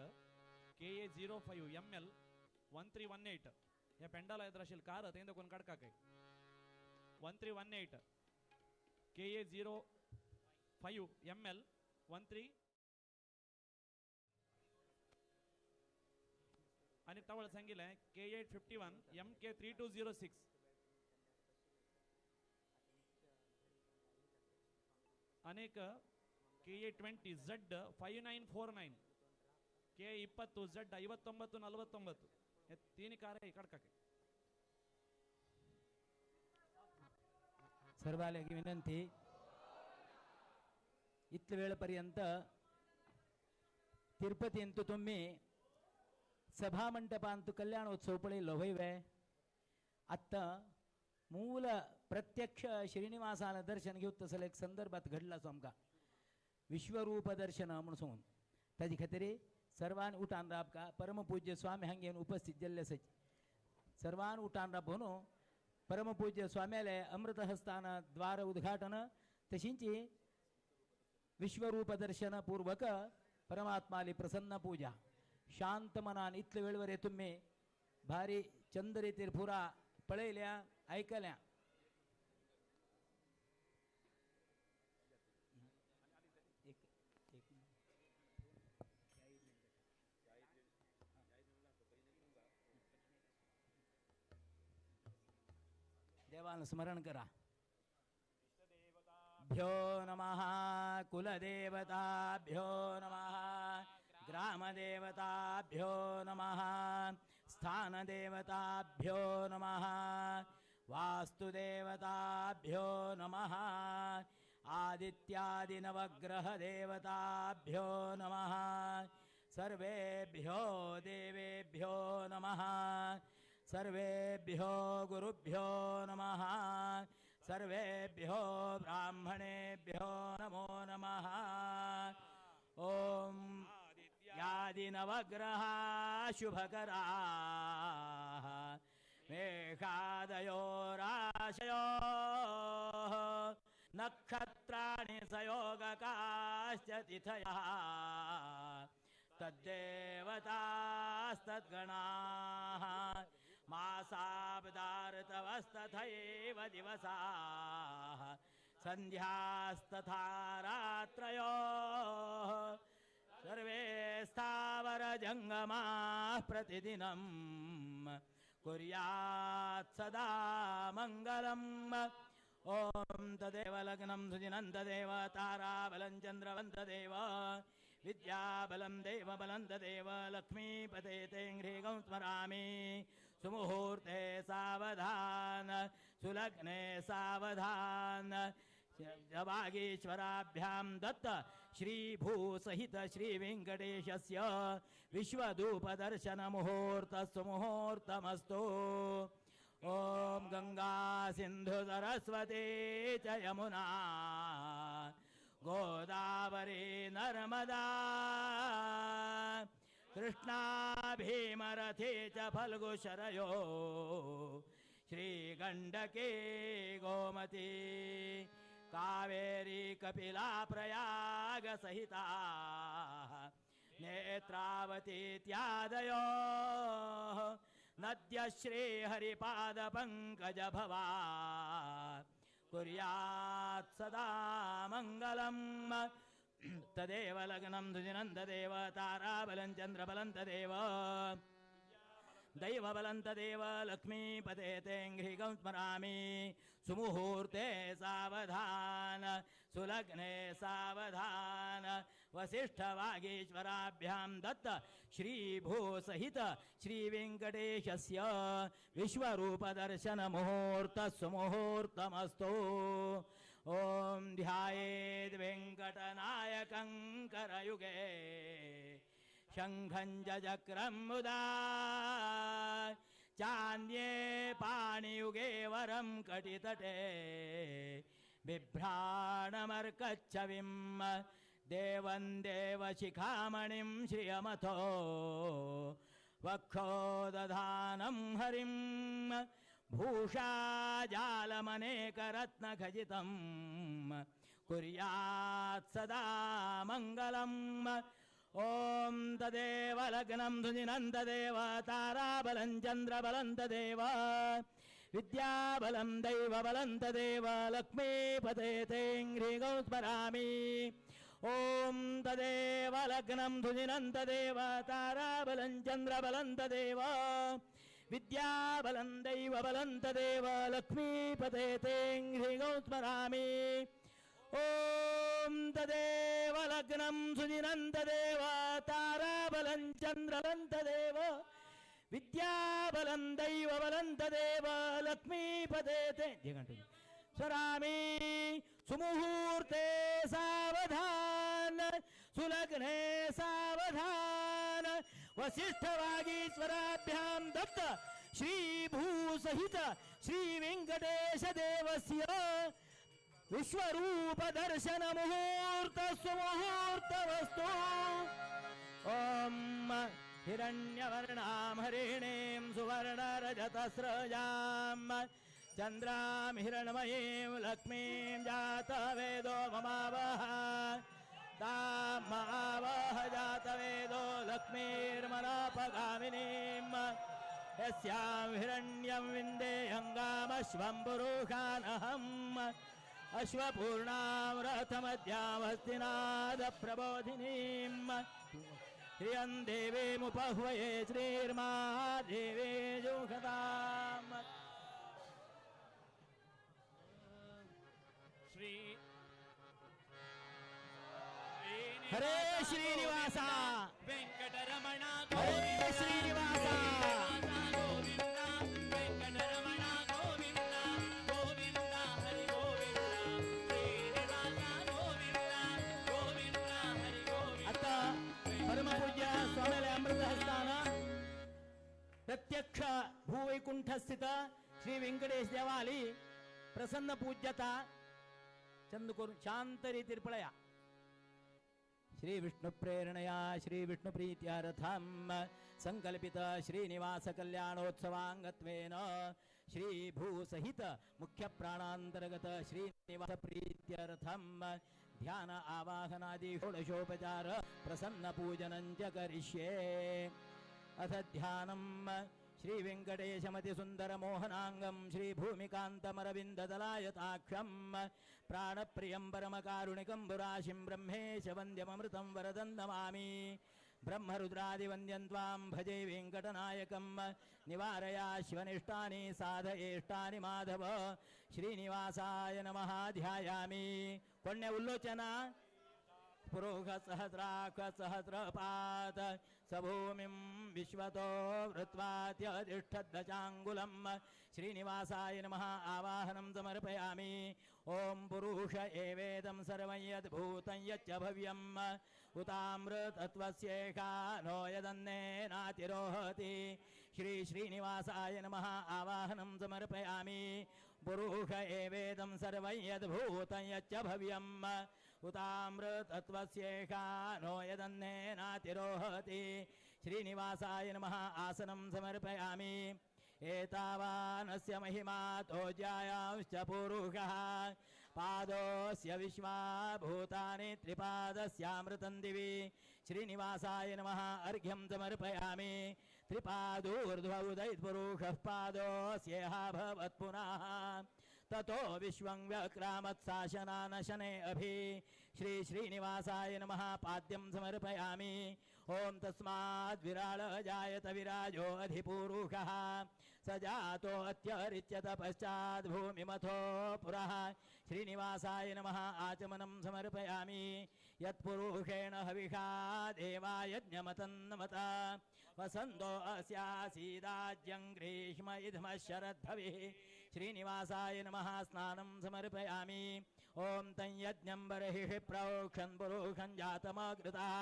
KA05ML 1318 या पेंडाला येत कार तेंद कोण काढका काय 1318 KA05ML 13 आणि तवळ सांगितलंय K851 MK3206 अनेक KA20 Z5949 K20 Z5949 हे तीन कार काढका सर्वांना विनंती इतल्या वेळपर्यंत तिरुपती अंतु तुम्ही सभा मंडपांतु कल्याणोत्सव पळयलो वयवे आत्ता मूल प्रत्यक्ष श्रीनिवासाला दर्शन घेऊन तसं एक संदर्भात घडला सो आमकां विश्वरूप दर्शन म्हणून ताजे खातीर सर्वान उठान राबका परमपूज्य स्वामी हांगेन उपस्थित जाल्ले सच सर्वान उठान राब म्हणून परमपूज्य स्वाम्याले अमृतहस्तान द्वार उद्घाटन तशींची विश्वरूप दर्शन पूर्वक परमात्माली प्रसन्न पूजा शांत मनान इतल्या वेळवर तुम्ही भारी चंद रितीर पुरा पळयल्या ऐकल्या देवान स्मरण करा भ्यो नमः कुलदेवताभ्यो नमः ग्रामदेवताभ्यो नमः स्थानदेवताभ्यो नमः वास्तुदेवताभ्यो नमः आदित्यादिनवग्रहदेवताभ्यो नमः सर्वेभ्यो देवेभ्यो नमः सर्वेभ्यो गुरुभ्यो नमः सर्वेभ्यो ब्राह्मणेभ्यो नमो नमः ओम यादिनवग्रहा शुभकराः मेघादयो राशयो नक्षत्राणि सयोगकाश्च तिथयः तद्देवतास्तद्गणाः मासाब्दार्तवस्तथैव दिवसाः सन्ध्यास्तथा रात्रयो सर्वे स्थावरजङ्गमाः प्रतिदिनं कुर्यात् सदा मङ्गलम् ॐ तदेव लग्नं सुजिनं तदेव ताराबलं चन्द्रवं तदेव विद्याबलं देवबलं तदेव लक्ष्मीपते तेङ्घ्रिगं स्मरामि सुमुहूर्ते सावधान सुलग्ने सावधान वागीश्वराभ्यां दत्त श्रीभूसहित श्रीवेङ्कटेशस्य विश्वधूपदर्शन मुहूर्तस्तु ॐ गंगा सिन्धु सरस्वती च यमुना गोदावरी नर्मदा कृष्णा भीमरथी च फल्गुशरयो श्रीगण्डकी गोमती कावेरी कपिला प्रयाग सहिता नेत्रावती इत्यादयो नद्य श्रीहरिपाद पंकज भवा कुर्यात् सदा मङ्गलम् तदेव लग्नं सुजिनं तदेव ताराबलं चन्द्रबलं तदेव दैवबलं तदेव लक्ष्मीपते तेङ्घ्रिगं स्मरामि सुमुहूर्ते सावधान सुलग्ने सावधान वसिष्ठवागीश्वराभ्यां दत्त श्रीभूसहित श्रीवेङ्कटेशस्य विश्वरूपदर्शन मुहूर्तस्सुमुहूर्तमस्तु ॐ ध्यायेद् वेङ्कटनायकं करयुगे शङ्खं चक्रं मुदा चान्ये पाणियुगे वरं कटितटे बिभ्राणमर्कच्छविं देवं देवशिखामणिं श्रियमथो वक्षोदधानं हरिं भूषाजालमनेकरत्नखचितं कुर्यात् सदा मङ्गलम् ಓಂ ತದೇವ ಲಗ್ನಂ ಧುನಿನಂದದೇವ ತಾರಾಬಲಂ ಚಂದ್ರಬಲಂ ತದೇವ ವಿದ್ಯಾಬಲಂ ದೈವಬಲಂ ತದೇವ ಲಕ್ಷ್ಮೀಪತೆ ತೇಂಘ್ರೀಗೌ ಸ್ಮರಾಮಿ. ಓಂ ತದೇವ ಲಗ್ನಂ ಧುನಿನಂ ತದೇವ ತಾರಾಬಲಂ ಚಂದ್ರಬಲಂ ತದೇವ ವಿದ್ಯಾಬಲಂ ದೈವಬಲಂ ತದೇವ ಲಕ್ಷ್ಮೀಪತೆ ತೇಂಘ್ರೀಗೌ ಸ್ಮರಾಮಿ. ಓಂ ತದೇವ ಲಗ್ನಂ ಸುದಿನಂ ತದೇವ ತಾರಾಬಲಂ ಚಂದ್ರಬಲಂ ತದೇವ ವಿದ್ಯಾಬಲಂ ದೈವಬಲಂ ತದೇವ ಲಕ್ಷ್ಮೀಪತೆ ಸ್ವರಾಮಿ. ಸುಮುಹೂರ್ತೆ ಸಾವಧಾನ ಸುಲಗ್ನೆ ಸಾವಧಾನ ವಸಿಷ್ಠವಾಗೀಶ್ವರಾಭ್ಯಾಂ ದತ್ತ ಶ್ರೀ ಭೂಸಹಿತ ಶ್ರೀ ವೆಂಕಟೇಶ ದೇವಸ್ಯ ವಿಶ್ವರೂಪ ದರ್ಶನ ಮುಹೂರ್ತ ಸುಮುಹೂರ್ತ ವಸ್ತು. ಓಂ ಹಿರಣ್ಯವರ್ಣಾಂ ಹರಿಣೀಂ ಸುವರ್ಣ ರಜತಸ್ರಜಾಂ ಚಂದ್ರಾಂ ಹಿರಣ್ಮಯೀಂ ಲಕ್ಷ್ಮೀಂ ಜಾತವೇದೋ ಮಮಾವಹ ತಾಮಾವಹ ಜಾತವೇದೋ ಲಕ್ಷ್ಮೀರ್ಮನಾಪಗಾಮಿನೀಂ ಯಸ್ಯಾಂ ಹಿರಣ್ಯಂ ವಿಂದೇಯಂಗಾಮಶ್ವಂ ಪುರುಷಾನಹಂ ಅಶ್ವಪೂರ್ಣಾಂ ರಥಮಧ್ಯಾಂ ಹಸ್ತಿನಾದ ಪ್ರಬೋಧಿನೀಂ ಶ್ರಿಯಂ ದೇವೀಮುಪಹ್ವಯೇ ಶ್ರೀರ್ಮಹಾದೇವೇ ಜೋಷತಾಂ. ಶ್ರೀ ಹರೇ ಶ್ರೀನಿವಾಸ ವೆಂಕಟರಮಣ ಹರೇ ಶ್ರೀನಿವಾಸ ಗೋವಿಂದ ವೆಂಕಟರಮಣ ಗೋವಿಂದ ಗೋವಿಂದ ಹರಿ ಗೋವಿಂದ ಶ್ರೀನಿವಾಸ ಗೋವಿಂದ ಗೋವಿಂದ ಹರಿ ಗೋವಿಂದ. ಅತ್ತ ಪರಮ ಪೂಜ್ಯ ಸ್ವಾಮಿಗಳ ಅಮೃತ ಹಸ್ತಾನ ಪ್ರತ್ಯಕ್ಷ ಭೂವೈಕುಂಠ ಸ್ಥಿತ ಶ್ರೀ ವೆಂಕಟೇಶ ದೇವಾಲಿ ಪ್ರಸನ್ನ ಪೂಜ್ಯತ ಚಂದಕೂರು ಶಾಂತರಿ ತಿರುಪಳಯ ಶ್ರೀ ವಿಷ್ಣು ಪ್ರೇರಣೆಯ ಶ್ರೀ ವಿಷ್ಣು ಪ್ರೀತ್ಯಾರ್ಥಂ ಸಂಕಲ್ಪಿತ ಶ್ರೀನಿವಾಸ ಕಲ್ಯಾಣೋತ್ಸವಾಂಗತ್ವೇನ ಶ್ರೀ ಭೂ ಸಹಿತ ಮುಖ್ಯ ಪ್ರಾಣಾಂತರ್ಗತ ಶ್ರೀನಿವಾಸ ಪ್ರೀತ್ಯರ್ಥಂ ಧ್ಯಾನ ಆವಾಹನಾದಿ ಷೋಡಶೋಪಚಾರ ಪ್ರಸನ್ನ ಪೂಜನಂಚ ಕರಿಷ್ಯೆ. ಅಥ ಧ್ಯಾನಂ ಶ್ರೀ ವೆಂಕಟೇಶಮತಿ ಸುಂದರ ಮೋಹನಾಂಗಂ ಶ್ರೀ ಭೂಮಿಕಾಂತಮರವಿಂದದಲಾಯತಾಕ್ಷಂ ಪ್ರಾಣಪ್ರಿಯಂ ಪರಮಕಾರುಣಿಕಂ ಪುರಾಶಿಂ ಬ್ರಹ್ಮೇಶ ವಂದ್ಯಮೃತಂ ವರದಂ ನಮಾಮಿ. ಬ್ರಹ್ಮರುದ್ರಾದಿವಂದ್ಯಂ ತ್ವಾಂ ಭಜೆ ವೆಂಕಟನಾಯಕಂ ನಿವಾರಯಾಶ್ವನಿಷ್ಟಾನಿ ಸಾಧಯೇಷ್ಟಾನಿ ಮಾಧವ ಶ್ರೀನಿವಾಸಾಯ ನಮಃ ಧ್ಯಾಯಾಮಿ. ಪುಣ್ಯ ಉಲ್ಲೋಚನ ಪುರೋಹ ಸಹಸ್ರಾಕ್ಷ ಸಹಸ್ರಪಾತ ಸಭೂಮಿಂ ವಿಶ್ವತೋ ವೃತ್ವಾತ್ಯಧಿಷ್ಠದ್ವಚಾಂಗುಲಂ ಶ್ರೀನಿವಾಸಾಯ ನಮಃ ಆವಾಹನಂ ಸಮರ್ಪಯಾಮಿ. ಓಂ ಪುರುಷ ಏವೇದಂ ಸರ್ವಂ ಯದ್ಭೂತಂ ಯಚ್ಚ ಭವ್ಯಂ ಉತಾಮೃತತ್ವಸ್ಯೇಕಾ ನೋ ಯದನ್ನೇನಾತಿರೋಹತಿ. ಶ್ರೀ ಶ್ರೀನಿವಾಸಾಯ ನಮಃ ಆವಾಹನಂ ಸಮರ್ಪಯಾಮಿ. ಪುರುಷ ಏವೇದಂ ಸರ್ವಂ ಯದ್ಭೂತಂ ಯಚ್ಚ ಭವ್ಯಂ ಉತಾಮೃತತ್ವಸ್ಯೇಕಾ ನೋ ಯದನ್ನೇನಾತಿರೋಹತಿ. ಶ್ರೀನಿವಾಸಾಯ ನಮಃ ಆಸನಂ ಸಮರ್ಪಯಾಮಿ. ಏತಾವಾನಸ್ಯ ಮಹಿಮಾ ತೋಜ್ಯಾಯಾಂಶ್ಚ ಪುರುಷಃ ಪಾದೋಸ್ಯ ವಿಶ್ವಾಭೂತಾನಿ ತ್ರಿಪಾದಸ್ಯಾಮೃತಂ ದಿವಿ. ಶ್ರೀನಿವಾಸಾಯ ನಮಃ ಅರ್ಘ್ಯಂ ಸಮರ್ಪಯಾಮಿ. ತ್ರಿಪಾದೂರ್ಧ್ವ ಉದೈತ್ಪುರುಷಃ ಪಾದೋಸ್ಯೇಹ ಭವತ್ ಪುನಃ ತತೋ ವಿಶ್ವಂ ವ್ಯಕ್ರಾಮತ್ಸಾಶನಾನ ಶನೇ ಅಭಿ. ಶ್ರೀ ಶ್ರೀನಿವಾಸಾಯ ನಮಃ ಪಾದ್ಯಂ ಸಮರ್ಪಯಾಮಿ. ಓಂ ತಸ್ಮಾದ್ ವಿರಾಳ ಜಾಯತ ವಿರಾಜೋ ಅಧಿಪೂರುಷಃ ಸ ಜಾತೋ ಅತ್ಯರಿಚ್ಯತ ಪಶ್ಚಾದ್ ಭೂಮಿಮಥೋ ಪುರಃ. ಶ್ರೀನಿವಾಸಾಯ ನಮಃ ಆಚಮನಂ ಸಮರ್ಪಯಾಮಿ. ಯತ್ಪುರುಷೇಣ ಹವಿಷಾ ದೇವಾ ಯಜ್ಞಮತನ್ನಮತ ವಸಂತೋ ಅಸ್ಯಾಸೀದಾಜ್ಯಂ ಗ್ರೀಷ್ಮ ಇದ್ಮ ಶರದ್ಭವಿಃ. ಶ್ರೀನಿವಾಸಾಯ ನಮಃ ಸ್ನಾನಂ ಸಮರ್ಪಯಾಮಿ. ಓಂ ತಂ ಯಜ್ಞಂ ಬರ್ಹಿಷಿ ಪ್ರೋಕ್ಷನ್ ಪುರುಷಂ ಜಾತಮಕೃತಃ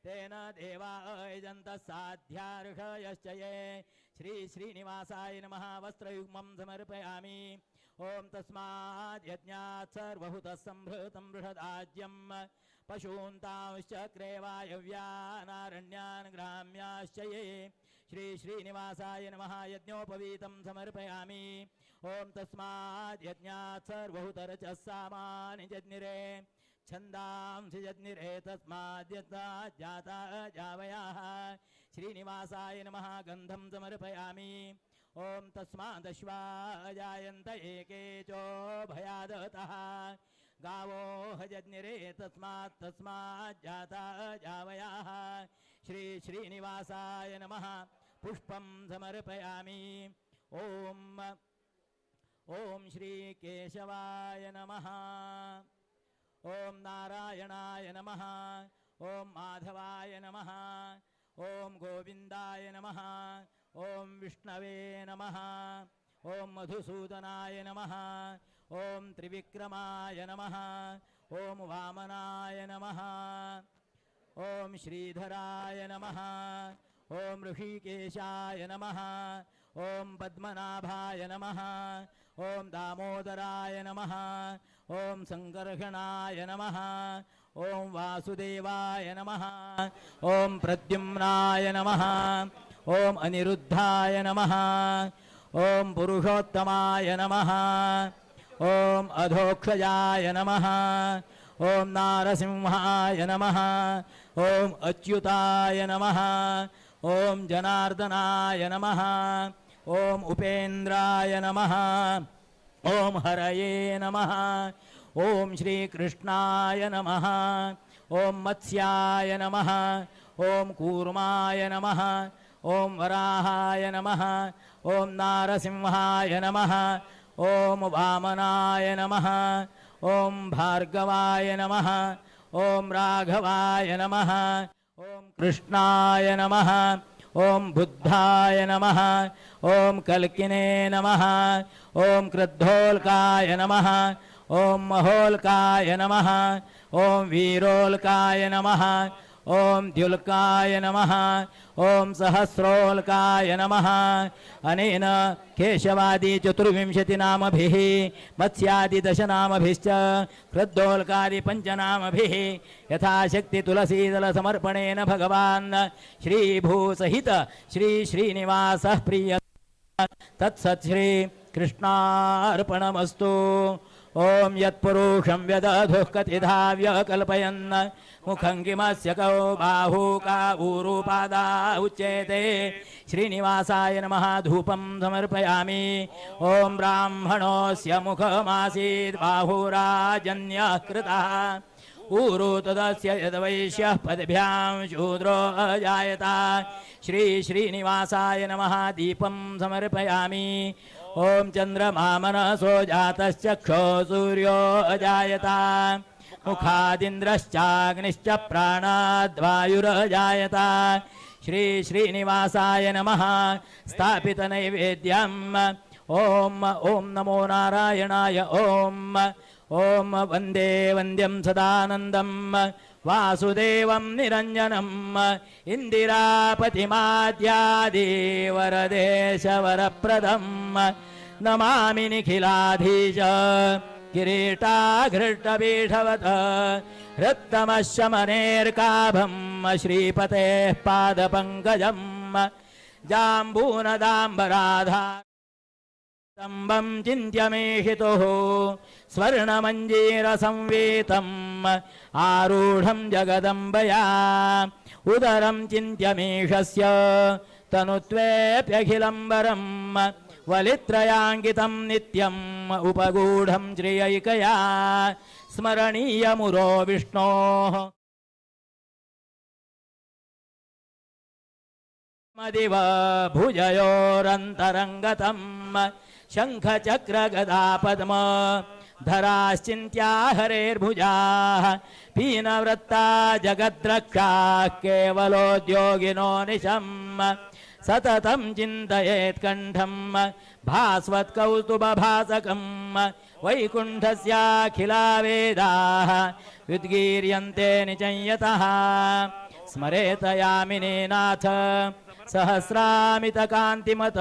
ತೇನ ದೇವಾ ಅಯಜಂತ ಸಾಧ್ಯಾರ್ಹಯಶ್ಚ ಯೇ. ಶ್ರೀ ಶ್ರೀನಿವಾಸಾಯ ನಮಃ ವಸ್ತ್ರಯುಗ್ಮಂ ಸಮರ್ಪಯಾಮಿ. ಓಂ ತಸ್ಮಾದ್ ಯಜ್ಞಾತ್ ಸರ್ವಹುತಃ ಸಂಭೃತಂ ಬೃಹದಾಜ್ಯಂ ಪಶೂಂತಾಂಶ್ಚ ಕ್ರೇವಾಯವ್ಯಾನಾರಣ್ಯಾನ್ ಗ್ರಾಮ್ಯಾಶ್ಚ ಯೇ. ಶ್ರೀ ಶ್ರೀನಿವಾಸಾಯ ನಮಃ ಯಜ್ಞೋಪವೀತಂ ಸಮರ್ಪಯಾಮಿ. ಓಂ ತಸ್ಮಾದ್ ಯಜ್ಞಾತ್ ಸರ್ವಹುತರಚ ಸಾಮಾನಿ ಜಜ್ನಿರೆ छन्दांसि यज्ञिरे तस्माद्यथा जाता जावयाः श्रीनिवासाय नमः गन्धं समर्पयामि ॐ तस्मादश्वाजायन्त एकेचो भयादतः गावो हजज्ञिरे तस्मात् जाता जावयाः श्री श्रीनिवासाय नमः पुष्पं समर्पयामि ॐ श्री केशवाय नमः ॐ नारायणाय नमः ॐ माधवाय नमः ॐ गोविन्दाय नमः ॐ विष्णवे नमः ॐ मधुसूदनाय नमः ॐ त्रिविक्रमाय नमः ॐ वामनाय नमः ॐ श्रीधराय नमः ॐ ऋषिकेशाय नमः ॐ पद्मनाभाय नमः ॐ दामोदराय नमः ॐ सङ्कर्षणाय नमः ॐ वासुदेवाय नमः ॐ प्रद्युम्नाय नमः ॐ अनिरुद्धाय नमः ॐ पुरुषोत्तमाय नमः ॐ अधोक्षजाय नमः ॐ नारसिंहाय नमः ॐ अच्युताय नमः ॐ जनार्दनाय नमः ॐ उपेन्द्राय नमः ॐ हरये नमः ॐ श्रीकृष्णाय नमः ॐ मत्स्याय नमः ॐ कूर्माय नमः ॐ वराहाय नमः ॐ नारसिंहाय नमः ॐ वामनाय नमः ॐ भार्गवाय नमः ॐ राघवाय नमः ॐ कृष्णाय नमः ॐ बुद्धाय नमः ॐ कल्किने नमः ॐ क्रुद्धोल्काय नमः ॐ महोल्काय नमः ॐ वीरोल्काय नमः ॐ द्युल्काय नमः ॐ सहस्रोल्काय नमः अनेन केशवादि 24 नामभिः मत्स्यादि 10 नामभिश्च क्रुद्धोल्कादि 5 नामभिः यथाशक्ति तुलसीदलसमर्पणेन भगवान् श्रीभूसहित श्री श्रीनिवासः प्रिय तत्सत् श्री कृष्णार्पणमस्तु ॐ यत्पुरुषं व्यदधुः कतिधा व्यकल्पयन् मुखं किमस्य कौ बाहू का ऊरुपादा उच्यते श्रीनिवासाय नमः धूपं समर्पयामि ॐ ब्राह्मणोऽस्य मुखमासीत् बाहुराजन्यः कृतः ऊरु तदस्य यद्वैश्यः पदभ्यां शूद्रो अजायत श्री श्रीनिवासाय नमः दीपं समर्पयामि ॐ चन्द्रमा मनसो जातश्चक्षो सूर्यो अजायत मुखादिन्द्रश्चाग्निश्च प्राणाद्वायुरजायत श्री श्रीनिवासाय नमः स्थापितनैवेद्यम् ॐ नमो नारायणाय ॐ वन्दे वन्द्यं सदानन्दं वासुदेवं निरञ्जनम् इन्दिरापतिमाद्यादिवरदेशवरप्रदम् नमामि निखिलाधीश किरीटाघृष्टपीठवत् हृत्तमशमनेर्काभं श्रीपतेः पादपङ्कजम् जाम्बूनदाम्बराधा स्तम्भं चिन्त्यमेषितुः स्वर्णमञ्जीरसंवेतम् आरूढं जगदम्बया उदरं चिन्त्यमीशस्य तनुत्वेऽप्यखिलम्बरं वलित्रयाङ्कितं नित्यम् उपगूढं श्रियैकया स्मरणीयमुरो विष्णोः मदिव भुजयोरन्तरङ्गतम् शङ्खचक्रगदापद्म धराश्चिन्त्या हरेर्भुजाः पीनवृत्ता जगद्रक्षाः केवलोद्योगिनो निशम् सततं चिन्तयेत् कण्ठं भास्वत्कौस्तुभभासकं वैकुण्ठस्याखिला वेदाः उद्गीर्यन्ते निचयतः स्मरेत यामिने नाथ सहस्रामितकान्तिमत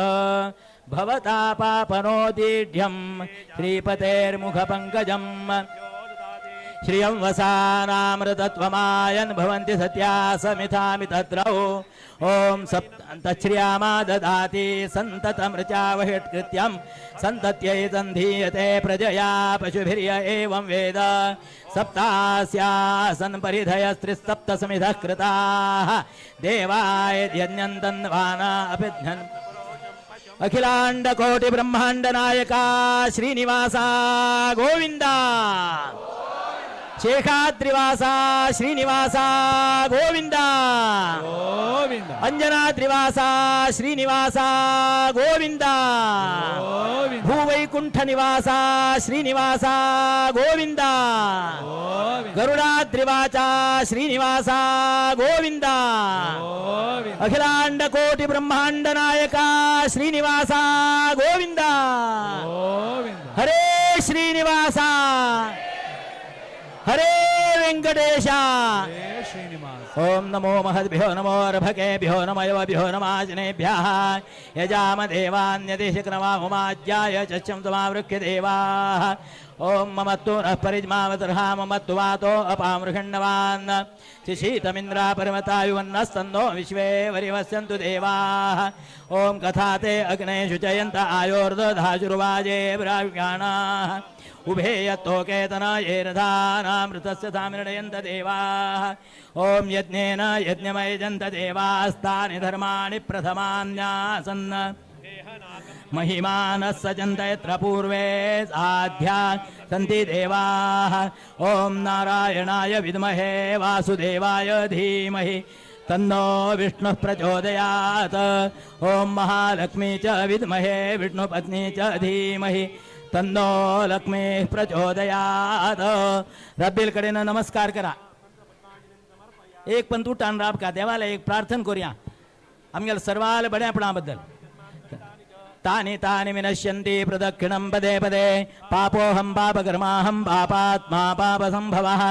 भवतापापनोदीढ्यं श्रीपतेर्मुखपङ्कजम् श्रियं वसानामृतत्वमायन् भवन्ति सत्या समिथामि तद्रौ ॐ तच्छ्रियामा ददाति सन्ततमृचावहिष्कृत्यं सन्तत्यै सन्धीयते प्रजया पशुभिर्य एवं वेद सप्तास्यासन् परिधयस्त्रिसप्तसमिधः कृताः देवाय यज्ञन्तन्वाना अभिज्ञन् अखिलांड कोटि ब्रह्मांड नायका श्रीनिवासा गोविंदा शेखाद्रिवासा श्रीनिवासा गोविंदा गोविंद अंजनाद्रिवासा श्रीनिवासा गोविंदा गोविंद भूवैकुंठ निवासा श्रीनिवासा गोविंदा गोविंद गरुडाद्रिवाचा श्रीनिवासा गोविंदा गोविंद अखिलांड कोटि ब्रह्मांड नायका श्रीनिवासा गोविंदा गोविंद हरे श्रीनिवासा हरे वेंकटेशा हे श्रीनिवास ओम नमो महद्भ्यो नमो अर्भकेभ्यो नमयवभ्यो नमाजनेभ्यः यजामदेवान्यदेशक्रमाहुमाज्याय चक्षं समावृक्ष्य देवाः ओम ममत्तो नः परिज्मावतर्हा ममत्तो वातो अपामृषण्डवान् शिशीतमिन्द्रा परमतायुवन्नस्तन्नो विश्वे वरिवस्यन्तु देवाः ओम कथाते अग्ने शुचयन्त आयोर्दधाशुर्वाजे ब्राह्मणाः उभे यत्तोकेतना ये रथानामृतस्य तामिर्णयन्त देवाः ॐ यज्ञेन यज्ञमयजन्त देवास्तानि धर्माणि प्रथमान्यासन् महिमानः सजन्त यत्र पूर्वे साध्या सन्ति देवाः ॐ नारायणाय विद्महे वासुदेवाय धीमहि तन्नो विष्णुः प्रचोदयात् ॐ महालक्ष्मी च विद्महे विष्णुपत्नी च धीमहि तन्नो लक्ष्मी प्रचोदयात रब्बील कडेनं नमस्कार करा एक पंतू टान राब का देवाला एक प्रार्थना करूया आमगेल्या सर्वाले बड्यापणाबद्दल तानि तानि विनश्यन्ति प्रदक्षिणं पदे पदे पापोऽहं पापकर्माहं पापात्मा पापसम्भवः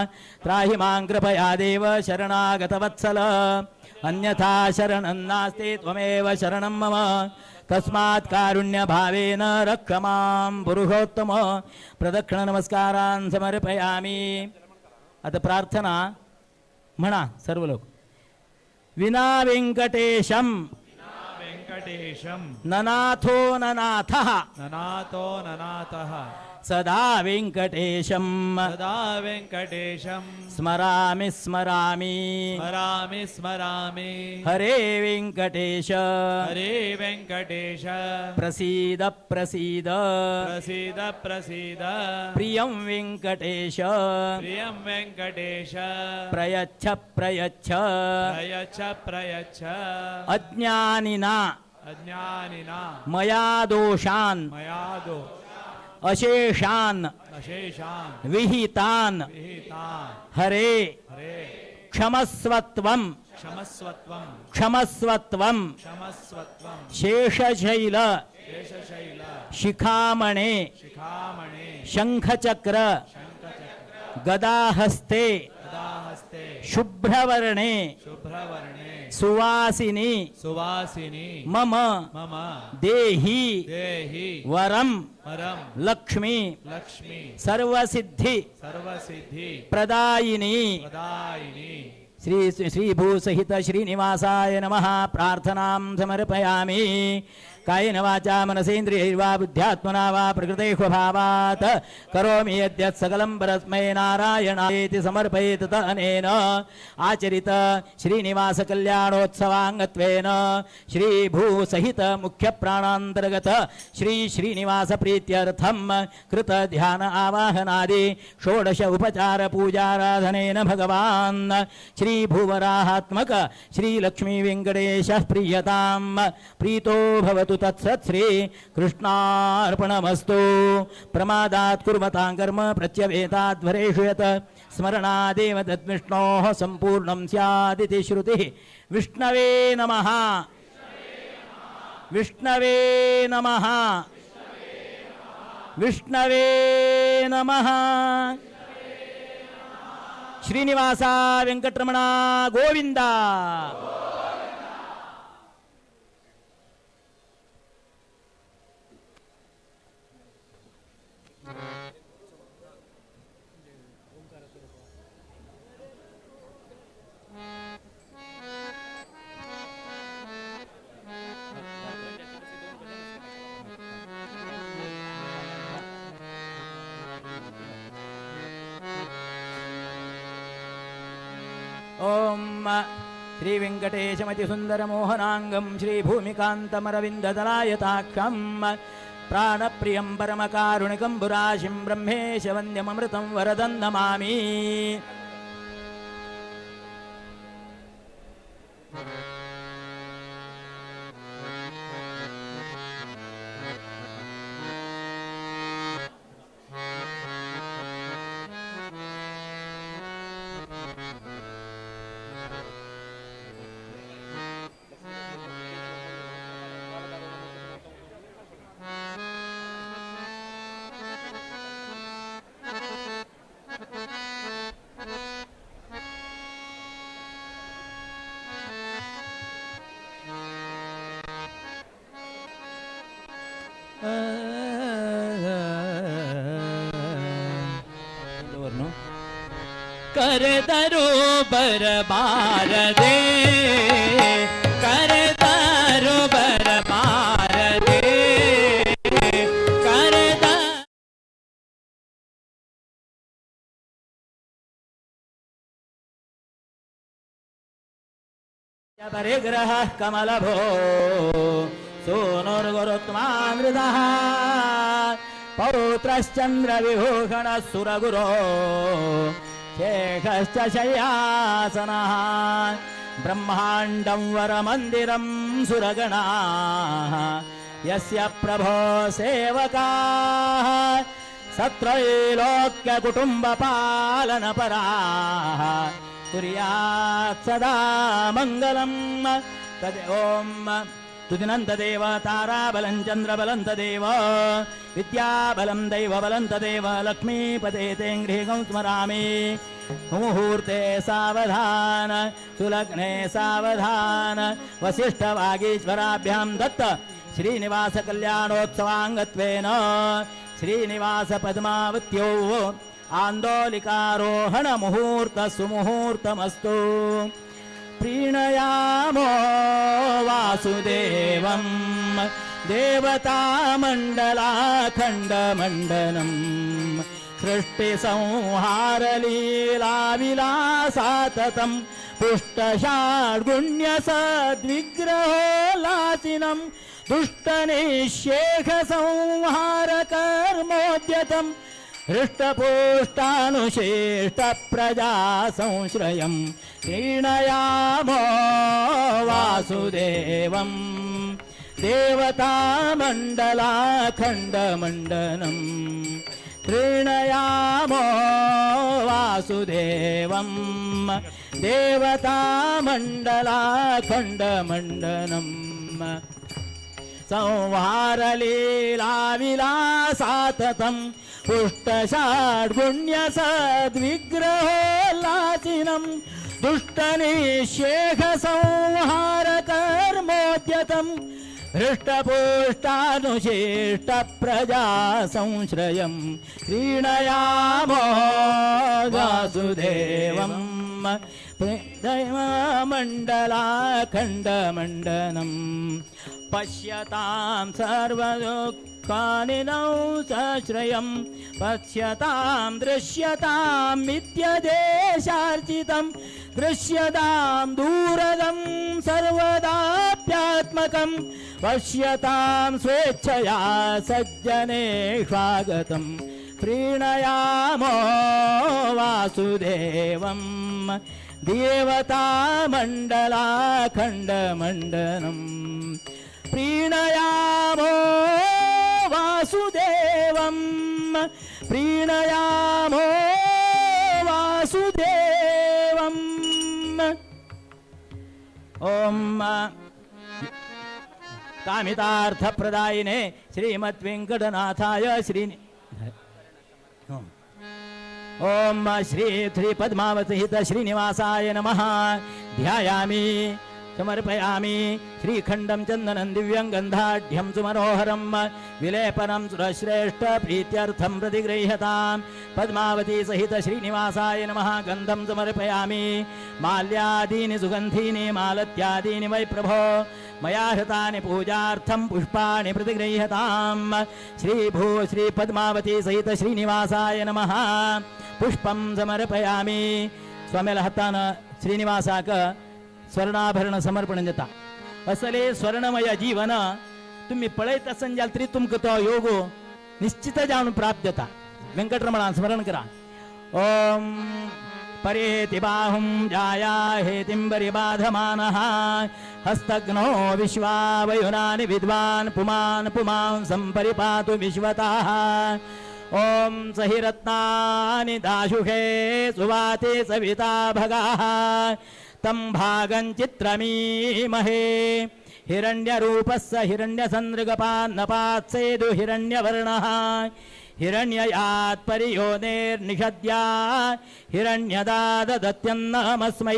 त्राहि मां कृपया देव शरणागतवत्सल अन्यथा शरणं नास्ति त्वमेव शरणं मम तस्मात् कारुण्य भावेन रक्ष मां पुरुषोत्तम प्रदक्षिण नमस्कारान् समर्पयामि आता प्रार्थना म्हणा सर्व लोक विना वेंकटेशम वेंकटेशं ननाथो ननाथः ननातो ननाथः सदा वेंकटेशम सदा वेंकटेशं स्मरामि स्मरामि स्मरामि स्मरामि हरे वेंकटेश हरे वेंकटेश प्रसीद प्रसीद प्रसीद प्रसीद प्रियं वेंकटेश प्रियं वेंकटेश प्रयच्छ प्रयच्छ प्रयच्छ प्रयच्छ अज्ञानिना अज्ञानिना मया दोषान् मया दो अशेषान् अशेषान् विहितान् विहितान् हरे हरे क्षमस्वत्वं क्षमस्वत्वं क्षमस्वत्वं क्षमस्वत्वं शेषशैल शेषशैल शिखामणे शिखामणे शंखचक्र शङ्खचक्र गदाहस्ते गदाहस्ते शुभ्रवर्णे शुभ्रवर्णे सुवासिनी सुवासिनी मम मम देहि देहि वरम वरं लक्ष्मी लक्ष्मी सर्वसिद्धि सर्वसिद्धि प्रदायिनी प्रदायिनी श्री श्रीभूसहित श्रीनिवासाय नमः प्रार्थनां समर्पयामि कायेन वाचा मनसेन्द्रियैर्वा बुद्ध्यात्मना वा प्रकृते स्वभावात् करोमि यद्यत् सकलं परस्मै नारायणायेति समर्पयेत् अनेन आचरित श्रीनिवास कल्याणोत्सवाङ्गत्वेन श्रीभूसहित मुख्यप्राणान्तर्गत श्री श्रीनिवास प्रीत्यर्थं कृत ध्यान आवाहनादि षोडश उपचार पूजाराधनेन भगवान् श्रीभूवराहात्मक श्रीलक्ष्मी वेङ्कटेशः प्रीयतां प्रीतो भवतु तत्सत् श्री कृष्णार्पणमस्तु प्रमादात् कुर्वतां कर्म प्रत्यवेताद्वरेषु यत् स्मरणादेव तद्विष्णोः सम्पूर्णं स्यादिति श्रुतिः विष्णवे नमः विष्णवे नमः विष्णवे नमः श्रीनिवास वेंकटरमण गोविंदा ಓಂ ಶ್ರೀ ವೆಂಕಟೇಶಮತಿ ಸುಂದರ ಮೋಹನಾಂಗಂ ಶ್ರೀ ಭೂಮಿಕಾಂತಮರವಿಂದದಲಾಯತಾಕ್ಷಂ ಪ್ರಾಣಪ್ರಿಯಂ ಪರಮಕಾರುಣಿಕಂ ಪುರಾಶಿಂ ಬ್ರಹ್ಮೇಶ ವಂದ್ಯಮೃತಂ ವರದಂ ನಮಾಮಿ. ಕರೆದರು ಬರಬಾರದೆ ಕರೆದರು ಬರಬಾರದೆ ಕರೆದ ಪರಿಗ್ರಹ ಕಮಲಭೋ ಸೋನುರ್ಗುರುತ್ಮಾಮೃತಃ ಪೌತ್ರಶ್ಚಂದ್ರ ವಿಭೂಷಣ ಸುರಗುರೋ ಶೇಷಶ್ಚ ಶಯ್ಯಾಸನಃ ಬ್ರಹ್ಮಾಂಡಂ ವರಮಂದಿರಂ ಸುರಗಣಾಃ ಯಸ್ಯ ಪ್ರಭೋ ಸೇವಕಾಃ ಸತ್ರೈಲೋಕ್ಯ ಕುಟುಂಬ ಪಾಲನ ಪರಾಃ ಕುರ್ಯಾತ್ ಸದಾ ಮಂಗಲಂ. ತದ್ ಓಂ ತುದಿನಂತ ದೇವ ತಾರಾಬಲಂ ಚಂದ್ರಬಲಂ ತದೇವ ವಿದ್ಯಾಬಲಂ ದೈವಬಲಂ ತದೇವ ಲಕ್ಷ್ಮೀಪದೇ ತೇಂಘ್ರೀಗಂ ಸ್ಮರಾಮಿ. ಮುಹೂರ್ತೆ ಸಾವಧಾನ ಸುಲಗ್ನೆ ಸಾವಧಾನ ವಸಿಷ್ಠವಾಗೀಶ್ವರಾಭ್ಯಾಂ ದತ್ತ ಶ್ರೀನಿವಾಸ ಕಲ್ಯಾಣೋತ್ಸವಾಂಗತ್ವೇನ ಶ್ರೀನಿವಾಸ ಪದ್ಮಾವತ್ಯೋ ಆಂದೋಲಿಕಾರೋಹಣ ಮುಹೂರ್ತ ಸುಮುಹೂರ್ತಮಸ್ತು. ಪ್ರೀಣಯಾಮೋ ವಾಸುದೇವಂ ದೇವತಾಮಂಡಲಾಖಂಡಮಂಡನಂ ಸೃಷ್ಟಿಸಂಹಾರಲೀಲಾವಿಲಾಸಾತತಂ ಪುಷ್ಟಷಾಡ್ಗುಣ್ಯಸದ್ವಿಗ್ರಹೋಲ್ಲಾಸಿನಂ ದುಷ್ಟನಿಷೇಕಸಂಹಾರಕರ್ಮೋದ್ಯತಂ ಹೃಷ್ಟಪುಷ್ಟಾನುಶೇಷ್ಟಪ್ರಜಾ ಸಂಶ್ರಯಂ ಪ್ರೀಣಯಾಮೋ ವಾಸುದೇವಂ ದೇವತಾಮಂಡಲಾಖಂಡಮಂಡನಂ ಪ್ರೀಣಯಾಮೋ ವಾಸುದೇವಂ ದೇವತಾಮಂಡಲಾಖಂಡಮಂಡನಂ ಸಂಹಾರಲೀಲಾವಿಲಾಸಾತತಂ ಪುಷ್ಟಷಾಡ್ಗುಣ್ಯಸದ್ವಿಗ್ರಹೋಲ್ಲಾಸಿನಂ ದುಷ್ಟನಿಷೇಕಸಂಹಾರಕರ್ಮೋದ್ಯತಂ ಹೃಷ್ಟಪುಷ್ಟಾನುಶೇಷ್ಟಪ್ರಜಾ ಸಂಶ್ರಯಂ ಪ್ರೀಣಯಾಮೋ ವಾಸುದೇವಂ ದೈವಮಂಡಲಾಖಂಡಮಂಡನಂ ಪಶ್ಯತಾಂ ಸರ್ವದುಃಖಾನಿ ನೌ ಸಶ್ರಯಂ ಪಶ್ಯತಾಂ ದೃಶ್ಯತಾಂ ಮಿಥ್ಯದೇಶಾರ್ಚಿತಂ ದೃಶ್ಯತಾಂ ದೂರದಂ ಸರ್ವದಾಪ್ಯಾತ್ಮಕಂ ಪಶ್ಯತಾಂ ಸ್ವೇಚ್ಛಯಾ ಸಜ್ಜನೇಷ್ವಾಗತಂ ಪ್ರೀಣಯಾಮೋ ವಾಸುದೇವಂ ದೇವತಾಮಂಡಲಾಖಂಡಮಂಡನಂ ಪ್ರೀಣಯಾಮೋ ವಾಸುದೇವಂ ಪ್ರೀಣಯಾಮೋ ವಾಸುದೇವಂ. ಓಂ ಕಾಮಿತಾರ್ಥಪ್ರದಾಯಿನೇ ಶ್ರೀಮದ್ವೆಂಕಟನಾಥಾಯ ಓಂ ಶ್ರೀ ಪದ್ಮಾವತಿಹಿತ ಶ್ರೀನಿವಾಸಾಯ ನಮಃ. ಧ್ಯಾಯಾಮಿ ಸಮರ್ಪಯಾಮಿ ಶ್ರೀಖಂಡಂ ಚಂದನಂ ದಿವ್ಯಂ ಗಂಧಾಢ್ಯಂ ಸುಮನೋಹರಂ ವಿಲೇಪನಂ ಸುರಶ್ರೇಷ್ಠ ಪ್ರೀತ್ಯರ್ಥಂ ಪ್ರತಿಗೃಹ್ಯತಾಂ. ಪದ್ಮಾವತಿ ಸಹಿತ ಶ್ರೀನಿವಾಸಾಯ ನಮಃ. ಗಂಧಂ ಸಮರ್ಪಯಾಮಿ ಮಾಲ್ಯಾದೀನಿ ಸುಗಂಧೀನಿ ಮಾಲತ್ಯಾದೀನಿ ವೈ ಪ್ರಭೋ ಮಯಾ ಹೃತಾನಿ ಪೂಜಾರ್ಥಂ ಪುಷ್ಪಾಣಿ ಪ್ರತಿಗೃಹ್ಯತಾಂ. ಶ್ರೀ ಪದ್ಮಾವತಿ ಸಹಿತ ಶ್ರೀನಿವಾಸಾಯ ನಮಃ. ಪುಷ್ಪಂ ಸಮರ್ಪಯಾಮಿ. ಸ್ವಾಮಿಯಲ್ಲ ಹತ್ತಾನ श्रीनिवासाक स्वर्णाभरण समर्पण जाता असले स्वर्णमय जीवन तुम्ही पळयत असन जाल्यार तरी तुमकां तो योग निश्चित जावन प्राप्त जाता वेंकटरमणा स्मरण करा ओम परेति बाहुं जाया हेतिंबरि बाधमानः हस्तघ्नो विश्वावयुनानि विद्वान् पुमान् पुमां संपरिपातु विश्वतः ओम सहिरत्नानि दाशुषे सुवाते सविता भगाः तं भागं चित्रमीमहे हिरण्यरूपस्य हिरण्यसन्दृगपान्नपात्सेदु हिरण्यवर्णः हिरण्ययात् परियोनेर्निषद्या हिरण्यदाददत्यन्नमस्मै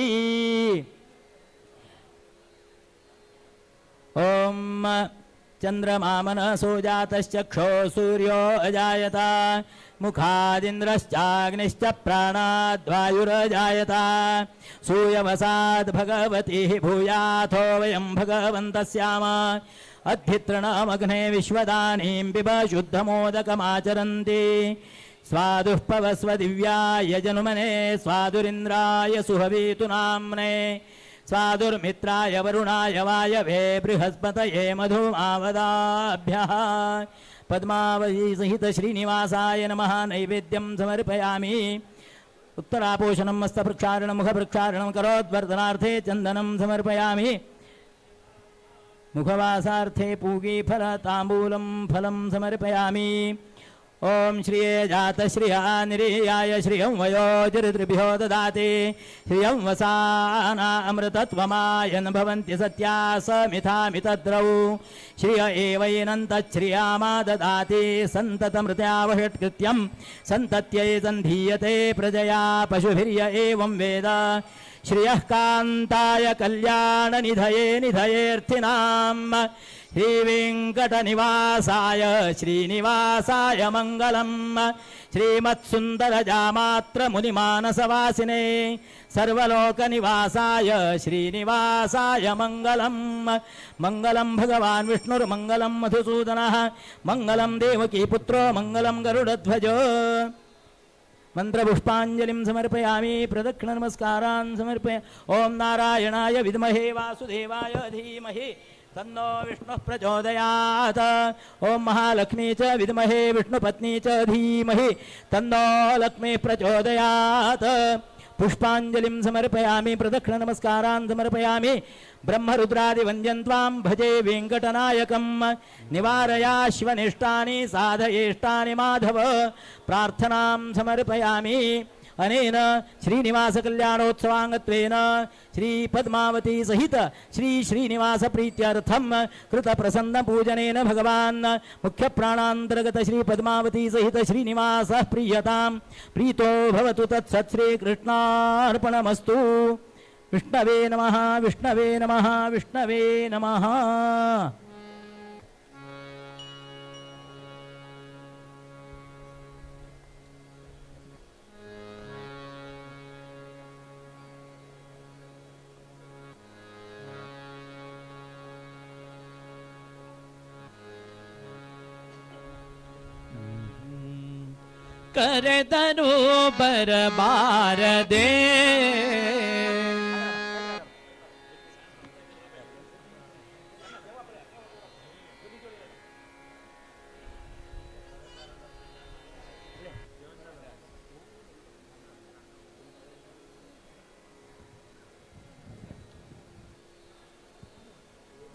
ॐ चन्द्रमा मनसो जातश्चक्षो सूर्यो अजायत मुखादिन्द्रश्चाग्निश्च प्राणाद्वायुरजायत सूयवसाद् भगवतीः भूयाथो वयं भगवन्तः स्याम अद्भितृणमग्ने विश्वदानीं पिब शुद्धमोदकमाचरन्ति स्वादुः पवस्व दिव्याय जनुमने स्वादुरिन्द्राय सुहवीतु नाम्ने स्वादुर्मित्राय वरुणाय वायवे बृहस्पतये मधुमावदाभ्यः पद्मावती सहित श्रीनिवासाय नमः नैवेद्यं समर्पयामि उत्तरापोषणं हस्तप्रक्षालनं मुखप्रक्षालनं करोद्वर्धनार्थे चन्दनं समर्पयामि मुखवासार्थे पूगीफल ताम्बूलं फलं समर्पयामि ओम श्रिये जात श्रिया निरीयाय श्रियं वयोजृभ्यो ददाति श्रियं वसाना अमृतत्वमायन् भवन्ति सत्या समिथामितद्रौ श्रिय एवैनन्तच्छ्रियामा ददाति सन्ततमृत्यावषट्कृत्यं सन्तत्यै सन्धीयते प्रजया पशुभिर्य एवं वेद श्रियः कान्ताय कल्याणनिधये निधयेऽर्थिनाम् श्रीवेङ्कटनिवासाय श्रीनिवासाय मङ्गलम् श्रीमत्सुन्दरजामात्रमुनिमानसवासिने सर्वलोकनिवासाय श्रीनिवासाय मङ्गलम् मङ्गलं भगवान् विष्णुर्मङ्गलं मधुसूदनः मङ्गलं देवकीपुत्रो मङ्गलं गरुडध्वजो मंत्रपुष्पांजलिं समर्पयामि प्रदक्षिणनमस्कारान् समर्पय ओम नारायणाय विद्महे वासुदेवाय धीमहि तन्नो विष्णुः प्रचोदयात् ओम महालक्ष्मी च विद्महे विष्णुपत्नी च धीमहि तन्नो लक्ष्मी प्रचोदयात् पुष्पांजलिं समर्पयामि प्रदक्षिणनमस्कारान् समर्पयामि ब्रह्मरुद्रादिवन्द्यं त्वां भजे वेङ्कटनायकं निवारयाश्वनिष्टानि साधयेष्टानि माधव प्रार्थनां समर्पयामि अनेन श्रीनिवास कल्याणोत्सवांगत्वेन श्री पद्मावती सहित श्री श्रीनिवास प्रीत्यर्थं कृत प्रसन्न पूजनेन भगवान् मुख्य प्राणान्तर्गत श्री पद्मावती सहित श्रीनिवासः प्रीयतां प्रीतो भवतु तत्सत् श्रीकृष्णार्पणमस्तु विष्णवे नमः विष्णवे नमः विष्णवे नमः करदनु बरबार दे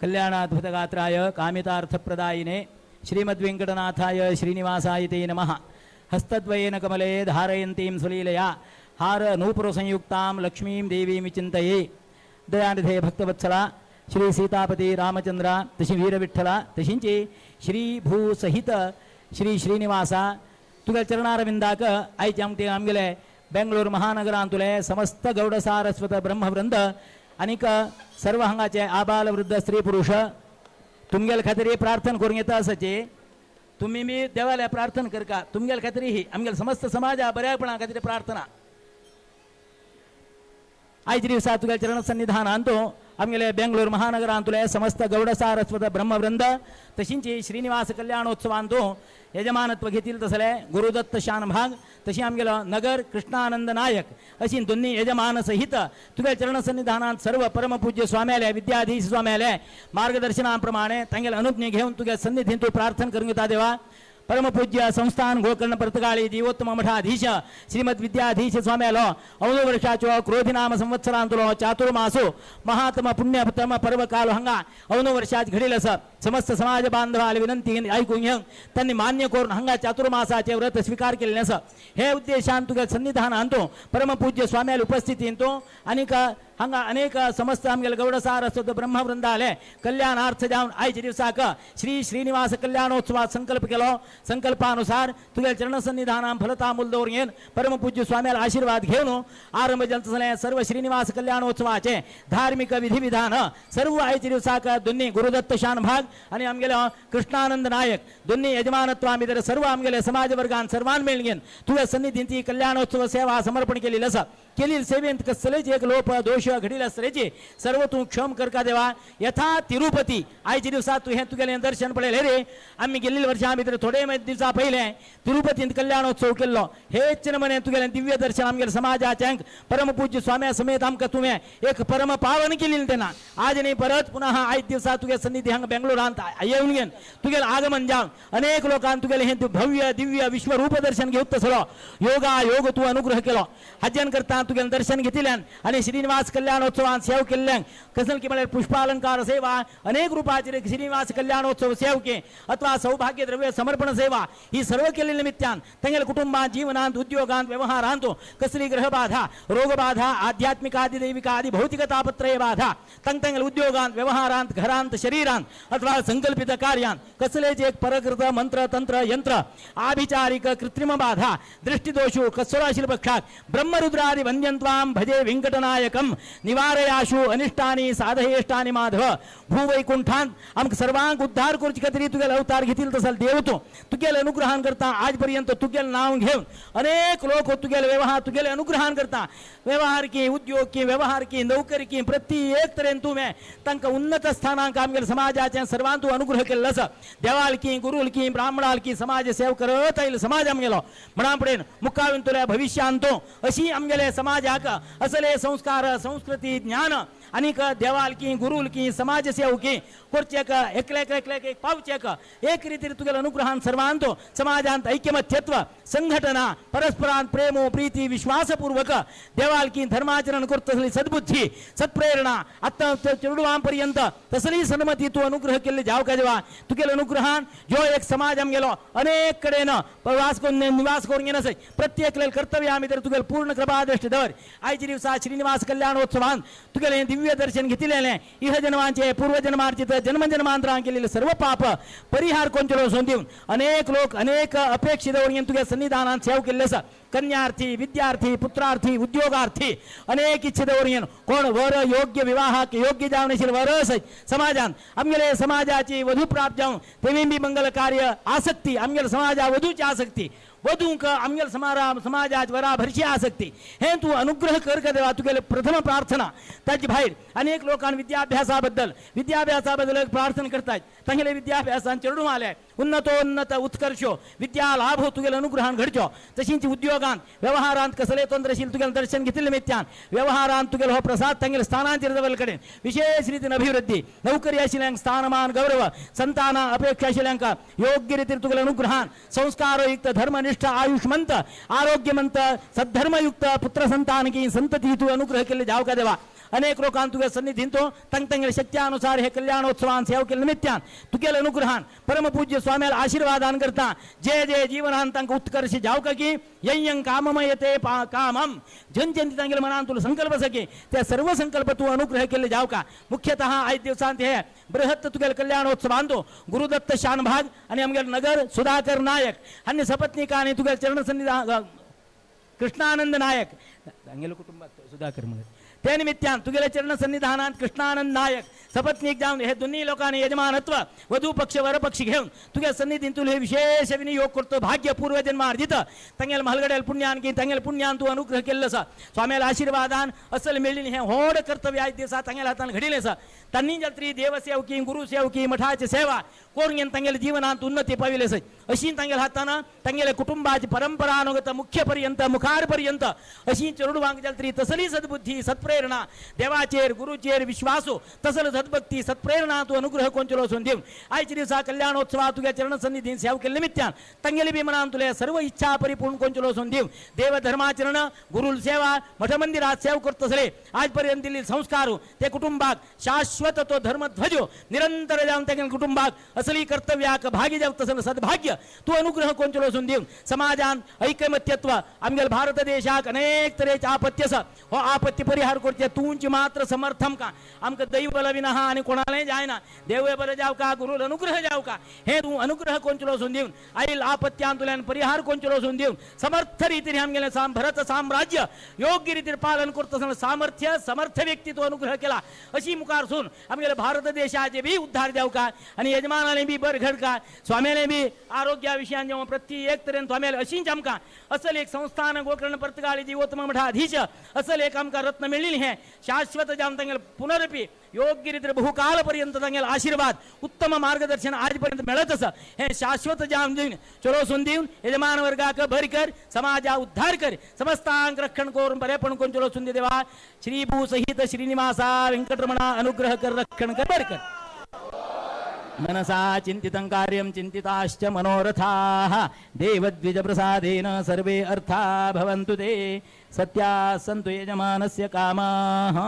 कल्याणाद्भुतगात्राय कामितार्थप्रदायिने श्रीमद्वेङ्कटनाथाय श्रीनिवासाय ते नमः हस्तद्वयेन कमले धारयन्तीं सुलीलया हार नूपुर संयुक्तां लक्ष्मीं देवीं चिन्तये दयानिधे भक्तवत्सला श्री सीतापति रामचंद्र तशी वीरविठ्ठला तशींची श्री भू सहित श्री श्रीनिवास तुगे चरणारविंदाक आयचे आमचे आमगेले बेंगळूर महानगरांतुले समस्त गौड सारस्वत ब्रह्मवृंद आनीक सर्व हांगाचे आबाल वृद्ध स्त्री पुरुष तुमगेल खातीर प्रार्थना करूंक येता आसाची तुम्ही मी देवाला प्रार्थना करका तुमगेल खातीर ही आमगेल समस्त समाजा बऱ्यापणा खातीर प्रार्थना आयज दिवसा तुगे चरण सन्निधानांत आमगेले बेंगळूर महानगरांतले समस्त गौड सारस्वत ब्रह्मवृंद तशींची श्रीनिवास कल्याणोत्सवांतू यजमानत्व घेतील तसले गुरुदत्त शानभाग तशी आमगेलो नगर कृष्णानंद नायक अशी दोन्ही यजमान सहित तुगे चरणसन्निधानात सर्व परमपूज्य स्वाम्याले विद्याधीश स्वाम्याले मार्गदर्शनाप्रमाणे तांगेले अनुज्ञे घेऊन तुगे सन्निधींतू प्रार्थना करून घेता देवा परमपूज्य संस्थान गोकर्ण पर्तगाळी जीवोत्तम मठाधीश श्रीमद विद्याधीश स्वाम्यालो 11 वर्षाचो क्रोधिनाम संवत्सरांतलो चातुर्मासो महात्म पुण्यतम पर्व काल हंगा 11 वर्षाच घडीलस समस्त समाज बांधवाला विनंती ऐकून घेऊन त्यांनी मान्य करून हंगा चातुर्मासाचे व्रत स्वीकार केले नस हे उद्देशान तुगे सन्निधान आणतो परमपूज्य स्वाम्याला उपस्थिती आणतो आणि हंगा अनेक समस्त आमगेल गौड सारस्वत ब्रह्मवृंदाले कल्याणार्थ जाऊन आयच्या दिवसाक श्री श्रीनिवास कल्याणोत्सवात संकल्प केलो संकल्पानुसार तुगे चरणसन्निधानां फलतामूल दौर्येन परमपूज्य स्वाम्याला आशीर्वाद घेऊन आरंभ जलतसले सर्व श्रीनिवास कल्याणोत्सवाचे धार्मिक विधिविधान सर्व आयच्या दिवसाक दोन्ही गुरुदत्त शानभाग आणि आमगेले कृष्णानंद नायक दोन्ही यजमानत्वामितर सर्व आमगेले समाज वर्गान सर्वान मेळगेन तुगे सन्निधींची कल्याणोत्सव सेवा समर्पण केलेली असा केलेली सेवेंत कसलेच एक लोप दोष घडील असल्याचे सर्व तू क्षम करका देवा यथा तिरुपती आयच्या दिवसात तू हे तुगेले दर्शन पडेल रे आम्ही गेलेल्या वर्षा भितर थोडे दिवसा पहिले तिरुपतीत कल्याणोत्सव केल्लो हेच म्हणे तुगेले दिव्य दर्शन आमगेले समाजाचे परमपूज्य स्वाम्या समेत आमका तुम्ही एक परम पावन केलेली त्यांना आज नाही परत पुन्हा आयच्या दिवसात तुगे सन्निधी हंग बेंगळुरांत येऊन घेन तुगेले आगमन जाऊन अनेक लोकांना तुगेले हे भव्य दिव्य विश्वरूप दर्शन घेऊत तसलो योगा योग तू अनुग्रह केलो हजन करता तुगेले दर्शन घेतल्यान आणि श्रीनिवास कल्याणोत्सवात सेव केल्ल्यान कसल की म्हळ्यार पुष्पालंकार सेवा अनेक रूपाचे श्रीनिवास कल्याणोत्सव सेवके अथवा सौभाग्य द्रव्य समर्पण सेवा ही सर्व केलेल्या निमित्तान तेंगेल कुटुंबात जीवनांत उद्योगांत व्यवहारांत कसली ग्रहबाधा रोगबाधा आध्यात्मिक आदि दैविक आदि भौतिक तापत्रय बाधा तेंगेल उद्योगांत व्यवहारांत घरांत शरीरांत अथवा संकल्पित कार्यांत कसलेच एक परकृत मंत्र तंत्र यंत्र आभिचारिक कृत्रिम बाधा दृष्टिदोषु कसोराशील पक्षात ब्रह्मरुद्रादि वंद्यन्त्वां भजे वेंकटनायकम निवारयाशु अनिष्टानि साधयेष्टानि माधव भूवैकुंठांत आमक सर्वांक उद्धार करूची खातीर तुगेले अवतार घेतील तसल देवतो तुगेले अनुग्रहान करता आजपर्यंत तुगेले नाव घेऊन अनेक लोक तुगेले व्यवहार तुगेले अनुग्रहान करता व्यवहार की उद्योग की व्यवहार की नौकरी की प्रत्येक तरेन तुम्हें तंक उन्नत स्थानांक आमगेले समाजाचे सर्वांत तू अनुग्रह केल्लो आसा देवाल की गुरुल की ब्राह्मणाल की समाज सेव करत आयलो समाज आमगेलो म्हणा पडेन मुक्कावीन तुल्या भविष्यांतो अशी आमगेले समाजाक असले संस्कार संस्कृती ज्ञान अनेक देवाल की गुरुल की समाज सेवकी कोरचेक एकले पावचेक एक रीती तुगेले अनुग्रहान सर्वांतो समाजांत ऐक्यमत्यत्व संघटना परस्परांत प्रेमो प्रीती विश्वासपूर्वक देवाल की धर्माचरण करतसली सद्बुद्धी सत्प्रेरणा आता चिरडुवांपर्यंत तसली सन्मती तू अनुग्रह केले जाव का देवा तुगेले अनुग्रहान जो एक समाज आमगेलो अनेक कडेन प्रवास करून निवास करून घेणसय प्रत्येक कर्तव्य आम्ही तर तुगेले पूर्ण कृपा दृष्टी दवर आयच्या दिवसा श्रीनिवास कल्याणोत्सवान तुगेले दिव्य दर्शन घेतलेले इह जन्मांचे पूर्वजन्मार्जित जन्मजन्मांतरां केलेले सर्व पाप परिहार कोणचलो सोंदिवन अनेक लोक अनेक अपेक्षित तुगे सन्निधानात सेव केल्ले आसा कन्यार्थी विद्यार्थी पुत्रार्थी उद्योगार्थी अनेक इच्छित कोण वर योग्य विवाहाक योग्य जावनेशील वरस समाजात आमगेले समाजाची वधू प्राप्त जाऊन तेवी मंगल कार्य आसक्ती आमगेले समाजा वधूची आसक्ती वधूंक आमगेल समाजात वरा भरशी आसक्ती हे तू अनुग्रह कर का देवा तुगेले प्रथम प्रार्थना ताची भायर अनेक लोकांना विद्याभ्यासाबद्दल प्रार्थना करतात तांगेले विद्याभ्यासान चढून आले उन्नतोन्नत उत्कर्षो विद्या लाभ तुगेले अनुग्रहान घडचो तशींच उद्योगांत व्यवहारांत कसले तंत्रशील तुगेले दर्शन घेतले निमित्तान व्यवहारांत तुगेलो हो प्रसाद तांगेले स्थानांतर दवल कडेन विशेष रीतीन अभिवृद्धी नौकरी आशिल्ल्यांक स्थानमान गौरव संतान अपेक्षा आशिल्ल्यांक योग्य रीतीन तुगेले अनुग्रहान संस्कारयुक्त धर्मनिष्ठ आयुष्मंत आरोग्यमंत सद्धर्मयुक्त पुत्र संतान की संतती तू अनुग्रह केले जाव का देवा अनेक लोकांना तुगे सन्निधींतो तंग शक्त्यानुसार हे कल्याणोत्सवान सेव केले निमित्तान तुगेले अनुग्रहान परमपूज्य स्वाम्याला आशीर्वादान करता जे जे जीवनांत तंक उत्कर्ष जाव का की यं काममयते कामम जन तांगेले मनान तुला संकल्प सके त्या सर्व संकल्प तू अनुग्रह केले जाव का मुख्यतः आयच्या दिवसांत हे बृहत् तुगेले कल्याणोत्सवांतो गुरुदत्त शानभाग आणि आमगेले नगर सुधाकर नायक आणि सपत्निका आणि तुगेले चरण सन्निधान कृष्णानंद नायक तांगेले कुटुंबात सुधाकर म्हणून त्या निमित्तान तुगेले चरण सन्निधानात कृष्णानंद नायक सपत्नीक जाऊन हे दोन्ही लोकांनी यजमानत्व वधू पक्ष वर पक्ष घेऊन तुझ्या सन्निधीन तुला हे विशेष विनियोग करतो भाग्य पूर्वजन्म अर्जित तंगेल महलगडेल पुण्यान की तंगेल पुण्यान तू अनुग्रह केलंस स्वामीला आशीर्वादान असल मिळली हे होड कर्तव्य आहे दिवसा तंगेल हातान घडिलेस तन्नी जत्री देवसेवकी गुरुसेवकी मठाची सेवा कोण घेऊन तंगेल जीवनात उन्नती पाविलेस अशी तंगेल हातानं तंगेल कुटुंबाची परंपरा अनुगत मुख्यपर्यंत मुखारपर्यंत अशी चरुडवांग जत्री तसली सद्बुद्धी सत्प्रेरणा देवाचेर गुरुचेर विश्वासो तसल सद्भक्ती सत्प्रेरणा तू अनुग्रह कोंचलो सोन देव आयच्या दिवसा कल्याणोत्सवा तुझ्या चरण सन्निधीन सेव केले निमित्तान तंगेली बी मनान तुले सर्व इच्छा परिपूर्ण कोंचलो सोन देव देव धर्माचरण गुरुल सेवा मठ मंदिरात सेव करतसले आजपर्यंत दिल्ली संस्कार ते कुटुंबाक शाश्वत तो धर्मध्वजो निरंतर जाऊन त्या कुटुंबाक असली कर्तव्याक भागी जाऊ तसं सद्भाग्य तू अनुग्रह कोंचलो सोन देव समाजान ऐकमत्यत्व आमगेल भारत देशाक अनेक तरेचे आपत्त्यस हो आपत्ती परिहार करते तुमची मात्र समर्थम का आमक दैव बल विना आणि कोणालाही जायना देव बल जाव का गुरु अनुग्रह जाव का हे तू अनुग्रह कोंचलो सोन देऊन आईल आपत्त्यान तुल्यान परिहार कोंचलो सोन देऊन समर्थ रीतीने आमगेले भारत साम्राज्य योग्य रीतीने पालन करत सामर्थ्य समर्थ व्यक्ती तो अनुग्रह केला अशी मुखार सून आमगेले भारत देशाचे बी उद्धार जाव का आणि यजमानाने बी बरघड का स्वामीने बी आरोग्या विषयान जेव्हा प्रत्येक तरेन स्वामीला अशी आमका असल एक संस्थान गोकर्ण पर्तगाळी जीवोत्तम मठाधीश असल एक आमका रत्न मिळली हे शाश्वत जाम तंगेल पुनरपी योग्य रीतीने बहुकाल पर्यंत तंगेल आशीर्वाद उत्तम मार्गदर्शन आजपर्यंत मिळतच हे शाश्वत जाम देऊन चलो सोन देऊन यजमान वर्गाक भर कर समाजा उद्धार कर समस्तांक रक्षण करून बरेपण कोण चलो सोन देवा श्रीभू सहित श्रीनिवासा वेंकटरमणा अनुग्रह कर रक्षण कर बर कर मनसा चिंतितं कार्यं चिंतिताश्च मनोरथाः देवद्विज प्रसादेन सर्वे अर्था भवन्तु ते सत्या सन्तु यजमानस्य कामाः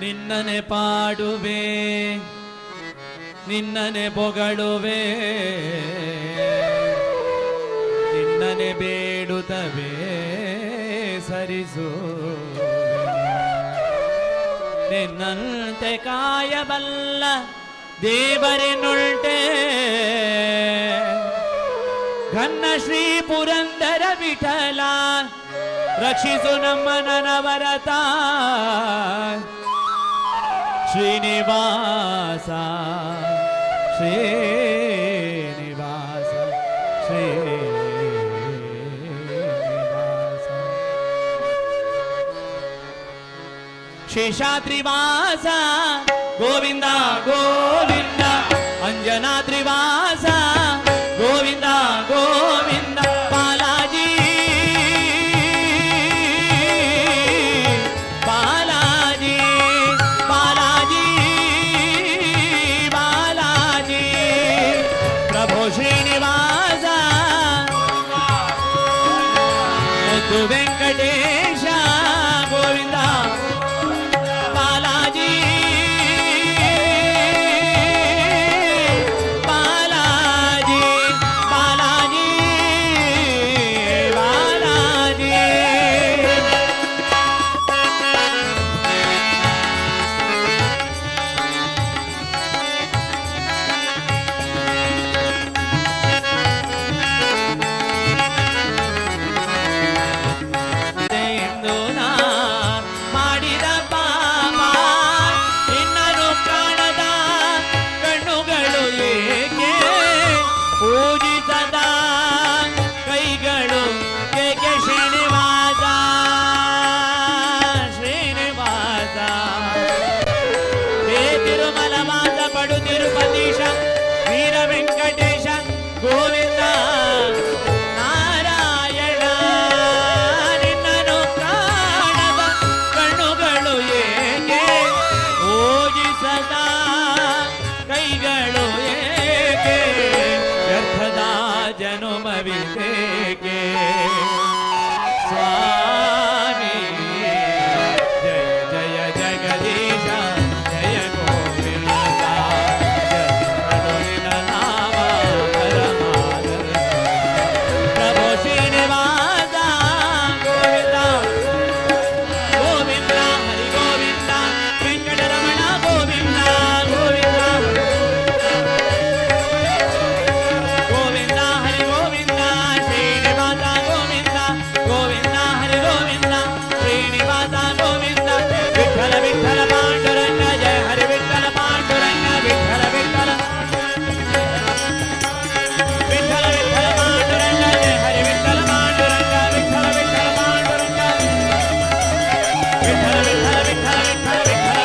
ನಿನ್ನನೆ ಪಾಡುವೆ ನಿನ್ನನೆ ಬೊಗಳುವೆ ನಿನ್ನನೆ ಬೇಡುತ್ತವೆ ಸರಿಸು ನಿನ್ನಂತೆ ಕಾಯಬಲ್ಲ ದೇವರೆನುಳ್ಟೆ ಘನ್ನ ಶ್ರೀ ಪುರಂದರ ವಿಠಲ ರಕ್ಷಿಸು ನಮ್ಮ ನನವರತ ಶ್ರೀನಿವಾಸ ಶ್ರೀನಿವಾಸ ಶ್ರೀನಿವಾಸ ಶೇಷಾದ್ರಿವಾಸ ಗೋವಿಂದ ಗೋವಿಂದ ಅಂಜನಾದ್ರಿವಾಸ ಗೋವಿಂದ ಗೋವಿಂದ ಬಾಲಾಜಿ ಬಾಲಾಜಿ ಬಾಲಾಜಿ ಬಾಲಾಜಿ ಪ್ರಭು ಶ್ರೀನಿವಾಸ ಮುದ್ದು ವೆಂಕಟೇಶ ಗೋವಿಂದ ಬಾಲಾಜಿ ಬಾಲಾಜಿ ಬಾಲಾಜಿ ಬಾಲಾಜಿ ವೆಂಕಟೇಶ ಗೋವಿಂದ ನಾರಾಯಣ ನಿನ್ನನು ಕಾಣದ ಕಣ್ಣುಗಳು ಏಕೆ ಓಜಿಸದ ಕೈಗಳು ಏಕೆ ವ್ಯರ್ಥದ ಜನುಮವಿದೇಕೆ ಸ್ವಾಮಿ ಜಯ ಜಯ ಜಗದೀಶ ಜಯ ಗೋವಿಂದ ಜಯ ನಾಮ ಪರಮಾನಂದ ಪ್ರಭು ಶ್ರೀನಿವಾಸ ಗೋವಿಂದ ಗೋವಿಂದ ಹರಿ ಗೋವಿಂದ ವೆಂಕಟರಮಣ ಗೋವಿಂದ ಗೋವಿಂದ ಗೋವಿಂದ ಹರಿ ಗೋವಿಂದ ಶ್ರೀನಿವಾಸ ಗೋವಿಂದ ಗೋವಿಂದ ಹರಿ ಗೋವಿಂದ ಶ್ರೀನಿವಾಸ ಗೋವಿಂದ ವಿಠಲ ವಿಠಲ ಪಾಂಡುರಂಗ ಜಯ ಹರಿ ವಿಠಲ ಪಾಂಡುರಂಗ ವಿಠಲ ವಿಠಲ ವಿಠಲ ವಿಠಲ ಪಾಂಡುರಂಗ ಜಯ ಹರಿ ವಿಠಲ ಪಾಂಡುರಂಗ ವಿಠಲ ವಿಠಲ ಪಾಂಡುರಂಗ ವಿಠಲ ವಿಠಲ ವಿಠಲ ವಿಠಲ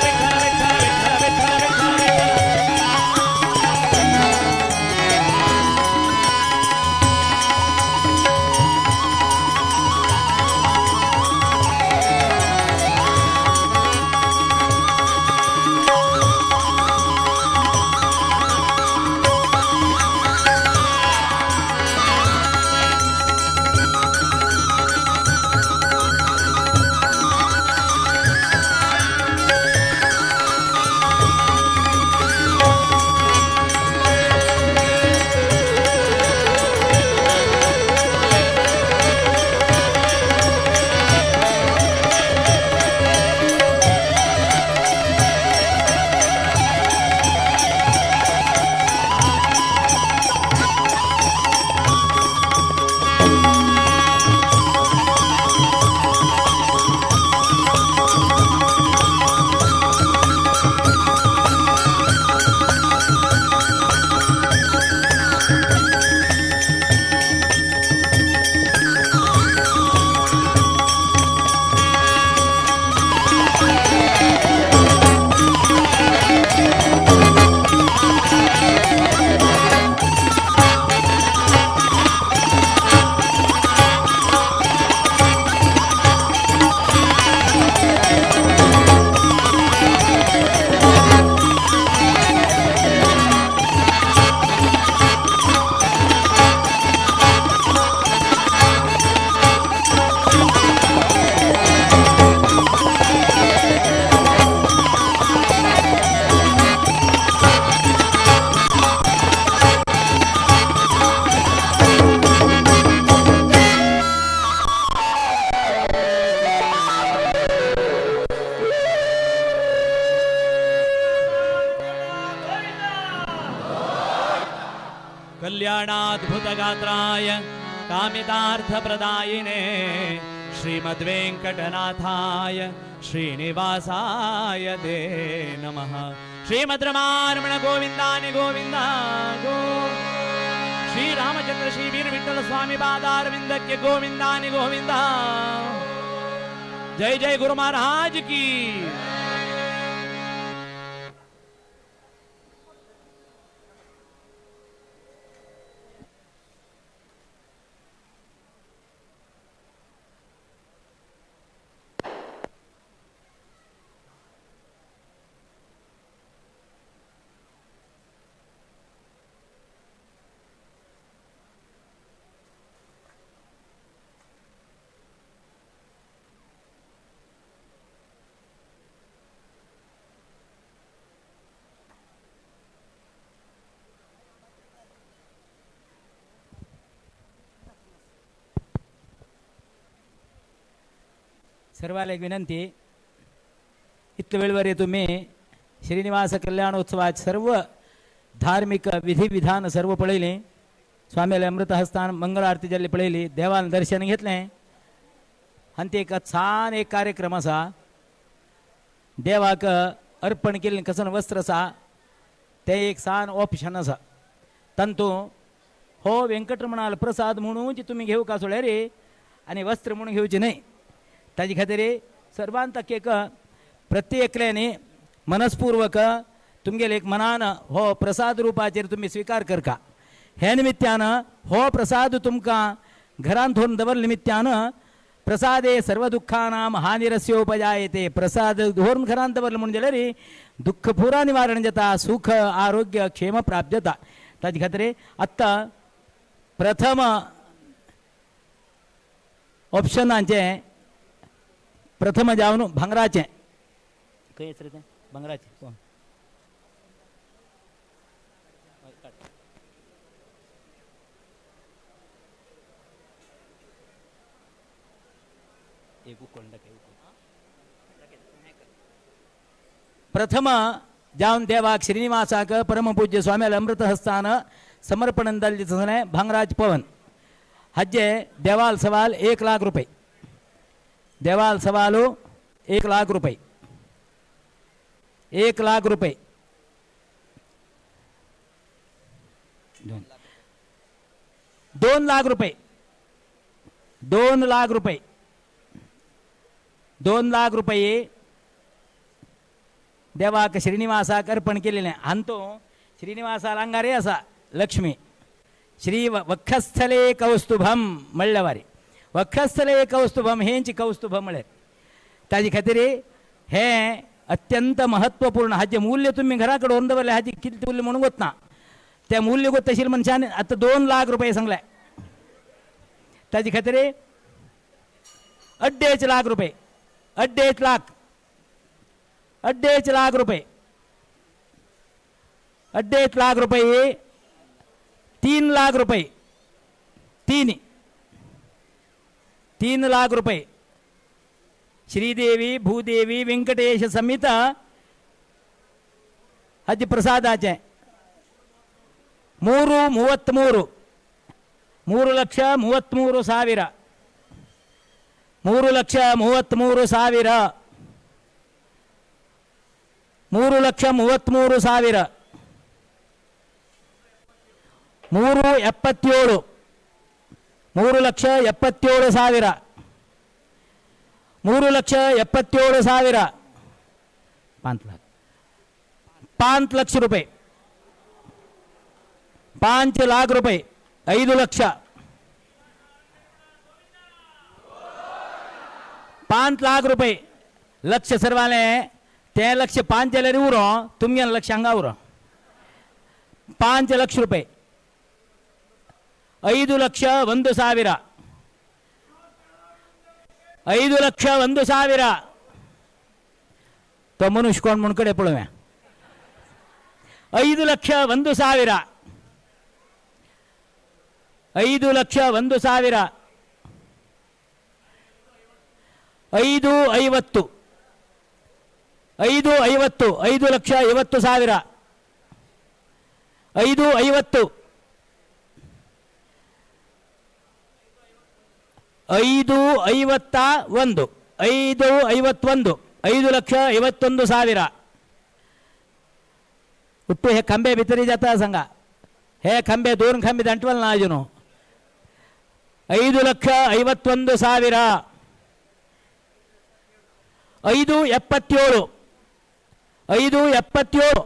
ವಿಠಲ ವಿಠಲ ವಿಠಲ ವಿಠಲ ವಿಠಲ कल्याणाद्भुतगात्राय कामितार्थप्रदायिने श्रीमद्वेङ्कटनाथाय श्रीनिवासाय ते नमः। श्रीमद्रमारमण गोविन्दानि गोविन्द गो श्रीरामचन्द्र श्री वीर विठ्ठल स्वामी पादारविन्दक्य गोविन्दानि गोविन्द। जय जय गुरु महाराज की। सर्वाला एक विनंती, इतक्या वेळेवर तुम्ही श्रीनिवास कल्याणोत्सवात सर्व धार्मिक विधी विधान सर्व पळयली, स्वामीला अमृत हस्तान मंगळ आरती जाल्ली पळयली, देवान दर्शन घेतलें आनी ते एक छान एक कार्यक्रम आसा, देवाक अर्पण केल्लें कसन वस्त्र आसा ते एक सान ऑप्शन आसा। तंतू हो वेंकटरमणाल प्रसाद म्हणून तुम्ही घेऊ का सोळ्या रे आनी वस्त्र म्हणून घेवचे न्हय। ताजे खातीर सर्वांत एक प्रत्येकल्याने मनस्पूर्वक तुमगेले एक मनान हो प्रसाद रुपाचेर तुम्ही स्वीकार कर का हे निमित्तानं हो प्रसाद तुमका घरांत धरून दवर निमित्तानं प्रसादे सर्व दुःखानां हानिरस्योपजायते प्रसाद धरून घरांत दवरलं म्हणून जाल्यार दुःख पुरा निवारण जाता सुख आरोग्य क्षेम प्राप्त जाता ताजे खातीर आत्ता प्रथम ऑप्शनांचे प्रथम जावन भांगराचें खंय रे तें भांगराचें प्रथम जावन देवाक श्रीनिवासाक परमपूज्य स्वामी अमृत हस्तान समर्पण दिले भांगराज पवन हज्जे देवाल सवाल 1 लाख रुपये देवाल सवालू 1 लाख रुपये 1 लाख रुपये 2 लाख रुपये 2 लाख रुपये 2 लाख रुपये देवाक श्रीनिवासाक अर्पण केलेले हांतो श्रीनिवासाला अंगारे असा लक्ष्मी श्री वक्षस्थले कौस्तुभम म्हणल्यावारी वक्षस्थले कौस्तुभम हेंची कौस्तुभ म्हळ्यार ताजे खातीर हे अत्यंत महत्वपूर्ण हाचे मूल्य तुम्ही घरा कडेन व्हरून दवरले हाचे कितले मूल्य म्हणून वतना त्या मूल्य गोत तशील मनशान आता 2 लाख रुपये सांगले ताजे खातीर 2.5 लाख रुपये 2.5 लाख 2.5 लाख रुपये 2.5 लाख रुपये 3 लाख रुपये 3 लाख रुपये श्रीदेवी भूदेवी वेंकटेश समेत हज प्रसादाचे 3,33,000 3,33,000 3,33,000 3,33,000 3,77,000 3,77,000 3,77,000 5 लाख रुपये 5 लाख रुपये 5 लाख 5 लाख रुपये लक्ष सर्वाले ते लक्ष 5 जाल्यार उरो तुमगे लक्ष हांगा उरो 5 लाख रुपये 5,01,000 5,01,000 तो मनुष्य कोण म्हण कडे पळोवया 5,01,000 5,01,000 5,50 5,50 5,50,000 5,50 5,51 5,51 5,51,000 उट्टू हे खंबे भितरी जाता सांगा हे खंबे 2 खंबे दांटवल ना अजून 5,51,000 5,77 5,77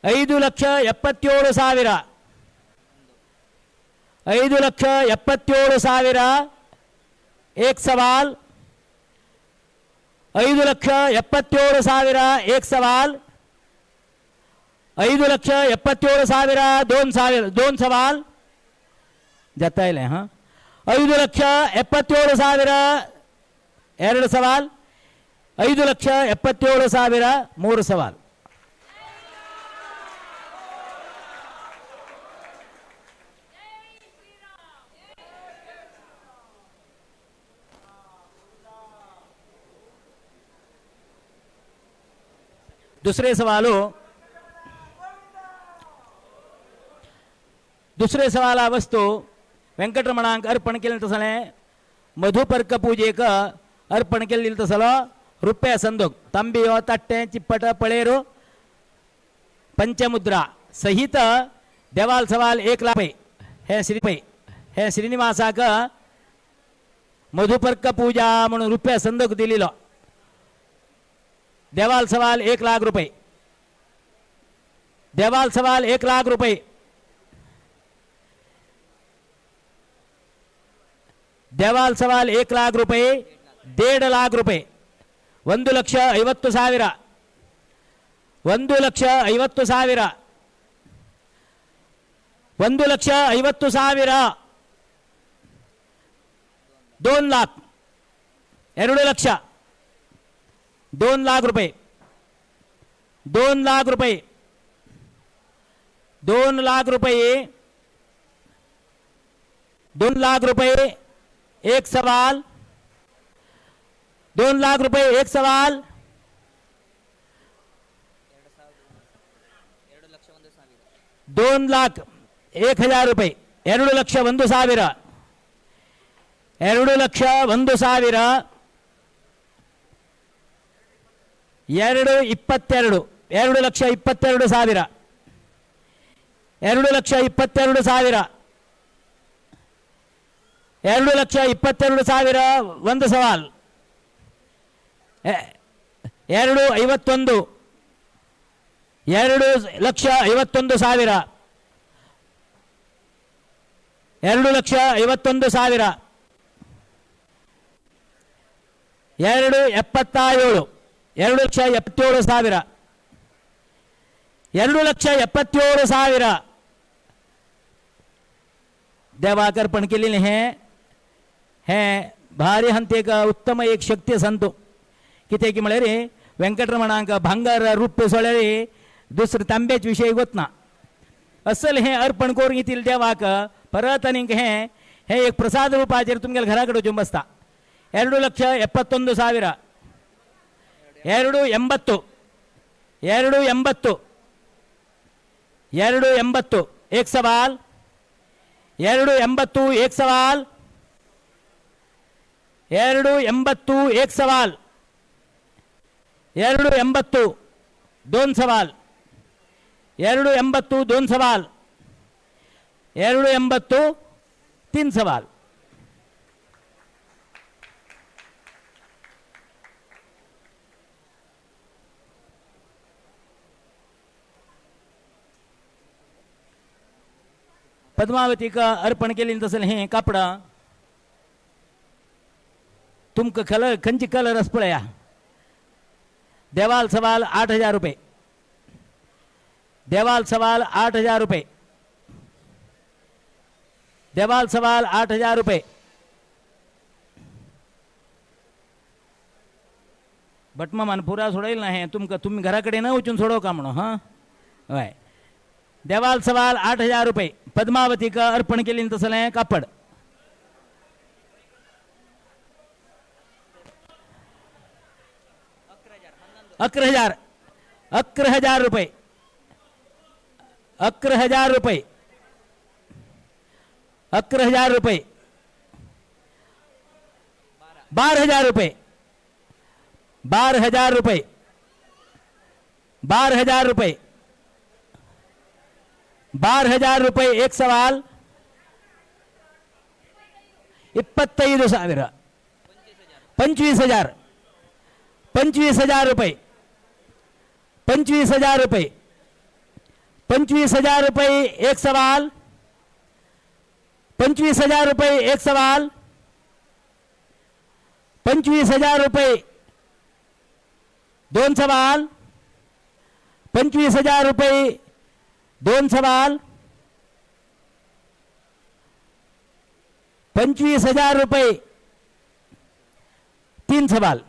5,77,000 5,77,000 5,77,000 एक सवाल 5,77,000 एक सवाल 5,77,000 2 सवाल जाता है हाँ 5,77,000 2 सवाल 5,77,000 3 सवाल दुसरे सवाला वस्तू वेंकटरमणांक अर्पण केलें तसलें मधुपर्क पूजेक अर्पण केल्ली तसलो रुपये संदूक तांबियो तट्टे चिप्पट पळेरू पंचमुद्रा सहित देवाल सवाल 1 लाख हे श्रीनिवासाक मधुपर्क पूजा म्हणून रुपये संदूक दिलेलो देवाल सवाल 1 लाख रुपये, देवाल सवाल 1 लाख रुपये, देवाल सवाल 1 लाख रुपये, 1.5 लाख रुपये, 1,50,000, 1,50,000, 1,50,000, 2 लाख, 2 लक्ष, 2 लाख रुपये, 2 लाख रुपये, 2 लाख रुपये, 2 लाख रुपये, 1 सवाल, 2 लाख रुपये, 1 सवाल, 2 लाख 1,000 रुपये, 2 लक्ष 1,000, 2 लक्ष 1,000, 2,22, 2 ಲಕ್ಷ 22,000, 2 ಲಕ್ಷ 22,000, 2 ಲಕ್ಷ 22,000, 1 ಸವಾಲ್, 2,51, 2 ಲಕ್ಷ 51,000, 2 ಲಕ್ಷ 51,000, 2,77, 2 ಲಕ್ಷ 77,000, 2 ಲಕ್ಷ 77,000 देवाक अर्पण केलेले हे भारी हंते का उत्तम एक शक्ती सांगतो किती की म्हळे रे व्यंकटरमणांक भांगार रूप सोळे रे दुसरे तांब्याच विषय गोतना असल हे अर्पण करून येतील देवाक परत आणि हे एक प्रसाद रूपाचेर तुमगे घराकडे वचून बसता 2 ಲಕ್ಷ 71,000, 2,80, 2,80, 2,80, 1 सवाल, 2,80, 1 सवाल, 2,80, 1 सवाल, 2,80, 2 सवाल, 2,80, 2 सवाल, 2,80, 3 सवाल. पद्मावती का अर्पण केली तसं हे कापडा तुमक कलर कंची कलर असपळया देवाल सवाल 8,000 रुपये, देवाल सवाल 8,000 रुपये, देवाल सवाल 8,000 रुपये, बटमा मान पुरा सोडाईल ना हे तुमक तुम्ही घराकडे न उचून सोडो का म्हणून हां वय देवाल सवाल 8,000 रुपये पद्मावती का अर्पण केली तसं आहे कापड 11,000, 11,000 रुपये, 11,000 रुपये, 11,000 रुपये, 12,000 रुपये, 12,000 रुपये, 12,000 रुपये, 12,000 रुपये, 1 सवाल, 25,000, 25,000, 25,000 रुपये, 25,000 रुपये, 25,000 रुपये, 1 सवाल, 25,000 रुपये, 1 सवाल, 25,000 रुपये, 2 सवाल, 25,000 रुपये, 2 सवाल, 25,000 रुपये, 3 सवाल.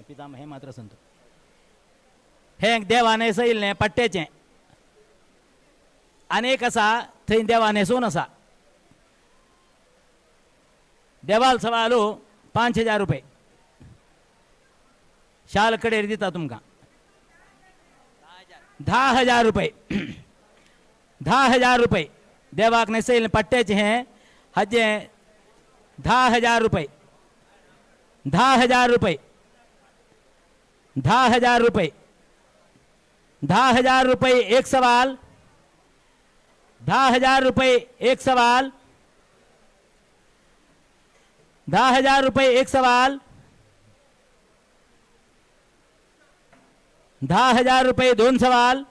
पितामह हे मात्र संतो हे देवाने सैलने पट्ट्याचे अनेक असा थंय देवाने सोन असा देवाल सवालो 5,000 रुपये शाल कडेर दिता तुमका 10,000 रुपये 10,000 रुपये देवाक ने सैल पट्ट्याचे हे हजे 10,000 रुपये 10,000 रुपये 10,000 रुपये 10,000 रुपये एक सवाल, 10,000 रुपये एक सवाल, 10,000 रुपये एक सवाल, 10,000 रुपये दोन सवाल,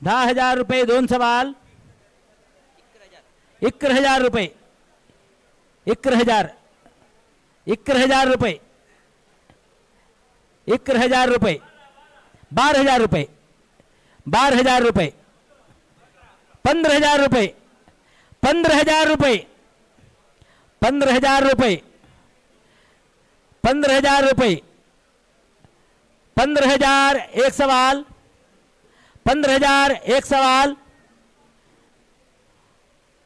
10,000 रुपये दोन सवाल, 11,000 रुपये, 11,000, 11,000 रुपये, 11,000 रुपये, 12,000 रुपये, 12,000 रुपये, 15,000 रुपये, 15,000 रुपये, 15,000 रुपये, 15,000 रुपये, 15,000 एक सवाल, 15,000 एक सवाल,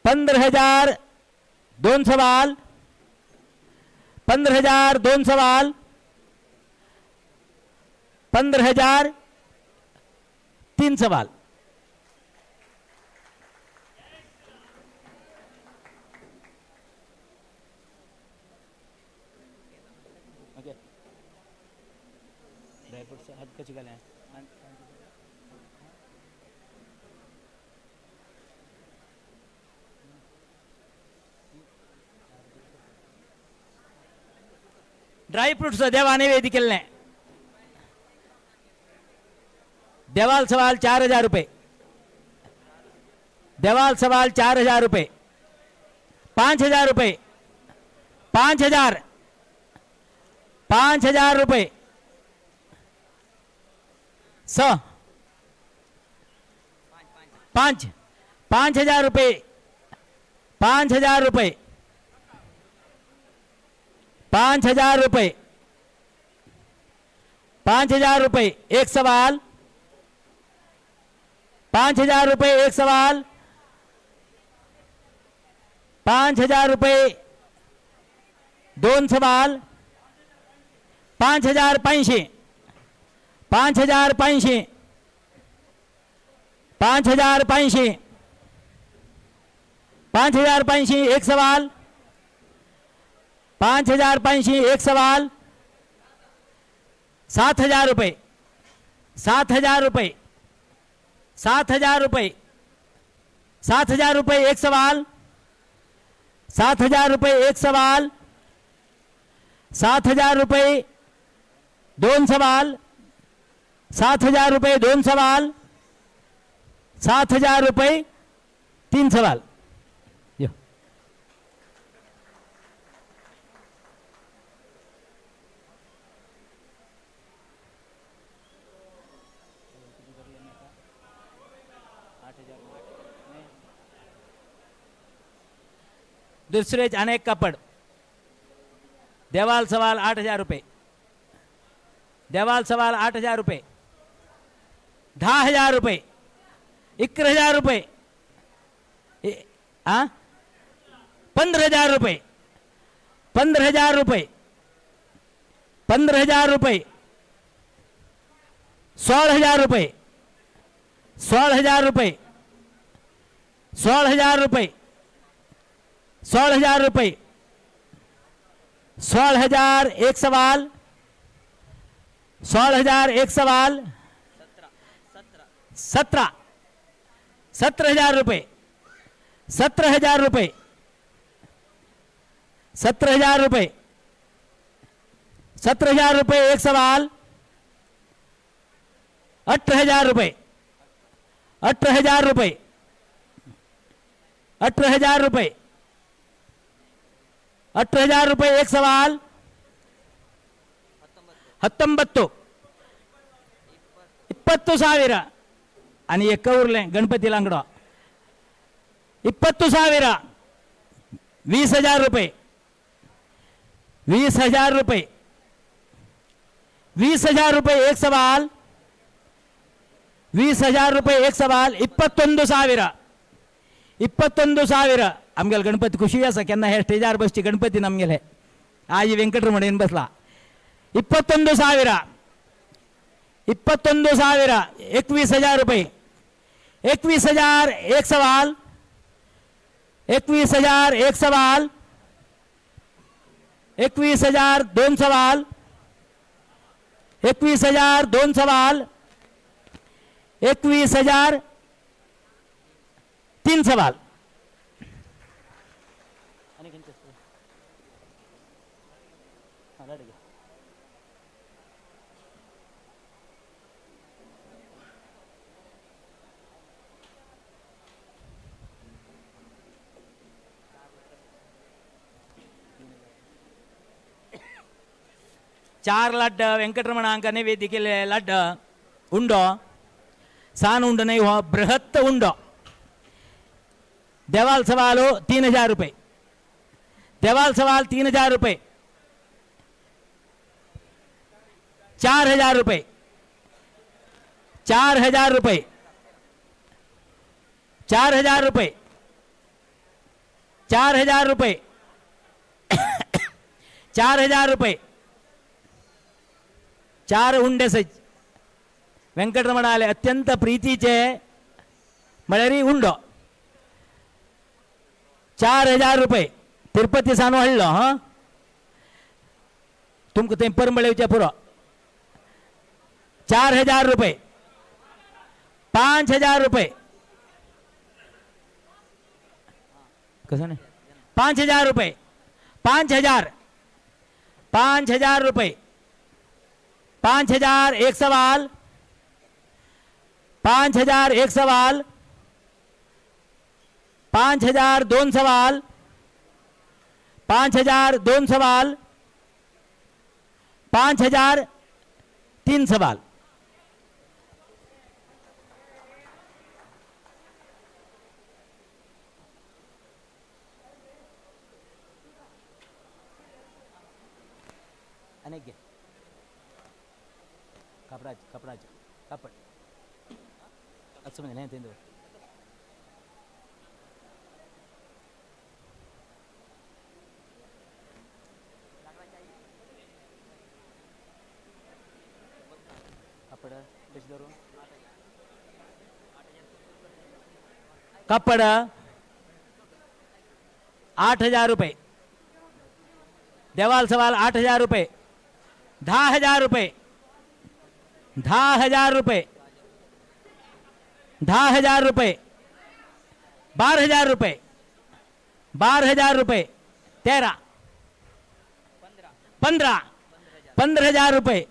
15,000 दोन सवाल, 15,000 दोन सवाल, 15,000 तीन सवाल। ड्राई फ्रूट्स देवाने वेदिकेलने देवाल सवाल 4,000 रुपये, देवाल सवाल 4,000 रुपये, 5,000 रुपये, 5,000, 5,000 रुपये, 5,000 रुपये, 5,000 रुपये, 5,000 रुपये, 5,000 रुपये एक सवाल, 5,000 रुपये एक सवाल, 5,000 रुपये दोन सवाल, 5,085, 5,085, 5,085, 5,085 एक सवाल, 5,085 एक सवाल, 7,000 रुपये, 7,000 रुपये, 7,000 रुपये, 7,000 रुपये एक सवाल, 7,000 रुपये एक सवाल, 7,000 रुपये दोन सवाल, 7,000 रुपये दोन सवाल, 7,000 रुपये तीन सवाल। यो दुसरेच अनेक कापड देवाल सवाल 8,000 रुपये, देवाल सवाल 8,000 रुपये, 10,000 रुपये, 11,000 रुपये, 15,000 रुपये, 15,000 रुपये, 15,000 रुपये, 16,000 रुपये, 16,000 रुपये, 16,000 रुपये, 16,000 रुपये, 16,000 एक सवाल, 16,000 एक सवाल, 17,000 रुपये, 17,000 रुपये, 17,000 रुपये, 17,000 रुपये एक सवाल, 18,000 रुपये, 18,000 रुपये, 18,000 रुपये, 18,000 रुपये एक सवाल, 19, 20,000 आणि एक उरले गणपती लांगडो 20,000, 20,000 रुपये, 20,000 रुपये, 20,000 रुपये एक सवाल, 20,000 रुपये एक सवाल, 21,000, 21,000 आमगेल गणपती खुशी असा केन्ना हे स्टेजार बसची गणपती नमगेले आज वेंकटरमण येन बसला 21,000, 21,000, 21,000 रुपये, 21,000 एक सवाल, 21,000 एक सवाल, 21,000 दोन सवाल, 21,000 2 सवाल, 21,000 3 सवाल. चार लड्ड वेंकटरमण अंकने वेदिकेले लड्ड उंडो सान उंड नहीं हो बृहत्त उंडो. देवाल सवाल 3,000 रुपये. देवाल सवाल 3,000 रुपये. 4,000 रुपये. 4,000 रुपये. 4,000 रुपये. 4,000 रुपये. 4,000 रुपये. 4 उंडे सज वेंकटरमण आले अत्यंत प्रीतीचे मळरी उंडो. 4,000 रुपये. तिरुपति सानो हल्लो हाँ तुमको ते परंबळे पुरो. 4,000 रुपये. 5,000 रुपये. कसं नाही 5,000 रुपये. 5,000. 5,000 रुपये. 5,000 एक सवाल. 5,000 एक सवाल. 5,000 2 सवाल. 5,000 2 सवाल. 5,000 3 सवाल. अनेक कपराज कपराज कपड अच्छा म्हणजे नाही तेंदो कपड कशी धरू कपड 8,000 रुपये. देवाल सवाल 8,000 रुपये. 10,000 रुपये. 10,000 रुपये. 10,000 रुपये. 12,000 रुपये. 12,000 रुपये. 13 15 15,000 रुपये.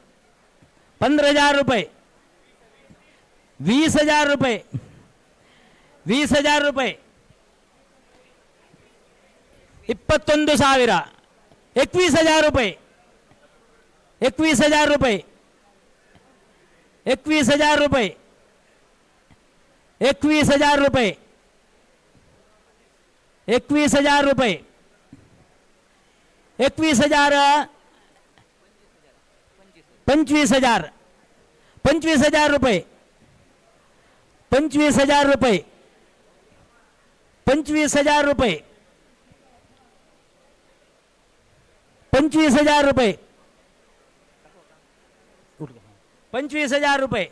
15,000 रुपये. 20,000 रुपये. 20,000 रुपये. 21,000. 21,000 रुपये. 21,000 रुपये. 21,000 रुपये. 21,000 रुपये. 21,000 रुपये. 21,000 25,000. 25,000 रुपये. 25,000 रुपये. 25,000 रुपये. 25,000 रुपये. 25,000 रुपये.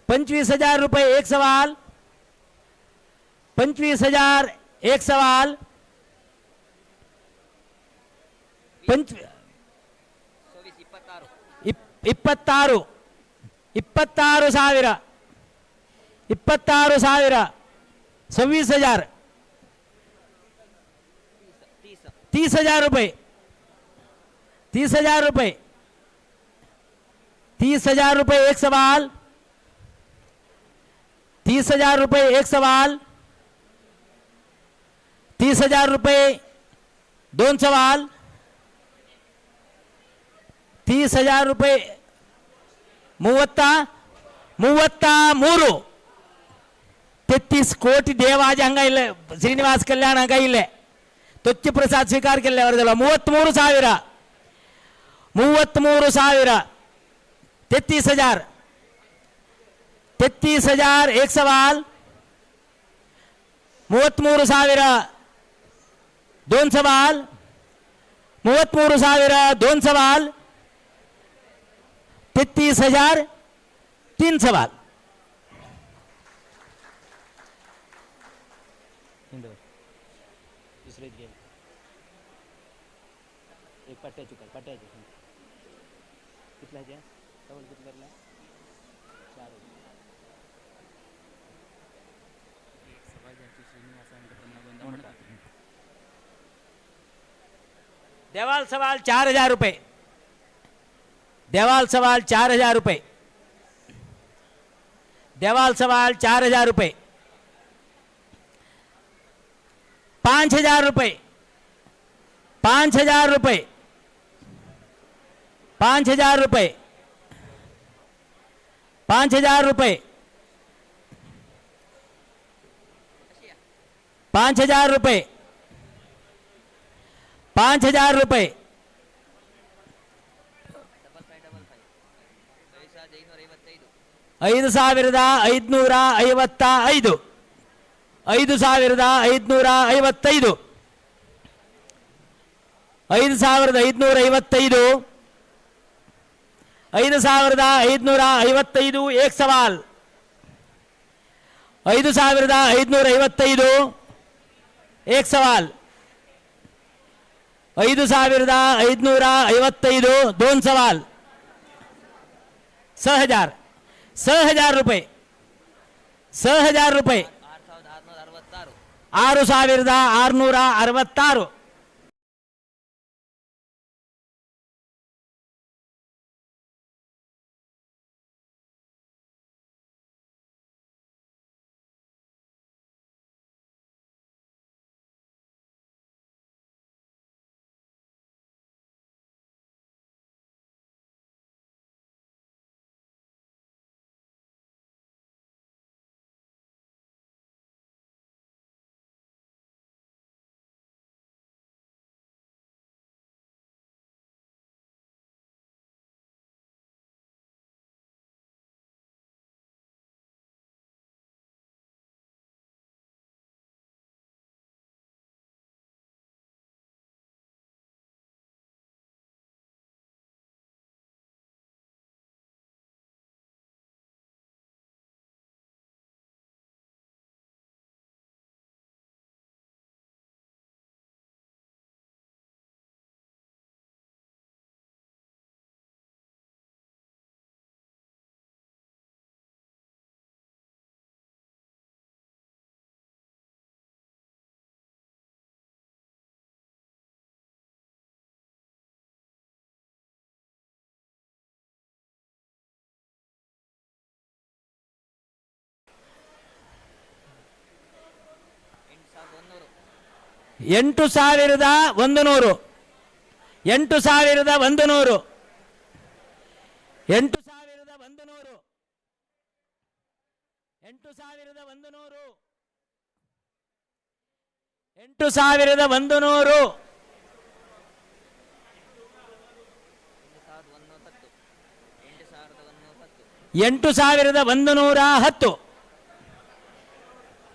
25,000 रुपये एक सवाल. 25,000 एक सवाल. 26 26,000 26,000 26,000 30,000 रुपये. 30,000 रुपये. 30,000 रुपये एक सवाल. 30,000 रुपये एक सवाल. 30,000 रुपये 2 सवाल. 30,000 रुपये 33 33 ಕೋಟಿ ದೇವಾಜ ಹಂಗ ಇಲ್ಲ. ಶ್ರೀನಿವಾಸ ಕಲ್ಯಾಣ ಹಂಗ ಇಲ್ಲ. ತೊಚ್ಚಿ ಪ್ರಸಾದ್ ಸ್ವೀಕಾರ ಕೆಲ್ಲ ಅವರದಲ್ಲ 33,000. 33,000. 33,000. 33,000 एक सवाल. 33,000 2 सवाल. 33,000 2 सवाल. 33,000 3 सवाल. एक पट्टे चुका पट्टे कितना है डबल कितना करना 4 देवाल सवाल 4000 रुपये देवाल सवाल 4000 रुपये देवाल सवाल 4000 रुपये 5000 रुपये 5000 रुपये 5000 रुपये 5000 रुपये 5000 रुपये 5000 रुपये 5555 5555 5555 एक सवाल 5555 एक सवाल 5555 दोन सवाल 6000 6000 रुपये 6000 रुपये 6666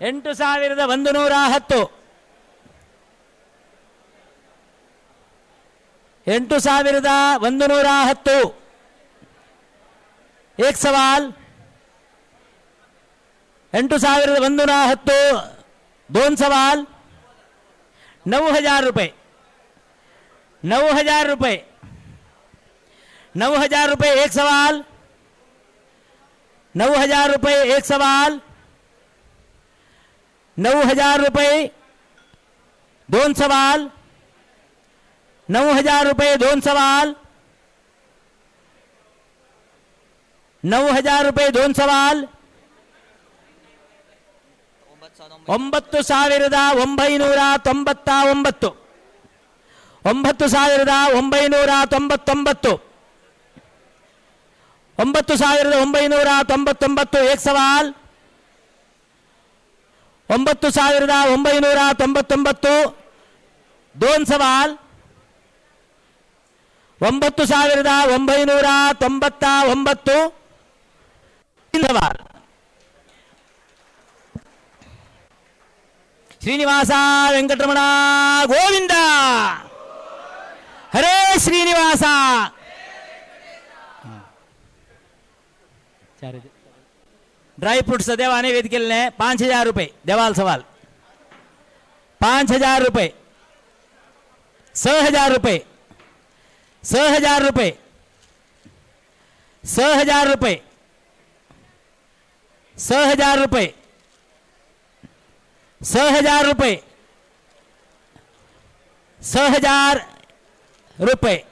8100 8100 8100 8110 एक सवाल 8110 दोन सवाल 9000 रुपये 9000 रुपये 9000 रुपये एक सवाल 9000 रुपये एक सवाल 9000 रुपये दोन सवाल 9000 रुपये दोन सवाल 9000 रुपये दोन सवाल 9999 9999 9999 एक सवाल 9999 दोन सवाल 9999 सवाल ಶ್ರೀನಿವಾಸ ವೆಂಕಟರಮಣ ಗೋವಿಂದ ಹರೇ ಶ್ರೀನಿವಾಸ ड्राई फ्रूट्स देव आने वेदिके 5000 रुपये देवाल सवाल 5000 रुपये 6000 रुपये 6000 रुपये ₹1000 ₹1000 ₹1000 ₹1000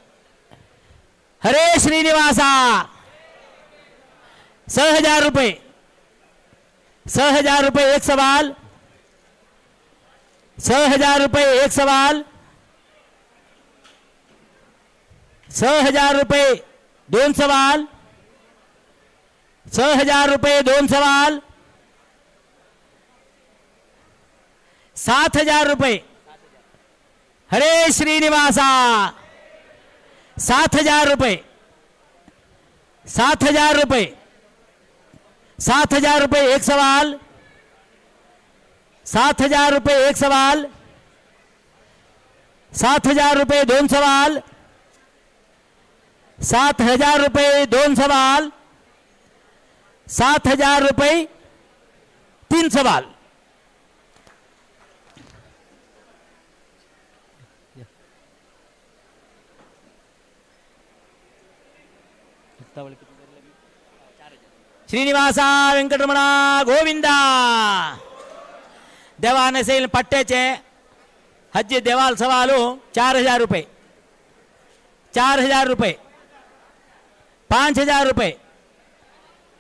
हरे श्रीनिवासा ₹1000 ₹1000 एक सवाल ₹1000 एक सवाल ₹1000 दोन सवाल ₹1000 दोन सवाल ₹7000 हरे श्रीनिवासा ₹7000 ₹7000 ₹7000 एक सवाल ₹7000 एक सवाल ₹7000 दोन सवाल ₹7000 दोन सवाल ₹7000 तीन सवाल श्रीनिवास वेंकटरमण गोविंद देवाने सैल पट्ट्याचे हज्जी देवाल सवालू ₹4000 ₹4000 ₹5000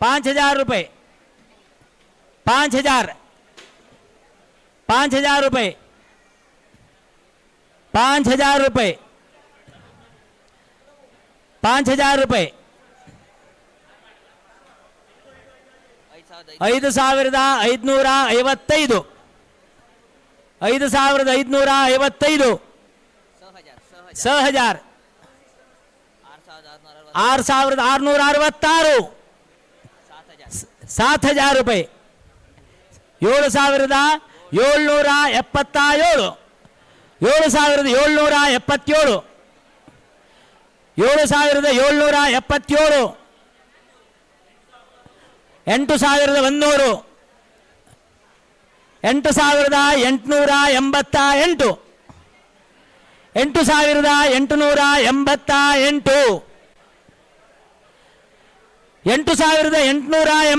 ₹5000 ₹5000 ₹5000 ₹5000 ₹5000 5555 5555 ₹6000 6666 ₹7000 7777 7777 7777 8100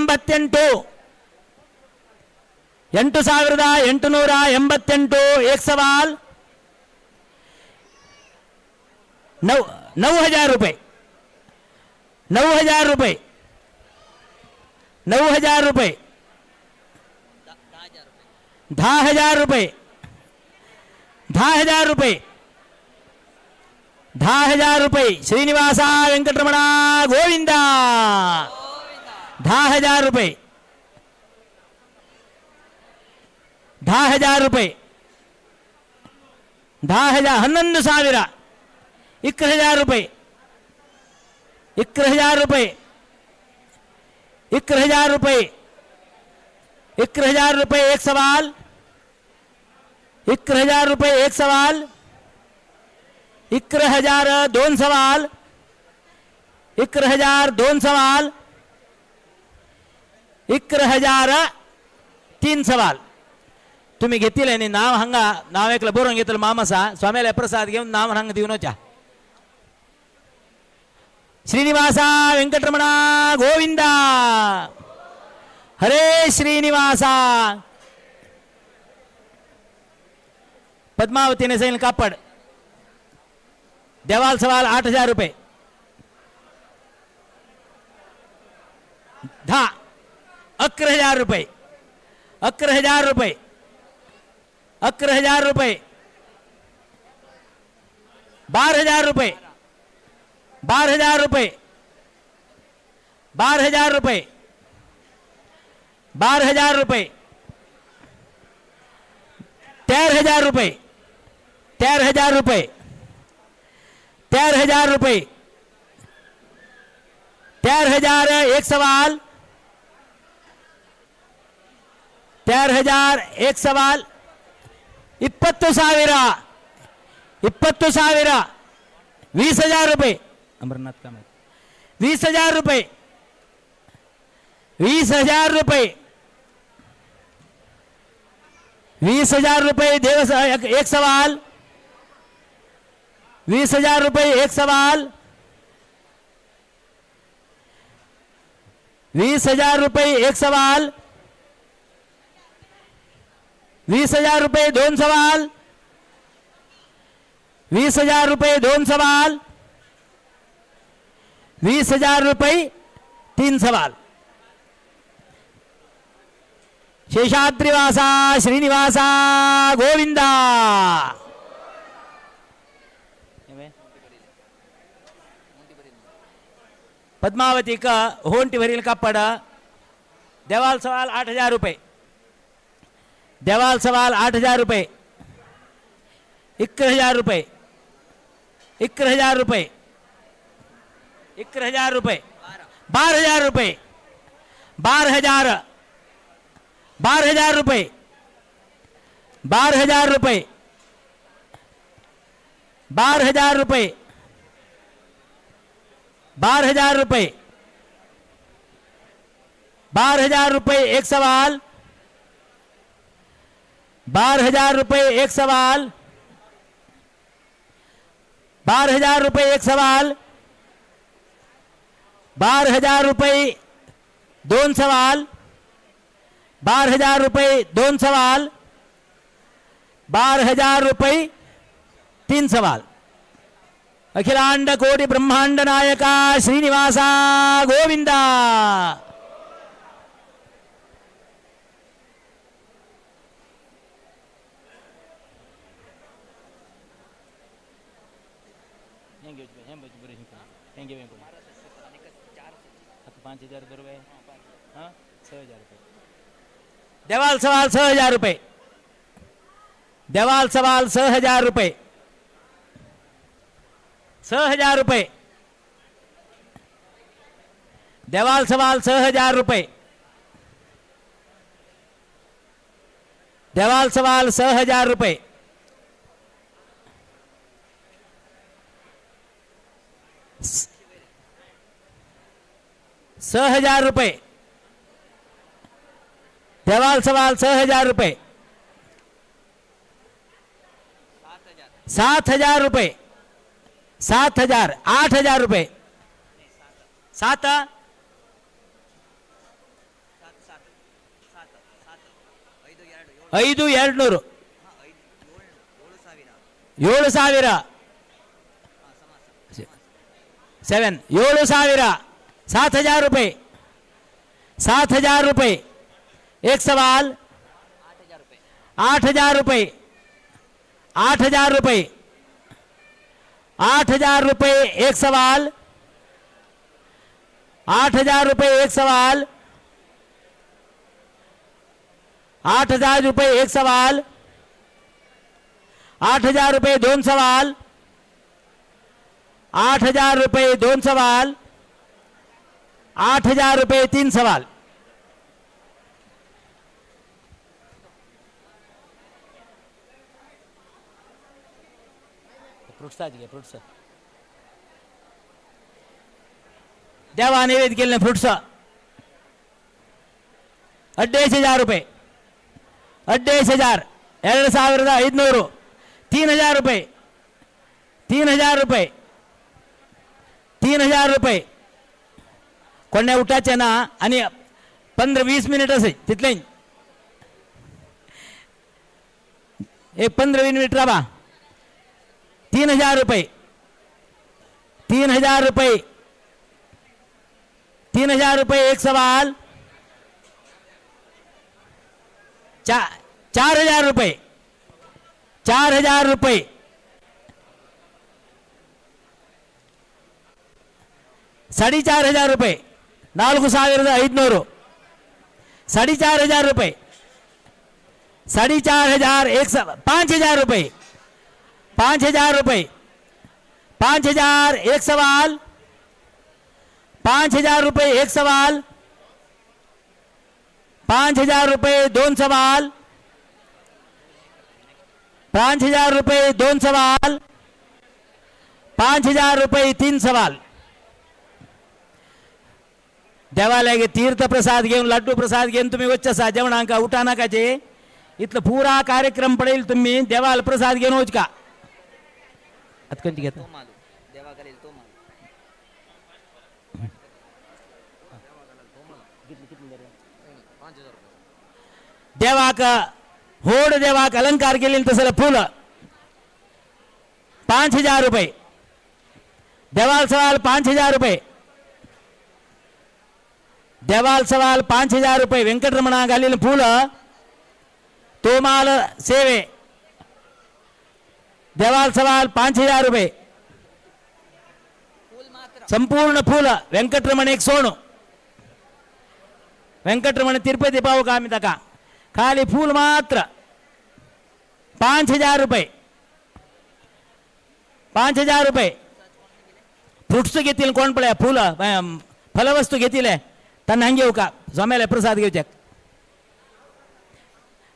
8888 8888 8888 8888 एक सवाल ₹9000 ₹9000 ₹9000 ₹10000 ₹10000 ₹10000 श्रीनिवास वेंकटरमण गोविंद ₹10000 ₹10000 11,000 ₹1,000 ₹1,000 ₹1,000 ₹1,000 एक सवाल ₹1,000 एक सवाल 1,000 दोन सवाल 1,000 दोन सवाल 1,000 तीन सवाल तुम्ही घेतील आणि नाव हंगा नाव एकलं बरोबर घेतलं मामासा स्वामीला प्रसाद घेऊन नाव हंग देऊ नचा श्रीनिवास वेंकटरमण गोविंद हरे श्रीनिवास पद्मावती ने सैन कापड़ देवाल सवाल ₹8,000 ₹11,000 ₹11,000 ₹11,000 ₹12,000 ₹12,000 ₹12,000 ₹12,000 ₹13,000 ₹13,000 ₹13,000 13,000 एक सवाल 13,000 एक सवाल 20,000 20,000 ₹20,000 अमरनाथ का 20,000 ₹20,000 ₹20,000 देवस एक सवाल 20,000 एक सवाल 20,000 रुपये एक सवाल, 20,000 रुपये दोन सवाल, 20,000 रुपये दोन सवाल, 20,000 रुपये तीन सवाल. शेषाद्रिवासा श्रीनिवासा गोविंदा. पद्मावती का होंटी भरील कप्पड. देवाल सवाल 8,000 रुपये. देवाल सवाल 8,000 रुपये. 1,000 रुपये. 1,000 रुपये. 1,000 रुपये. 12,000 रुपये. 12,000. 12,000 रुपये. 12,000 रुपये. 12,000 रुपये. 12,000 रुपये. 12,000 रुपये एक सवाल. 12,000 रुपये एक सवाल. 12,000 रुपये एक सवाल. 12,000 रुपये दोन सवाल. 12,000 रुपये दोन सवाल. 12,000 रुपये तीन सवाल. अखिलांड कोटि ब्रह्मांड नायका श्रीनिवासा गोविंदा. देवाल सवाल 6,000 रुपये. देवाल सवाल 6,000 रुपये. 6,000 रुपये. देवाल सवाल 6,000 रुपये. देवाल सवाल 6,000 रुपये. 6,000 रुपये. देवाल सवाल 6,000 रुपये. 7,000 रुपये. 7,000. 8,000 रुपये. 7 5 200. 7,000. 7 7,000. 7,000 रुपये. 7,000 रुपये एक सवाल. 8,000 रुपये. 8,000 रुपये. 8,000 रुपये एक सवाल. 8,000 रुपये एक सवाल. 8,000 रुपये एक सवाल. 8,000 रुपये दोन सवाल. 8,000 रुपये दोन सवाल. 8,000 रुपये तीन सवाल. फ्रुट्स द्यावा नैवेद्य केले फ्रुट्स. 48,000 रुपये. 48,000. 2,500. 3,000 रुपये. 3,000 रुपये. 3,000 रुपये. कोण्या उठाचे ना आणि 15-20 मिनिट असे तिथले एक 15-20 मिनिट राहा. 3,000 रुपये. 3,000 रुपये. 3,000 रुपये एक सवाल. 4,000 रुपये. 4,000 रुपये. 4,500 रुपये. 4,500. 4,500 रुपये. 4,500 एक सवाल. 5,000 रुपये. 5,000 रुपये. 5,000 एक सवाल. 5,000 रुपये एक सवाल. 5,000 रुपये दोन सवाल. 5,000 रुपये दोन सवाल. 5,000 रुपये तीन सवाल. देवालय तीर्थ प्रसाद घेऊन लड्डू प्रसाद घेऊन तुम्ही वच्चा जेवणांका उठा नाकाचे. इथलं पुरा कार्यक्रम पडेल. तुम्ही देवाला प्रसाद घेऊन होच का अतकंती घेता देवा करेल तो देवाक होड देवाक अलंकार केले तसं फुल 5000 रुपये. देवाल सवाल 5000 रुपये. देवाल सवाल 5000 रुपये. व्यंकटरमणा घालेलं फुल तोमाल सेवे. देवाल सवाल 5000 रुपये. संपूर्ण फूल व्यंकटरमण एक सोनू. व्यंकटरमण तिरुपति पाहू का आम्ही तका खाली फूल मात्र 5000 रुपये. 5000 रुपये. फ्रुट्स घेतील कोण पळ्या फूल फलवस्तू घेतील त्यांना हंगे का स्वाम्याला प्रसाद घेवचे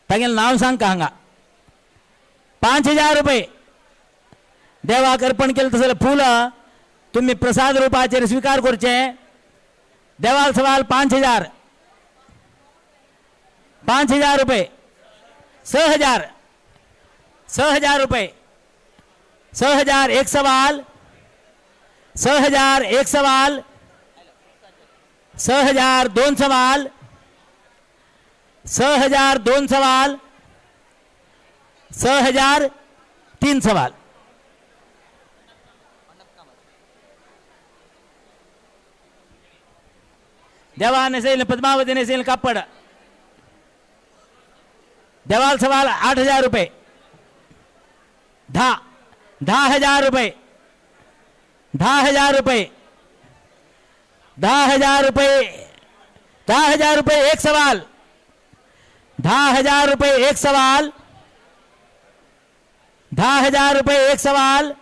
तांगेल नाव सांग का हंगा 5000 रुपये. देवाक अर्पण केलं तसं फूल तुम्ही प्रसाद रूपाचे स्वीकार करचे. देवाल सवाल 5000. 5000 रुपये. 6000. 6000 रुपये. 6000 एक सवाल. 6000 एक सवाल. 6000 दोन सवाल. 6000 दोन सवाल. 6000 तीन सवाल. देवा नेसेल पद्मावती नेसेल कापड. देवाल सवाल 8000 रुपये. 10,000 रुपये. 10,000 रुपये. 10,000 रुपये. 10,000 रुपये एक सवाल. 10,000 रुपये एक सवाल. 10,000 रुपये एक सवाल.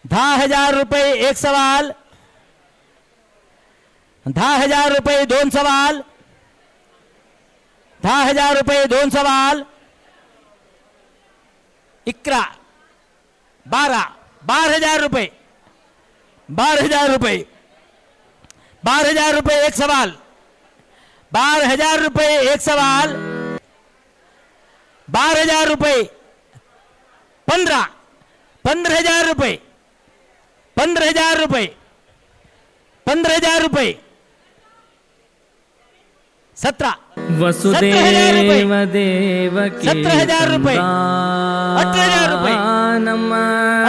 10,000 रुपये एक सवाल. 10,000 रुपये दोन सवाल. 10,000 रुपये दोन सवाल. 11 12,000 रुपये. 12,000 रुपये. 12,000 रुपये एक सवाल. 12,000 रुपये एक सवाल. 12,000 रुपये. 15,000 रुपये. 15,000 रुपये. 15,000 रुपये. 17 वसुदेव देवकी 17,000 रुपये. 18,000 रुपये.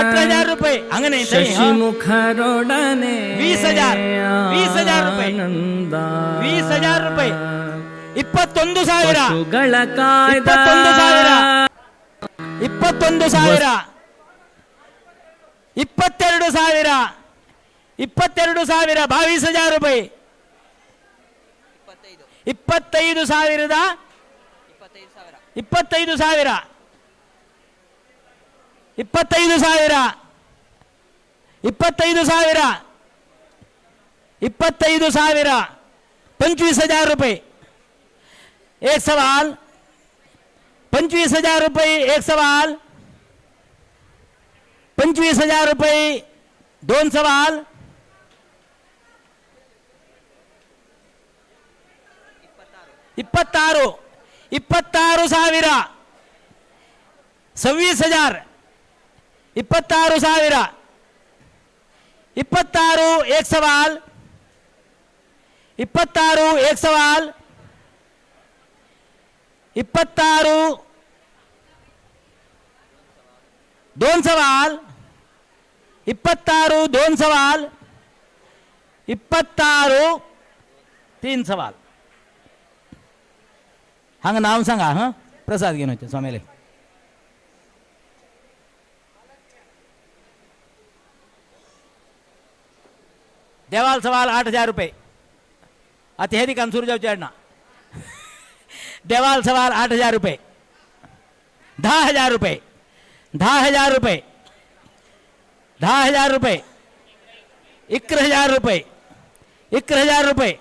18,000 रुपये अंगने शशिमुखरोडने 20,000. 20,000 रुपये. 20,000 रुपये. 21,000. ಪಶುಗಳ ಕಾಯ್ದ 21,000. 21,000. 22,000. 22,000. 22,000 रुपये. 25,000. 25,000. 25,000. 25,000. 25,000. 25,000 रुपये एक सवाल. 25,000 रुपये एक सवाल. 25,000 रुपये दोन सवाल. 26,000. 26,000. 26,000. 26,000. 26 एक सवाल. 26 एक सवाल. 26 दोन सवाल. 26 दोन सवाल. 26 तीन सवाल. हंग नाव सांगा. हा प्रसाद घेऊन होते स्वामीले. देवाल सवाल 8,000 रुपये. अति हेदी कंसूर जाऊ चढ़ना. देवाल सवाल 8,000 रुपये. 10,000 रुपये. 10,000 रुपये. 10,000 रुपये. 11,000 रुपये. 11,000 रुपये.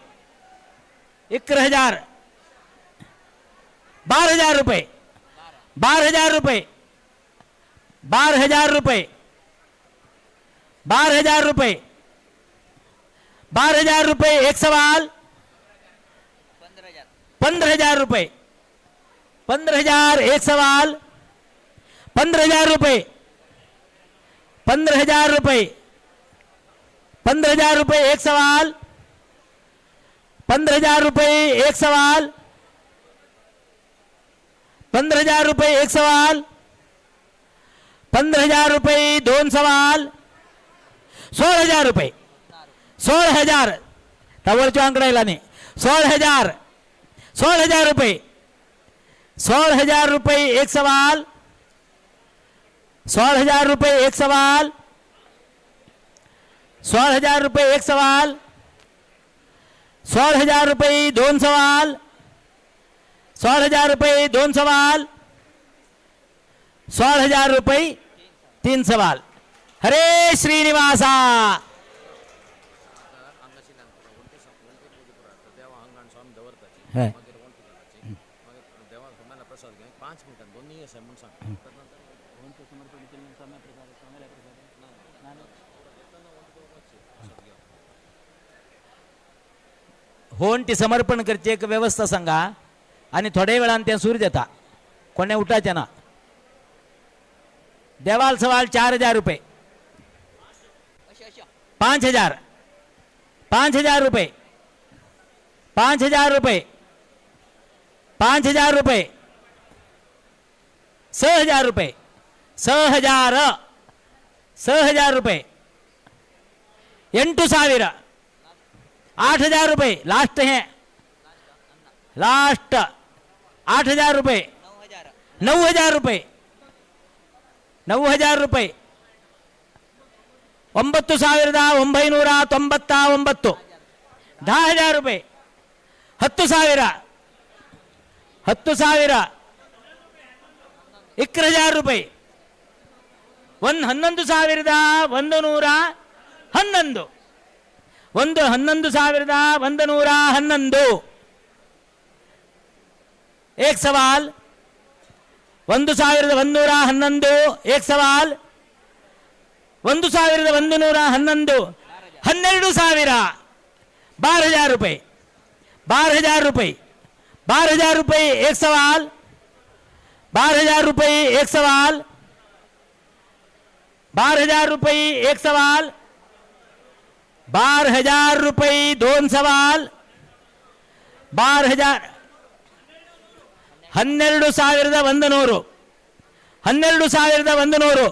11,000. 12,000 रुपये. 12,000 रुपये. 12,000 रुपये. 12,000 रुपये. 12,000 रुपये एक सवाल. 15,000 रुपये. 15,000 एक सवाल. 15,000 रुपये. 15,000 रुपये. 15,000 रुपये एक सवाल. 15,000 रुपये एक सवाल, 15,000 रुपये एक सवाल, 15,000 रुपये दोन सवाल, 16,000 रुपये, 16,000 तवरच्या आंकड्याला नाही, 16,000, 16,000 रुपये, 16,000 रुपये एक सवाल, 16,000 रुपये एक सवाल, 16,000 रुपये एक सवाल, 16,000 रुपये दोन सवाल, 16,000 रुपये दोन सवाल, 16,000 रुपये तीन सवाल. हरे श्रीनिवासा. होंटी समर्पण करचे एक व्यवस्था सांगा आणि थोड्या वेळान ते सूर्य देता कोणे उठायचे ना. देवाल सवाल 4,000 रुपये, 5,000, 5,000 रुपये, 5,000 रुपये, 5,000 रुपये, 6,000 रुपये, 6,000, 6,000 रुपये, 8,000, 8,000 रुपये लास्ट है, लास्ट 8,000 रुपये, 9,000 रुपये, 9,000 रुपये, 9,999, 10,000 रुपये, 10,000, 10,000, 1,000 रुपये, 11,111, 11,111, एक सवाल, 1,111, एक सवाल, 1,111, 12,000, 12,000 रुपये, 12,000 रुपये, 12,000 रुपये एक सवाल, 12,000 रुपये एक सवाल, 12,000 रुपये एक सवाल, 12,000 रुपये दोन सवाल, 12,000, 12,100, 12,100, 12,100,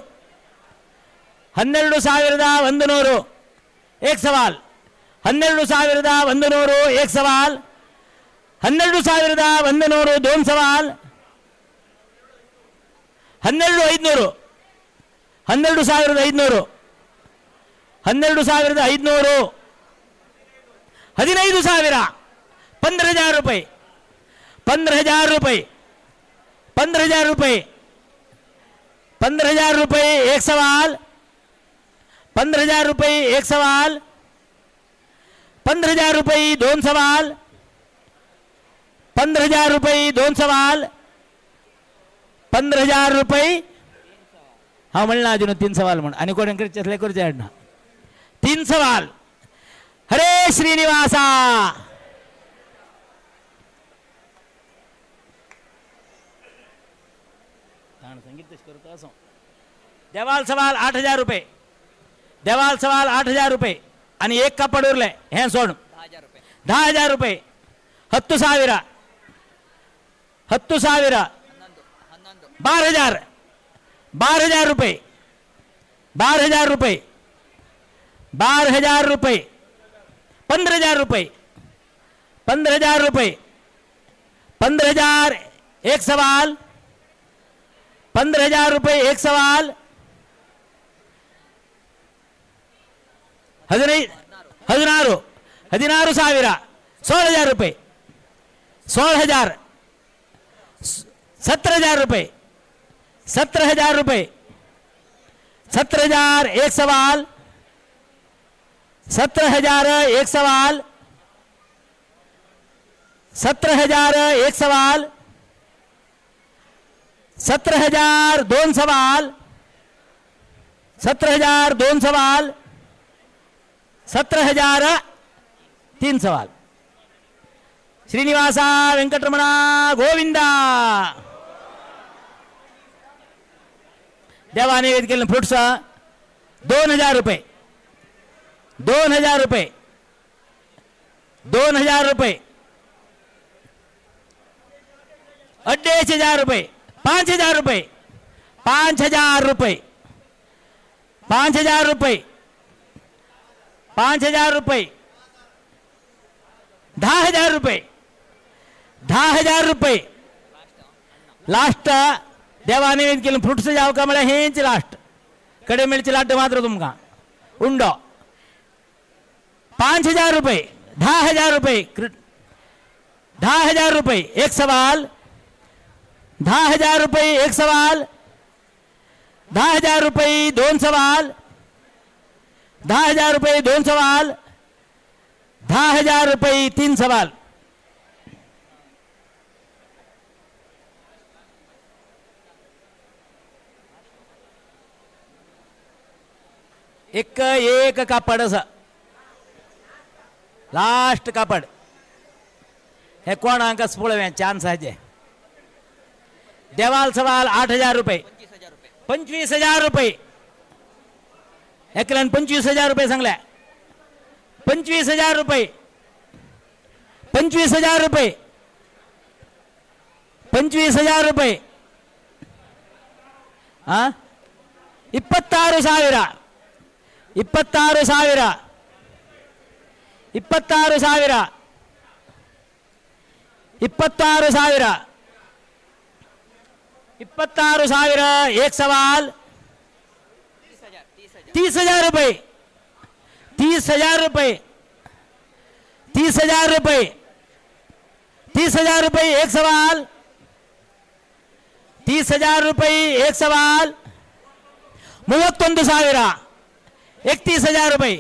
एक सवाल, 12,100, एक सवाल, 12,100, दोन सवाल, 12,500, 12,500, 12,500, 15,000, 15,000 रुपये, 15,000 रुपये, 15,000 रुपये, 15,000 रुपये एक सवाल, 15,000 रुपये एक सवाल, 15,000 रुपये दोन सवाल, 15,000 रुपये दोन सवाल, 15,000 रुपये, हा म्हणला अजून 3 सवाल म्हण आणि कोणकडे लेकरचे आहेत ना 3 सवाल. हरे श्रीनिवासा. देवाल सवाल 8,000 रुपये, देवाल सवाल 8,000 रुपये आणि एक का पडूरले हे सोड 10,000 रुपये, 10,000, 10,000, 12,000, 12,000 रुपये, 12,000 रुपये, 12,000 रुपये, 15,000 रुपये, 15,000 रुपये, 15,000 एक सवाल, 15,000 रुपये एक सवाल, 16,000, 16,000 रुपये, 16,000, 17,000 रुपये, 17,000 रुपये, 17,000 एक सवाल, 17,000 एक सवाल, 17,000 एक सवाल, 17,000 दोन सवाल, 17,000 दोन सवाल, 17,000 तीन सवाल. श्रीनिवासा वेंकटरमणा गोविंदा. देवाने वेद केलं फ्रुट्स 2,000 रुपये, 2,000 रुपये, 2000 रुपये, 2,500 रुपये, 5,000 रुपये, 5,000 रुपये, 5,000 रुपये, 5,000 रुपये, 10,000 रुपये, 10,000 रुपये. लास्ट देवाने केलं फ्रुट्स जाव का मला हेच लास्ट कडे मिळची लाट मात्र तुमका उंडो 5,000 रुपये, 10,000 रुपये, 10,000 रुपये एक सवाल, 10,000 रुपये एक सवाल, 10,000 रुपये 2 सवाल, 10,000 रुपये 2 सवाल, 10,000 रुपये 3 सवाल. एक कापड असं लास्ट कापड हे कोण अंकस पुळव्या चान्स आहे. देवाल सवाल 8,000 रुपये, 25,000 रुपये एकलन 25,000 रुपये सांगल्या, 25,000 रुपये, 25,000 रुपये, 25,000 रुपये, 26,000, 26,000, 26,000, 26,000, 26,000 एक सवाल, 30,000 रुपये, 30,000 रुपये, 30,000 रुपये, 30,000 रुपये एक सवाल, 30,000 रुपये एक सवाल, 31,000, 31,000 रुपये,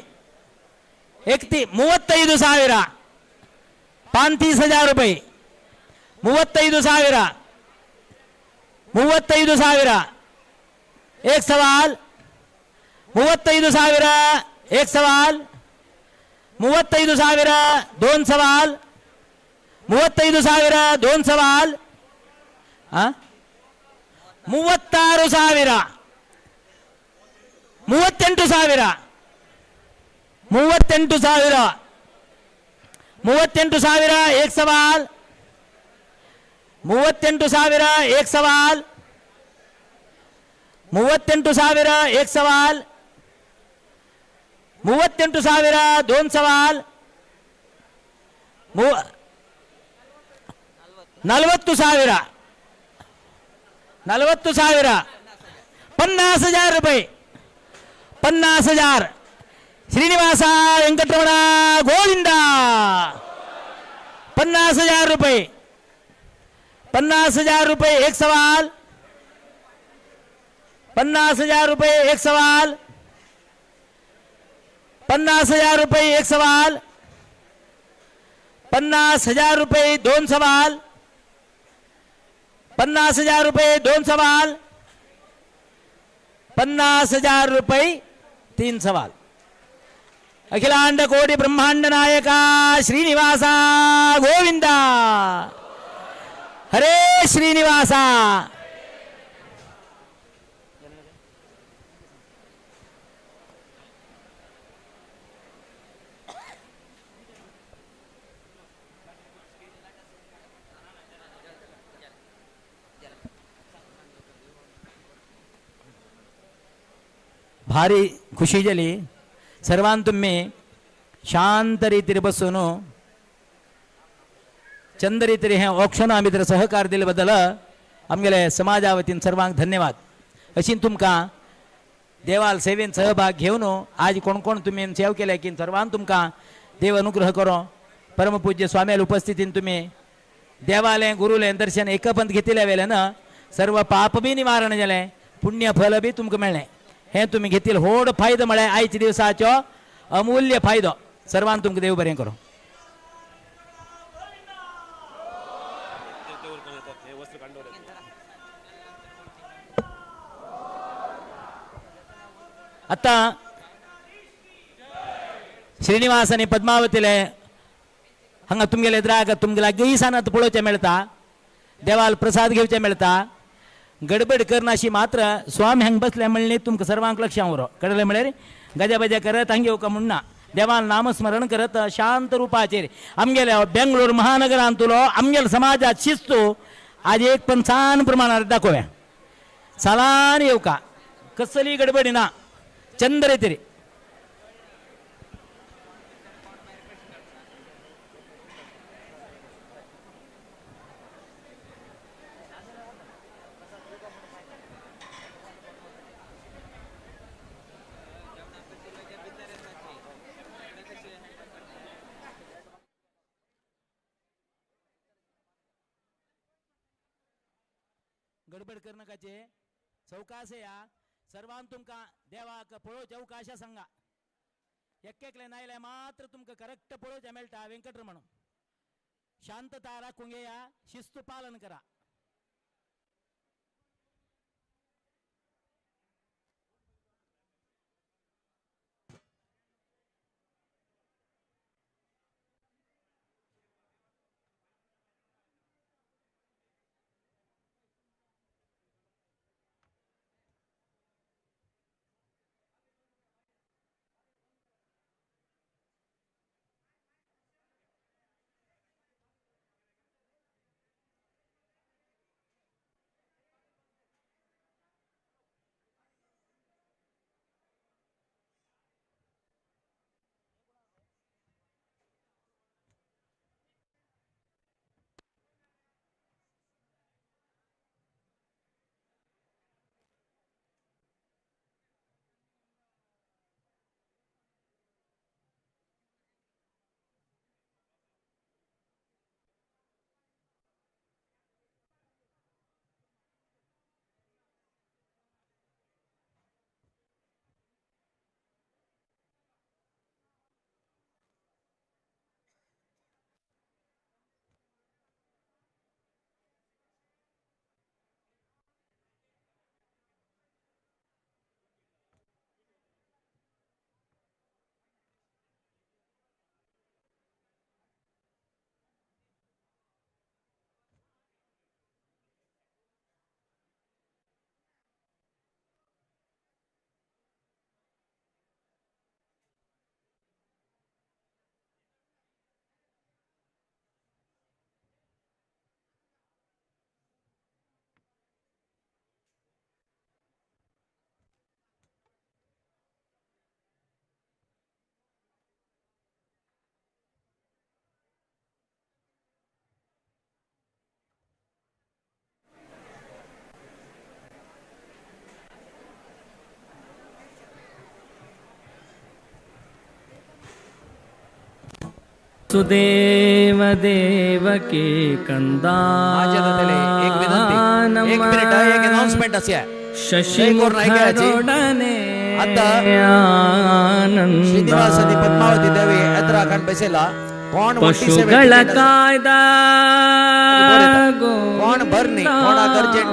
35,000, 35,000 रुपये, 35,000, 35,000 एक सवाल, 35,000 एक सवाल, 35,000 2 सवाल, 35,000 2 सवाल, 36,000, 38,000, 38,000, 38,000 एक सवाल, 38,000 एक सवाल, 38,000 एक सवाल, 38,000 2 सवाल, 40,000, 40,000, 50,000 रुपये, 50,000 श्रीनिवास वेंकटरमण गोविंदा, 50,000 रुपये, 50,000 रुपये एक सवाल, 50,000 रुपये एक सवाल, 50,000 रुपये एक सवाल, 50,000 रुपये 2 सवाल, 50,000 रुपये 2 सवाल, 50,000 रुपये 3 सवाल. अखिलांड कोटी ब्रह्मांड नायका श्रीनिवासा गोविंदा, हरे श्रीनिवासा. भारी खुशी झाली. सर्वांत तुम्ही शांत रीतीने बसून चंद रीतीने हे औक्षण आम्ही तर सहकार दिल्याबद्दल आमगेले समाजा वतीन सर्वांक धन्यवाद. अशी तुमका देवाल सेवेन सहभाग घेऊन आज कोण कोण तुम्ही सेव केल्या की सर्वांक तुमका देव अनुग्रह करो. परमपूज्य स्वाम्याला उपस्थितीन तुम्ही देवालय गुरुले दर्शन एकपंत घेतल्या वेळेनं सर्व पाप बी निवारण झाले, पुण्य फल बी तुमका मिळणे. हे तुम्ही घेतील होड फायदा मिळे आजच्या दिवसाचो अमूल्य फायदा. सर्वांक तुमका देव बरें करो. आता श्रीनिवास आणि पद्मावतीले हांगा तुमगेले एद्राक तुमगेला गैसानात पळोवचें मेळटा, देवाल प्रसाद घेवचें मेळटा. गडबड करनाशी मात्र स्वामी हांग बसले म्हणले तुमकां सर्वांक लक्षांत उरो कळले. म्हळ्यार गजा बजा करत हांगे येवका म्हणना देवान नामस्मरण करत शांत रूपाचेर आमगेले बेंगळूर महानगरांतलो आमगेले समाजात शिस्तू आज एक पण छान प्रमाणात दाखोव्या. सालान येवका कसली गडबडी ना, चंद्र तरी गडबड करनाकाचे चौकास या सर्वान तुमका देवाक पळोवचे अवकाश सांगा. एक्केकले नायले मात्र तुमका करेक्ट पळोवचे मेळटा. वेंकटरमण शांतता राखून घेया, शिस्त पालन करा. सुदेव देवकी अनाउन्समेंट असे शशिमुखरोडने ಶ್ರೀನಿವಾಸದಿ ಪದ್ಮಾವತಿ ದೇವಿ ಎದುರ ಕಂಡು ಬೈಸೆಲ್ಲ ಪಶುಗಳ ಕಾಯ್ದ ಕೋಣ ಬರ್ನಿ ಕೋಣ ಅರ್ಜೆಂಟ್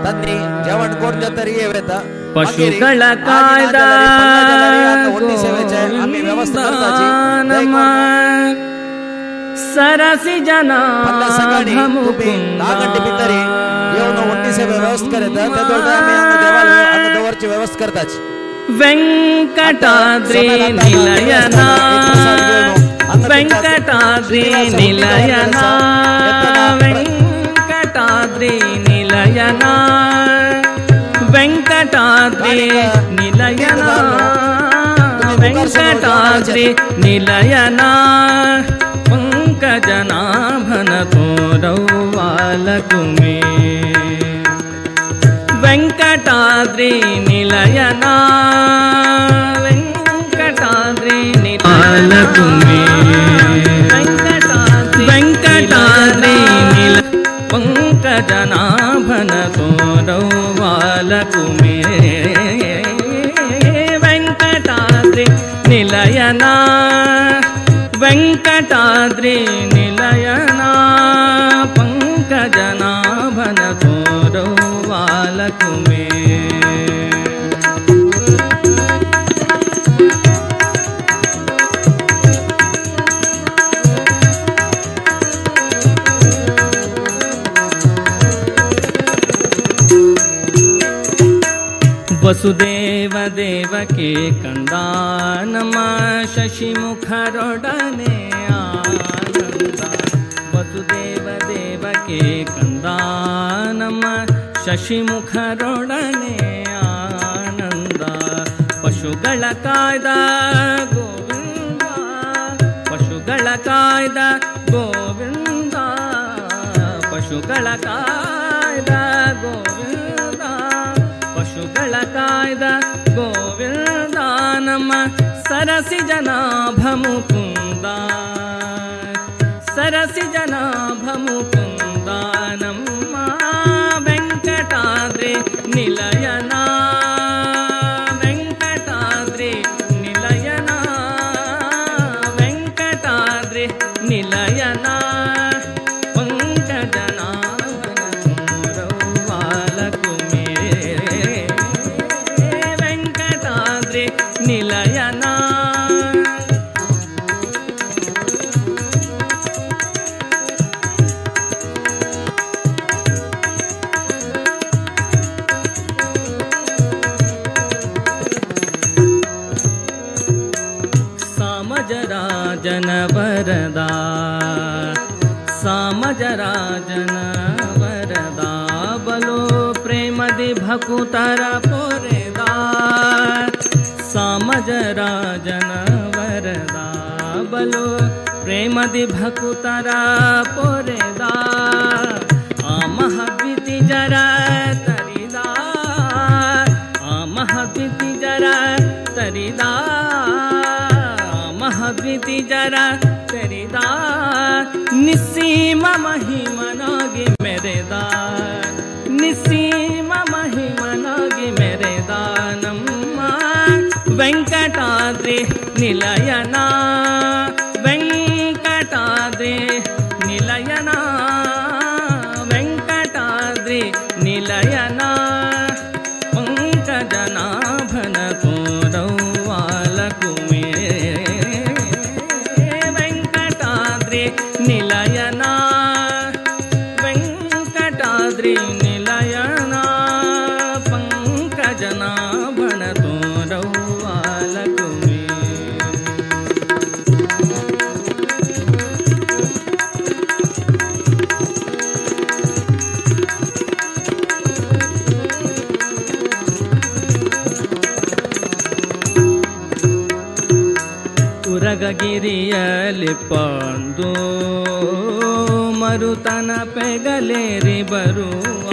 ತಂದ್ರಿ ಜವನ್ ಕೋರ್ ಜೊತೆ ವೇತ ಪಶುಗಳ ಕಾಯ್ದ ಒಟ್ಟಿ ಸೇವೆ ಆಮಿ ವ್ಯವಸ್ಥೆ करताची सरसी जना सकाळी तुम्ही 10 गंटे भितरी येऊन ಒಟ್ಟಿ ಸೇವೆ ವ್ಯವಸ್ಥೆ करता त्यादोळ आम्ही देवाला अन्नदवरची व्यवस्था करताची वेंकटाद्रि निलयना वेंकटाद्रि निलयना वेंकटाद्रि निलयना वेंकटाद्रि निलयना वेंकटाद्रि निलयना पंकजनाभन तोरौवालकुमे वेंकटाद्रि निलयना वेंकटाद्रि निलयकुमे वेंकटाद्रि निल पंकजनाभन तोरौवालकुमे वेंकटाद्रि निलयना वेंकटाद्रि निलयना पंकजनाभन तोरौवालकुमे ವಸುದೇವ ದೇವಕಿ ಕಂದ ನಮ್ಮ ಶಶಿಮುಖರೊಡನೆ ಆನಂದ. ವಸುದೇವ ದೇವಕಿ ಕಂದ ನಮ್ಮ ಶಶಿಮುಖರೊಡನೆ ಆನಂದ. ಪಶುಗಳ ಕಾಯ್ದ ಗೋವಿಂದ, ಪಶುಗಳ ಕಾಯ್ದ ಗೋವಿಂದ, ಪಶುಗಳ ಕಾಯ್ದ ಗೋವಿಂದ, ಪಶುಗಳ ಕಾಯ್ದ ಗೋವಿಂದ ನಮ್ಮ ಸರಸಿ ಜನಾಭ ಮುಕುಂದ, ಸರಸಿ ಜನಾಭ ಮುಕುಂದ ನಮ್ಮ ವೆಂಕಟಾದ್ರಿ ನಿಲಯನ, ವೆಂಕಟಾದ್ರಿ ನಿಲಯನ, ವೆಂಕಟಾದ್ರಿ ನಿಲಯನ. ನಿಲಯನ ಸಾಮಜರಾಜನ ವರದ, ಸಾಮಜರಾಜನ ವರದ ಬಲು ಪ್ರೇಮದಿ ಭಕುತರ ಪೊರೆದ. ಸಾಮಜರಾಜನ ವರದ ಬಲು ಪ್ರೇಮದಿ ಭಕುತರ ಪೊರೆದ. ಆ ಮಹಾದ್ವಿತಿ ಜರ ತರಿದ, ಆ ಮಹಾದ್ವಿತಿ ಜರ ತರಿದ, ಮಹಾದ್ವಿತಿ ಜರ ತರಿದ. ನಿಸ್ಸೀಮ ಮಹಿಮನಾಗಿ ಮೆರೆದ, ನಿಸ್ಸೀಮ ಮಹಿಮನಾಗಿ ಮೆರೆದ ನಮ್ಮ ವೆಂಕಟಾದ್ರಿ ನಿಲಯನ, ವೆಂಕಟಾದ್ರಿ ನಿಲಯನ, ವೆಂಕಟಾದ್ರಿ ನಿಲಯನ. ಪಂಕಜನಾಭನ ತೋರವಾಲಕುಮೆ ವೆಂಕಟಾದ್ರಿ ನಿಲಯನ, ವೆಂಕಟಾದ್ರಿ ನಿಲಯನ. ಪಂಕಜನಾಭನ ತೋರವಾಲಕುಮೆ. ಉರಗಗಿರಿಯಲಿ ಪಂದು ಮರುತನ ಪೆಗಲೇರಿ ಬರುವ,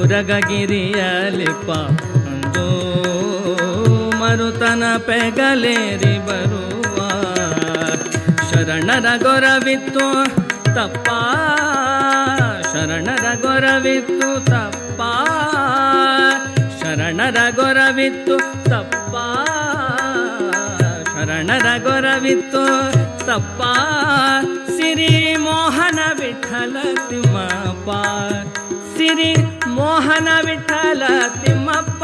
ಉರಗಗಿರಿಯಲಿ ಪಂದು ಮರುತನ ಪೆಗಲೇರಿ ಬರುವ. ಶರಣರ ಗೊರವಿತ್ತು ತಪ್ಪ, ಶರಣರ ಗೊರವಿತ್ತು ತಪ್ಪ, ಶರಣರ ಗೊರವಿತ್ತು ತಪ್ಪ, ಶರಣರ ಗೊರವಿತ್ತು ತಪ್ಪ. ಸಿರಿ ಮೋಹನ ವಿಠಲ ತಿಮ್ಮಪ್ಪ, ಸಿರಿ ಮೋಹನ ವಿಠಲ ತಿಮ್ಮಪ್ಪ.